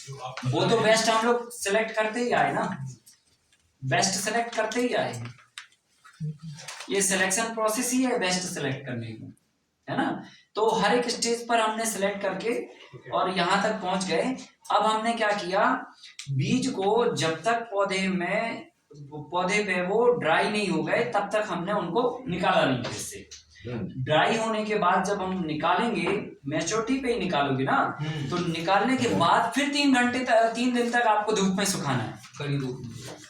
K: जो आप
E: वो तो बेस्ट हम लोग सिलेक्ट करते ही आए ना, बेस्ट सिलेक्ट करते ही आए। ये सिलेक्शन प्रोसेस ही है बेस्ट सिलेक्ट करने की, है ना। तो हर एक स्टेज पर हमने सिलेक्ट करके और यहाँ तक पहुंच गए। अब हमने क्या किया, बीज को जब तक पौधे पे वो ड्राई नहीं हो गए तब तक हमने उनको निकाला नहीं है इससे। ड्राई होने के बाद जब हम निकालेंगे, मैच्योरिटी पे ही निकालोगे ना, तो निकालने के बाद फिर 3 दिन तक आपको धूप में सुखाना है,
H: कड़ी धूप।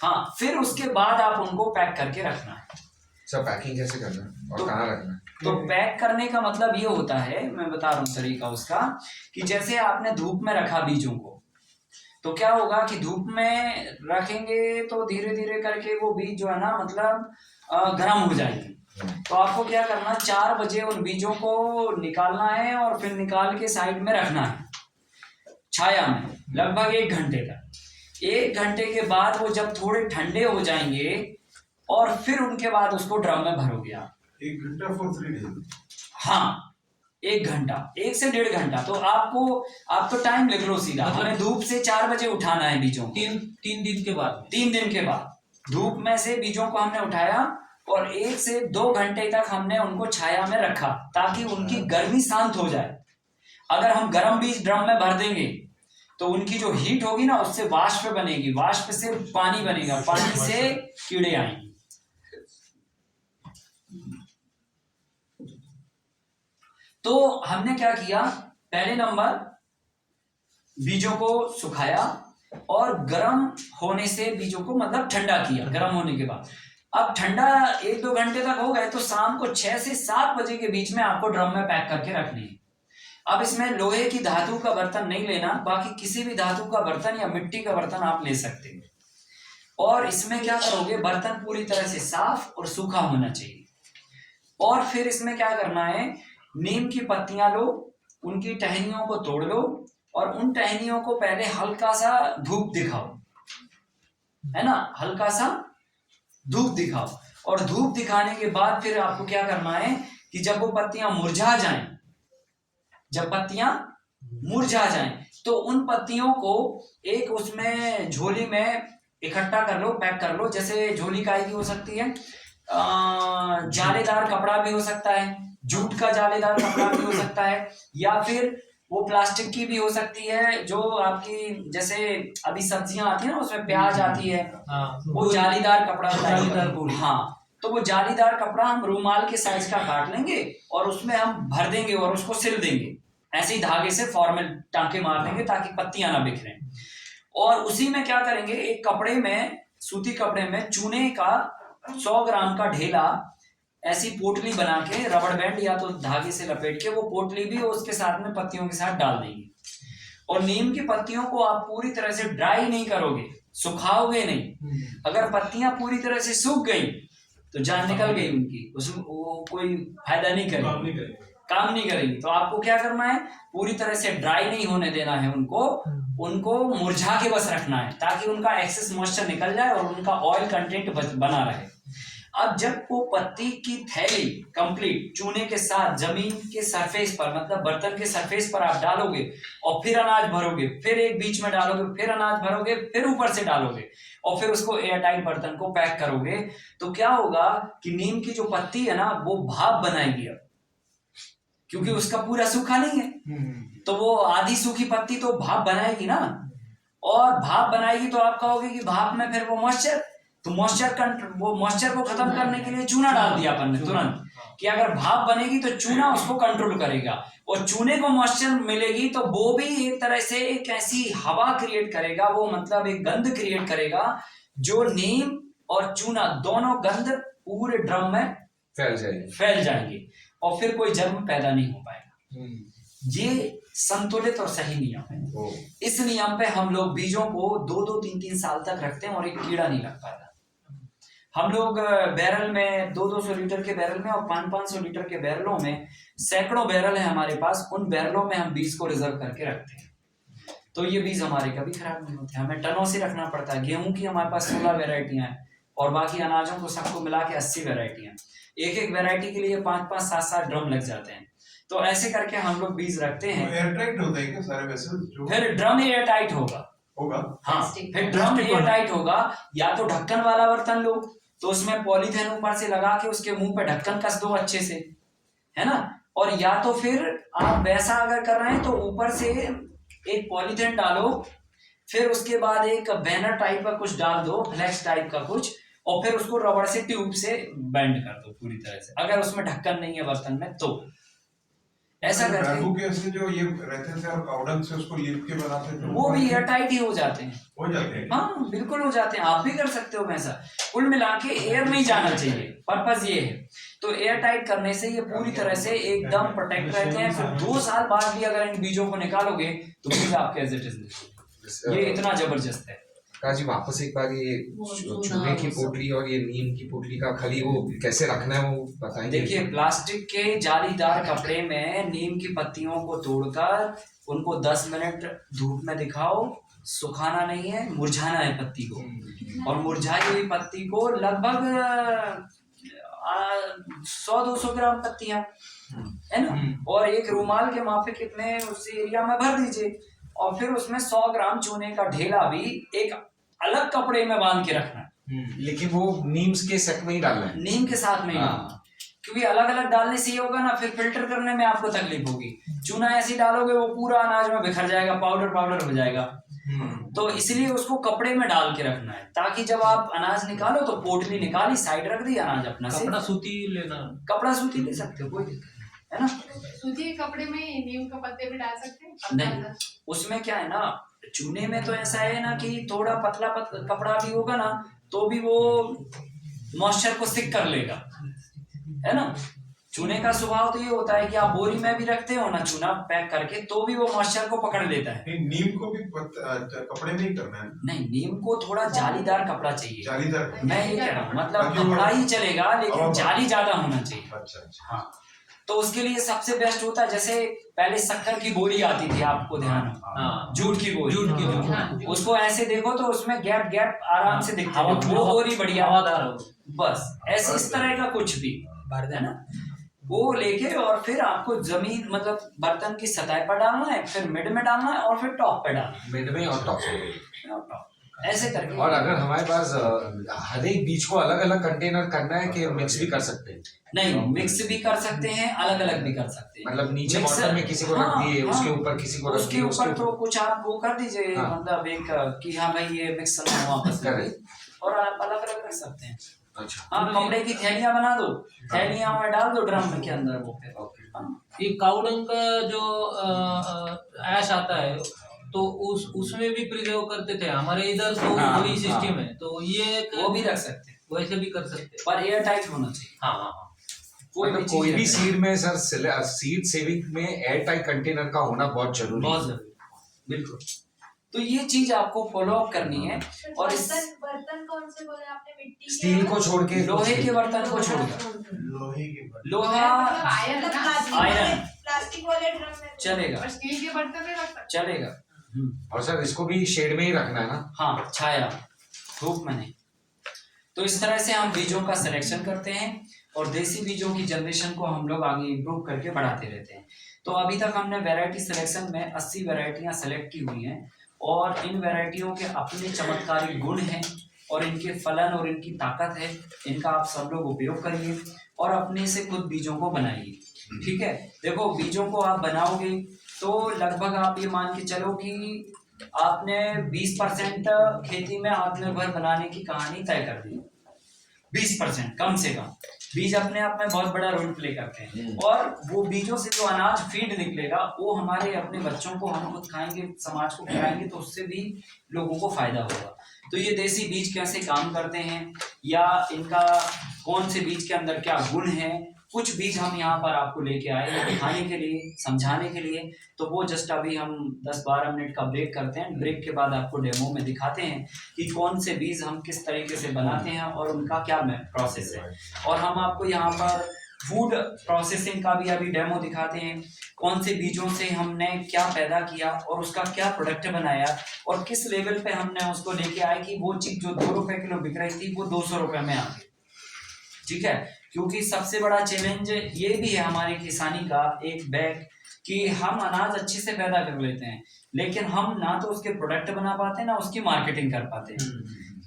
E: हाँ, फिर उसके बाद आप उनको पैक करके रखना है।
M: सब पैकिंग कैसे करना है और कहाँ रखना है?
E: तो पैक करने का मतलब ये होता है, मैं बता रहा हूँ तरीका उसका, कि जैसे आपने धूप में रखा बीजों को, तो क्या होगा कि धूप में रखेंगे तो धीरे धीरे करके वो बीज जो है ना, मतलब गर्म हो जाएंगे। तो आपको क्या करना, 4 बजे उन बीजों को निकालना है और फिर निकाल के साइड में रखना है छाया में लगभग 1 घंटे तक। 1 घंटे के बाद वो जब थोड़े ठंडे हो जाएंगे और फिर उनके बाद उसको ड्रम में भरोगे आप।
D: 1 घंटा for 3 days?
E: हाँ, 1 घंटा, 1 से 1.5 घंटा। तो आप तो टाइम लिख लो सीधा। हमें धूप से 4 बजे उठाना है बीजों को।
H: 3 दिन के बाद
E: 3 दिन के बाद धूप में से बीजों को हमने उठाया और 1 से 2 घंटे तक हमने उनको छाया में रखा ताकि उनकी गर्मी शांत हो जाए। अगर हम गर्म बीज ड्रम में भर देंगे तो उनकी जो हीट होगी ना, उससे वाष्प बनेगी, वाष्प से पानी बनेगा, पानी से कीड़े आएंगे। तो हमने क्या किया, पहले नंबर बीजों को सुखाया और गर्म होने से बीजों को मतलब ठंडा किया गर्म होने के बाद। अब ठंडा 1-2 घंटे तक हो गए तो शाम को 6 से 7 बजे के बीच में आपको ड्रम में पैक करके रखनी है। अब इसमें लोहे की धातु का बर्तन नहीं लेना, बाकी किसी भी धातु का बर्तन या मिट्टी का बर्तन आप ले सकते हैं। और इसमें क्या करोगे, बर्तन पूरी तरह से साफ और सूखा होना चाहिए। और फिर इसमें क्या करना है, नीम की पत्तियां लो, उनकी टहनियों को तोड़ लो और उन टहनियों को पहले हल्का सा धूप दिखाओ, है ना, हल्का सा धूप दिखाओ। और धूप दिखाने के बाद फिर आपको क्या करना है कि जब वो पत्तियां मुरझा जाएं, जब पत्तियां मुरझा जाएं तो उन पत्तियों को एक उसमें झोली में इकट्ठा कर लो, पैक कर लो। जैसे झोली काहे की हो सकती है, जालीदार कपड़ा भी हो सकता है, जूट का जालीदार कपड़ा भी हो सकता है, या फिर वो प्लास्टिक की भी हो सकती है जो आपकी जैसे अभी सब्जियां आती है ना उसमें प्याज आती है, वो जालीदार कपड़ा, जालीदार, हाँ, तो वो जालीदार कपड़ा हम रूमाल के साइज का काट लेंगे और उसमें हम भर देंगे और उसको सिल देंगे, ऐसे ही धागे से फॉर्मल टांके मार देंगे ताकि पत्तियां ना बिखरें। और उसी में क्या करेंगे, एक कपड़े में, सूती कपड़े में चूने का 100 ग्राम का ढेला, ऐसी पोटली बना के रबड़ बैंड या तो धागे से लपेट के वो पोटली भी उसके साथ में पत्तियों के साथ डाल देंगे। और नीम की पत्तियों को आप पूरी तरह से ड्राई नहीं करोगे, सुखाओगे नहीं। अगर पत्तियां पूरी तरह से सूख गई तो जान निकल गई उनकी, उसमें वो कोई फायदा नहीं करेगी, काम नहीं करेगी। तो आपको क्या करना है, पूरी तरह से ड्राई नहीं होने देना है, उनको मुरझा के बस रखना है ताकि उनका एक्सेस मॉइस्चर निकल जाए और उनका ऑयल कंटेंट बना रहे। अब जब वो पत्ती की थैली कंप्लीट चूने के साथ जमीन के सरफेस पर, मतलब बर्तन के सरफेस पर आप डालोगे और फिर अनाज भरोगे, फिर एक बीच में डालोगे, फिर अनाज भरोगे, फिर ऊपर से डालोगे और फिर उसको एयरटाइट बर्तन को पैक करोगे, तो क्या होगा कि नीम की जो पत्ती है ना वो भाप बनाएगी। अब क्योंकि उसका पूरा सूखा नहीं है तो वो आधी सूखी पत्ती तो भाप बनाएगी ना, और भाप बनाएगी तो आप कहोगे कि भाप में फिर वो मॉइस्चर, तो मॉइस्चर को खत्म करने के लिए चूना डाल दिया अपन ने तुरंत, कि अगर भाप बनेगी तो चूना उसको कंट्रोल करेगा, और चूने को मॉइस्चर मिलेगी तो वो भी एक तरह से एक ऐसी हवा क्रिएट करेगा, वो मतलब एक गंध क्रिएट करेगा जो नीम और चूना दोनों गंध पूरे ड्रम में फैल जाएंगे और फिर कोई जर्म पैदा नहीं हो पाएगा। ये संतुलित और सही नियम है। इस नियम पे हम लोग बीजों को 2-2, 3-3 साल तक रखते हैं और एक कीड़ा नहीं लग पाता। हम लोग बैरल में 200-200 लीटर के बैरल में और 500-500 लीटर के बैरलों में, सैकड़ों बैरल है हमारे पास, उन बैरलों में हम बीज को रिजर्व करके रखते हैं। तो ये बीज हमारे कभी खराब नहीं होते। हमें टनों से रखना पड़ता है। गेहूं की हमारे पास 16 वेराइटियां हैं और बाकी अनाजों को सबको मिला के 80 वेराइटियां। एक वेराइटी के लिए 5-5, 7-7 ड्रम लग जाते हैं। तो ऐसे करके हम लोग बीज रखते हैं।
D: एयर टाइट होते हैं क्या सारे वेसल्स जो?
E: फिर ड्रम एयर टाइट होगा। हाँ, फिर ड्रम एयर टाइट होगा। या तो ढक्कन वाला बर्तन लो, तो उसमें पॉलीथीन ऊपर से लगा के उसके मुंह पे ढक्कन कस दो अच्छे से, है ना। और या तो फिर आप वैसा अगर कर रहे हैं तो ऊपर से एक पॉलीथीन डालो, फिर उसके बाद एक बैनर टाइप का कुछ डाल दो, फ्लैक्स टाइप का कुछ, और फिर उसको रबड़ से ट्यूब से बैंड कर दो पूरी तरह से, अगर उसमें ढक्कन नहीं है बर्तन में तो। ऐसा करके
D: जो ये रहते थे और पाउडर से उसको लिप के बनाते थे,
E: वो भी एयर टाइट ही हो जाते हैं।
D: हाँ,
E: बिल्कुल हो जाते हैं। आप भी कर सकते हो वैसा। कुल मिला के एयर नहीं जाना चाहिए, पर्पस ये है। तो एयर टाइट करने से ये पूरी तरह से एकदम प्रोटेक्ट रहते हैं। फिर 2 साल बाद भी अगर इन बीजों को निकालोगे तो बीज आपके एज इट इज, ये इतना जबरदस्त है।
M: जी वापस एक बार ये चूने की पोटली और ये नीम की पोटली का खली वो कैसे रखना है वो बताएंगे।
E: देखिए, प्लास्टिक के जालीदार कपड़े में नीम की पत्तियों को तोड़कर उनको 10 मिनट धूप में दिखाओ। सुखाना नहीं है, मुरझाना है पत्ती को, और मुरझाई हुई पत्ती को लगभग 100-200 ग्राम पत्तियां, है ना, और एक रूमाल के माफिक कितने उस एरिया में भर दीजिए, और फिर उसमें 100 ग्राम चूने का ढेला भी एक अलग कपड़े में बांध के रखना है।
M: लेकिन वो नीम के सेट में ही डालना है,
E: नीम के साथ में ही डालना, क्योंकि अलग अलग डालने से ये होगा ना, फिर फिल्टर करने में आपको तकलीफ होगी। चूना ऐसे डालोगे वो पूरा अनाज में बिखर जाएगा, पाउडर हो जाएगा। तो इसलिए उसको कपड़े में डाल के रखना है, ताकि जब आप अनाज निकालो तो पोटली निकाली, साइड रख दी, अनाज अपना से।
H: कपड़ा सूती लेना,
E: कपड़ा सूती ले सकते हो, कोई दिक्कत है ना।
B: सूती के कपड़े में नीम का पत्ते भी डाल सकते हैं?
E: नहीं, उसमें क्या है ना, चूने में तो ऐसा है ना कि थोड़ा पतला कपड़ा भी होगा ना तो भी वो मॉइस्चर को सिक कर लेगा, है ना। चूने का स्वभाव तो ये होता है कि आप बोरी में भी रखते हो ना चूना पैक करके, तो भी वो मॉइस्चर को पकड़ लेता है।
D: नीम को भी कपड़े में ही करना है?
E: नहीं, नीम को थोड़ा जालीदार कपड़ा चाहिए।
D: जालीदार,
E: मैं ये कह रहा हूँ, मतलब कपड़ा ही चलेगा लेकिन जाली ज्यादा होना चाहिए।
D: अच्छा।
E: हाँ, तो उसके लिए सबसे बेस्ट होता है, जैसे पहले शक्कर की बोरी आती थी, आपको ध्यान हो, जूट की बोरी, उसको ऐसे देखो तो उसमें गैप आराम से दिखता है, वो बोरी बढ़िया
H: हवादार हो।
E: बस ऐसे इस तरह का कुछ भी, है ना, वो लेके और फिर आपको जमीन मतलब बर्तन की सतह पर डालना है, फिर मिड में डालना है और फिर टॉप पे डालना है,
M: मिड में और टॉप पे,
E: ऐसे करके।
M: और अगर हमारे पास हर एक बीज को अलग अलग कंटेनर करना है कि मिक्स भी कर सकते हैं?
E: नहीं, मिक्स भी कर सकते हैं, अलग अलग भी कर सकते हैं।
M: मतलब नीचे बॉटल में किसी को रख दिए, उसके ऊपर किसी को रख दिए,
E: उसके ऊपर तो कुछ आप वो कर दीजिए, मतलब एक कि हाँ भाई ये मिक्स वापस कर, और आप अलग अलग रख सकते हैं।
M: अच्छा,
E: हाँ, कपड़े की थैलियां बना दो, थैलियां में डाल दो ड्रम के अंदर, वो फिर
H: ये काउडंग का जो ऐश आता है तो उसमें भी प्रिजर्व करते थे हमारे इधर, तो वही सिस्टम है, तो ये
E: वो भी रख सकते हैं,
H: वैसे भी कर सकते हैं,
E: पर एयर टाइट होना चाहिए।
H: हाँ,
M: कोई भी सीड में सर, सीड सेविंग में एयर टाइट कंटेनर का होना बहुत जरूरी है।
E: बिल्कुल। तो ये चीज आपको फॉलो अप करनी है। और
I: बर्तन कौन से बोले आपने? मिट्टी के,
M: स्टील को छोड़ के,
E: लोहे के बर्तन को छोड़कर, लोहा, आयरन
I: प्लास्टिक वाले ड्रम में
E: चलेगा,
B: स्टील के बर्तन में रख
E: चलेगा।
M: और सर इसको भी शेड में ही रखना है ना?
E: हाँ, छाया, धूप में नहीं। तो इस तरह से हम बीजों का सिलेक्शन करते हैं और देसी बीजों की जनरेशन को हम लोग आगे इम्प्रूव करके बढ़ाते रहते हैं। तो अभी तक हमने वैरायटी सिलेक्शन में 80 वैरायटियां सेलेक्ट की हुई हैं, और इन वैरायटियों के अपने चमत्कारी गुण हैं और इनके फलन और इनकी ताकत है। इनका आप सब लोग उपयोग करिए और अपने से खुद बीजों को बनाइए, ठीक है। देखो, बीजों को आप बनाओगे तो लगभग आप ये मान के चलो कि आपने 20% खेती में आत्मनिर्भर बनाने की कहानी तय कर दी। 20% कम से कम बीज अपने आप में बहुत बड़ा रोल प्ले करते हैं, और वो बीजों से जो अनाज फीड निकलेगा वो हमारे अपने बच्चों को हम खुद खाएंगे, समाज को खिलाएंगे, तो उससे भी लोगों को फायदा होगा। तो ये देसी बीज कैसे काम करते हैं या इनका कौन से बीज के अंदर क्या गुण है, कुछ बीज हम यहाँ पर आपको लेके आए हैं दिखाने के लिए, समझाने के लिए। तो वो जस्ट अभी हम 10-12 मिनट का ब्रेक करते हैं। ब्रेक के बाद आपको डेमो में दिखाते हैं कि कौन से बीज हम किस तरीके से बनाते हैं और उनका क्या प्रोसेस है। और हम आपको यहाँ पर फूड प्रोसेसिंग का भी अभी डेमो दिखाते हैं, कौन से बीजों से हमने क्या पैदा किया और उसका क्या प्रोडक्ट बनाया और किस लेवल पे हमने उसको लेके आए कि वो चीज जो 2 रुपए किलो बिक रही थी वो 200 रुपए में आ गई। ठीक है, क्योंकि सबसे बड़ा चैलेंज ये भी है हमारे किसानी का एक बैग कि हम अनाज अच्छे से पैदा कर लेते हैं, लेकिन हम ना तो उसके प्रोडक्ट बना पाते हैं ना उसकी मार्केटिंग कर पाते हैं।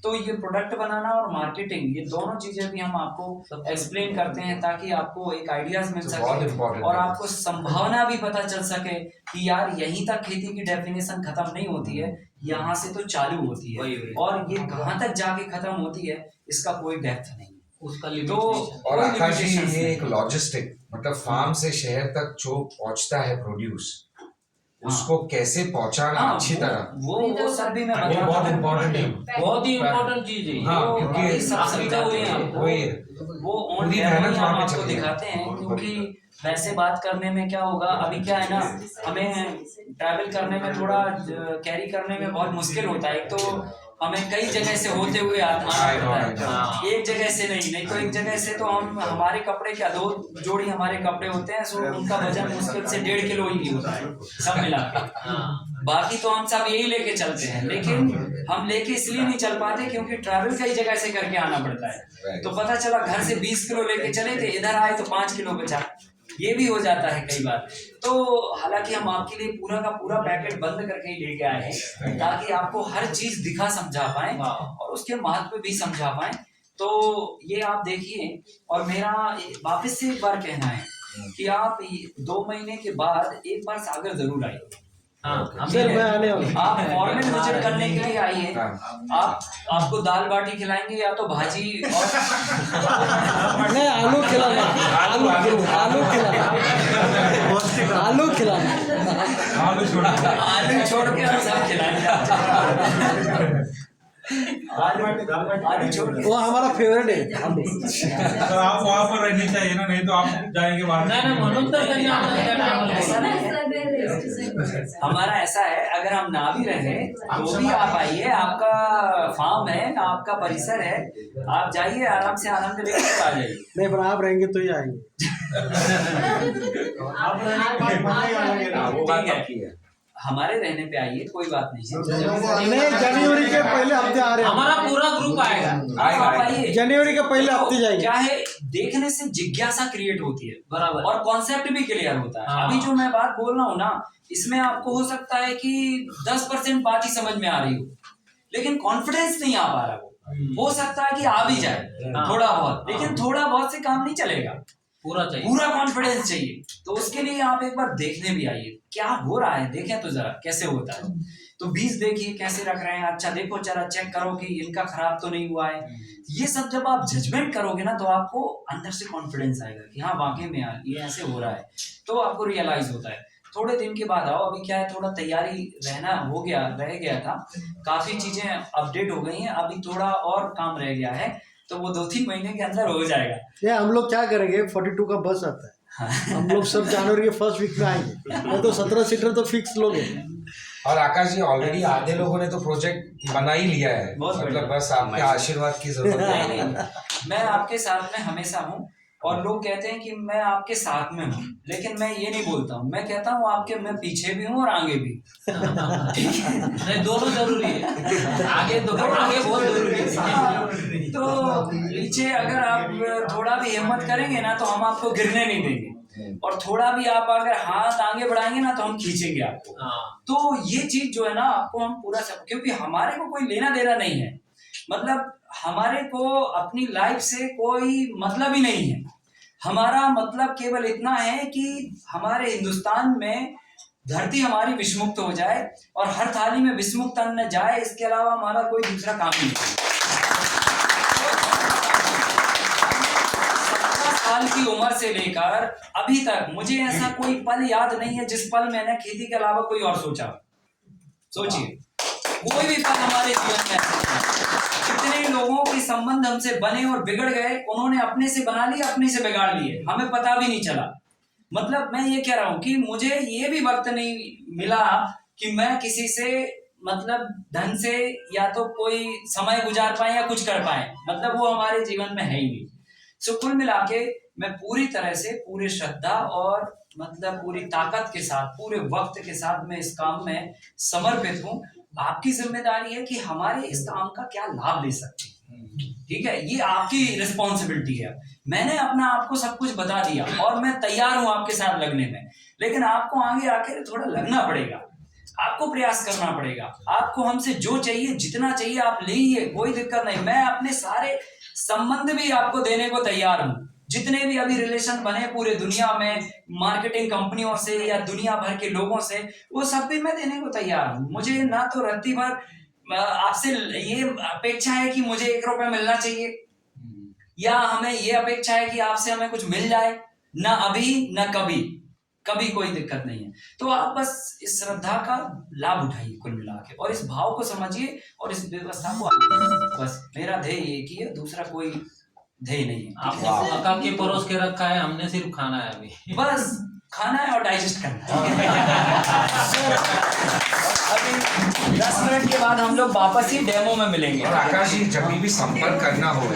E: तो ये प्रोडक्ट बनाना और मार्केटिंग, ये दोनों चीजें भी हम आपको एक्सप्लेन करते हैं ताकि आपको एक आइडियाज मिल सके और आपको संभावना भी पता चल सके कि यार यहीं तक खेती की डेफिनेशन खत्म नहीं होती है, यहाँ से तो चालू होती है और ये कहाँ तक जाके खत्म होती है इसका कोई डेप्थ नहीं है
H: उसका।
M: तो और आकाश जी ये एक लॉजिस्टिक मतलब फार्म से शहर तक जो पहुंचता है प्रोड्यूस, उसको कैसे पहुंचाना अच्छी तरह,
E: वो सब भी मैं
M: वो बहुत इम्पोर्टेंट है,
H: बहुत ही इम्पोर्टेंट चीज है।
M: हाँ, क्योंकि
E: वो ऑन मेहनत हम आपको दिखाते हैं, क्योंकि वैसे बात करने में क्या होगा, अभी क्या है ना, हमें ट्रैवल करने में थोड़ा कैरी करने में बहुत मुश्किल होता है। एक तो हमें कई जगह से होते हुए आना पड़ता है, एक जगह से नहीं तो एक जगह से तो हम हमारे कपड़े क्या 2 जोड़ी हमारे कपड़े होते हैं, सो उनका वजन मुश्किल से 1.5 किलो ही होता है सब मिला के। बाकी तो हम सब यही लेके चलते हैं, लेकिन हम लेके इसलिए नहीं चल पाते क्योंकि ट्रैवल कई जगह से करके आना पड़ता है। तो पता चला घर से 20 किलो लेके चले थे, इधर आए तो 5 किलो बचा, ये भी हो जाता है कई बार। तो हालांकि हम आपके लिए पूरा का पूरा पैकेट बंद करके ही लेके आए हैं ताकि आपको हर चीज दिखा समझा पाए और उसके महत्व भी समझा पाए। तो ये आप देखिए, और मेरा वापस से एक बार कहना है कि आप 2 महीने के बाद एक बार सागर जरूर आइए। आप फॉर्मल विजिट करने के लिए आइए, आपको दाल बाटी खिलाएंगे या तो भाजी और
K: आलू खिलाना,
E: आलू छोड़ के हम सब खिलाएंगे। आलू छोड़ के
K: वो हमारा फेवरेट है।
D: तो आप वहाँ पर रहनी चाहिए ना, नहीं तो आप जाएंगे
E: हमारा ऐसा है, अगर हम ना भी रहे तो भी आप आइए, आपका फार्म है, आपका परिसर है, आप जाइए आराम से आनंद लेकर आ जाइए।
K: नहीं पर आप रहेंगे तो ही आएंगे।
E: ठीक है, हमारे रहने पे आइए, कोई बात नहीं है।
K: नहीं, जनवरी के पहले हफ्ते आ रहे हैं,
H: हमारा पूरा ग्रुप आएगा।
E: आप आइए,
K: जनवरी के पहले हफ्ते जाएंगे।
E: क्या है, देखने से जिज्ञासा क्रिएट होती है,
H: बराबर,
E: और कॉन्सेप्ट भी क्लियर होता है। अभी जो मैं बात बोल रहा हूँ ना, इसमें आपको हो सकता है कि 10% बात ही समझ में आ रही हो, लेकिन कॉन्फिडेंस नहीं आ पा रहा। हो सकता है कि आ भी जाए थोड़ा बहुत, लेकिन थोड़ा बहुत से काम नहीं चलेगा,
H: पूरा चाहिए,
E: पूरा कॉन्फिडेंस चाहिए। तो उसके लिए आप एक बार देखने भी आइए क्या हो रहा है, देखें तो जरा कैसे होता है। तो बीज देखिए कैसे रख रहे हैं, अच्छा देखो जरा चेक करो कि इनका खराब तो नहीं हुआ है। ये सब जब आप जजमेंट करोगे ना, तो आपको अंदर से कॉन्फिडेंस आएगा कि हाँ वाकई में यार ये ऐसे हो रहा है, तो आपको रियलाइज होता है। थोड़े दिन के बाद आओ, अभी क्या है थोड़ा तैयारी रह गया था, काफी चीजें अपडेट हो गई हैं, अभी थोड़ा और काम रह गया है, तो वो 2-3 महीने के अंदर हो जाएगा।
K: ये हम लोग क्या करेंगे, 42 का बस आता है, हम लोग सब जनवरी के फर्स्ट वीक में आएंगे, तो 17 सीटर तो फिक्स लोग हैं।
M: और आकाश जी ऑलरेडी आधे लोगों ने तो प्रोजेक्ट बना ही लिया है, मतलब बस आपके आशीर्वाद की जरूरत है।
E: मैं आपके साथ में हमेशा हूँ, और लोग कहते हैं कि मैं आपके साथ में हूँ, लेकिन मैं ये नहीं बोलता हूँ, मैं कहता हूँ आपके मैं पीछे भी हूँ और आगे भी।
H: नहीं, दोनों जरूरी है, आगे बहुत जरूरी है।
E: तो पीछे अगर आप थोड़ा भी हिम्मत करेंगे ना, तो हम आपको गिरने नहीं देंगे, और थोड़ा भी आप अगर हाथ आगे बढ़ाएंगे ना, तो हम खींचेंगे आपको। तो ये चीज जो है ना, आपको हम पूरा सब, क्योंकि हमारे को कोई लेना देना नहीं है, मतलब हमारे को अपनी लाइफ से कोई मतलब ही नहीं है। हमारा मतलब केवल इतना है कि हमारे हिंदुस्तान में धरती हमारी विषमुक्त हो जाए और हर थाली में विषमुक्त अन्न जाए, इसके अलावा हमारा कोई दूसरा काम ही नहीं। 17 साल की उम्र से लेकर अभी तक मुझे ऐसा कोई पल याद नहीं है जिस पल मैंने खेती के अलावा कोई और सोचा। सोचिए, कोई भी पल हमारे जीवन में ऐसा नहीं। कितने लोगों के संबंध हमसे बने और बिगड़ गए, उन्होंने अपने से बना लिए, अपने से बिगाड़ लिए, हमें पता भी नहीं चला। मतलब मैं ये कह रहा हूं कि मुझे ये भी वक्त नहीं मिला कि मैं किसी से मतलब ढंग से या तो कोई समय गुजार पाए या कुछ कर पाए, मतलब वो हमारे जीवन में है ही नहीं। सो कुल मिला के मैं पूरी तरह से पूरे श्रद्धा और मतलब पूरी ताकत के साथ, पूरे वक्त के साथ मैं इस काम में समर्पित हूँ। आपकी जिम्मेदारी है कि हमारे इस काम का क्या लाभ ले सकते हैं, ठीक है, ये आपकी रिस्पॉन्सिबिलिटी है। मैंने अपना आपको सब कुछ बता दिया और मैं तैयार हूं आपके साथ लगने में, लेकिन आपको आगे आकर थोड़ा लगना पड़ेगा, आपको प्रयास करना पड़ेगा। आपको हमसे जो चाहिए, जितना चाहिए आप लीजिए, कोई दिक्कत नहीं। मैं अपने सारे संबंध भी आपको देने को तैयार हूं, जितने भी अभी रिलेशन बने पूरे दुनिया में मार्केटिंग कंपनियों से या दुनिया भर के लोगों से, वो सब भी मैं देने को तैयार हूं। मुझे ना तो रत्ती भर आपसे ये अपेक्षा है कि मुझे 1 रुपया मिलना चाहिए, या हमें ये अपेक्षा है कि आपसे हमें कुछ मिल जाए, ना अभी ना कभी, कभी कोई दिक्कत नहीं है। तो आप बस इस श्रद्धा का लाभ उठाइए कुल मिला के, और इस भाव को समझिए और इस व्यवस्था को आगे। बस मेरा ध्येय एक ही है, दूसरा कोई ध्येय नहीं है।
H: आपने पका के परोस के रखा है, हमने सिर्फ खाना है अभी।
E: बस खाना है और डाइजेस्ट करना है। अभी 10 मिनट के बाद हम लोग वापस ही डेमो में मिलेंगे।
M: और आकाश जी, जब भी संपर्क करना हो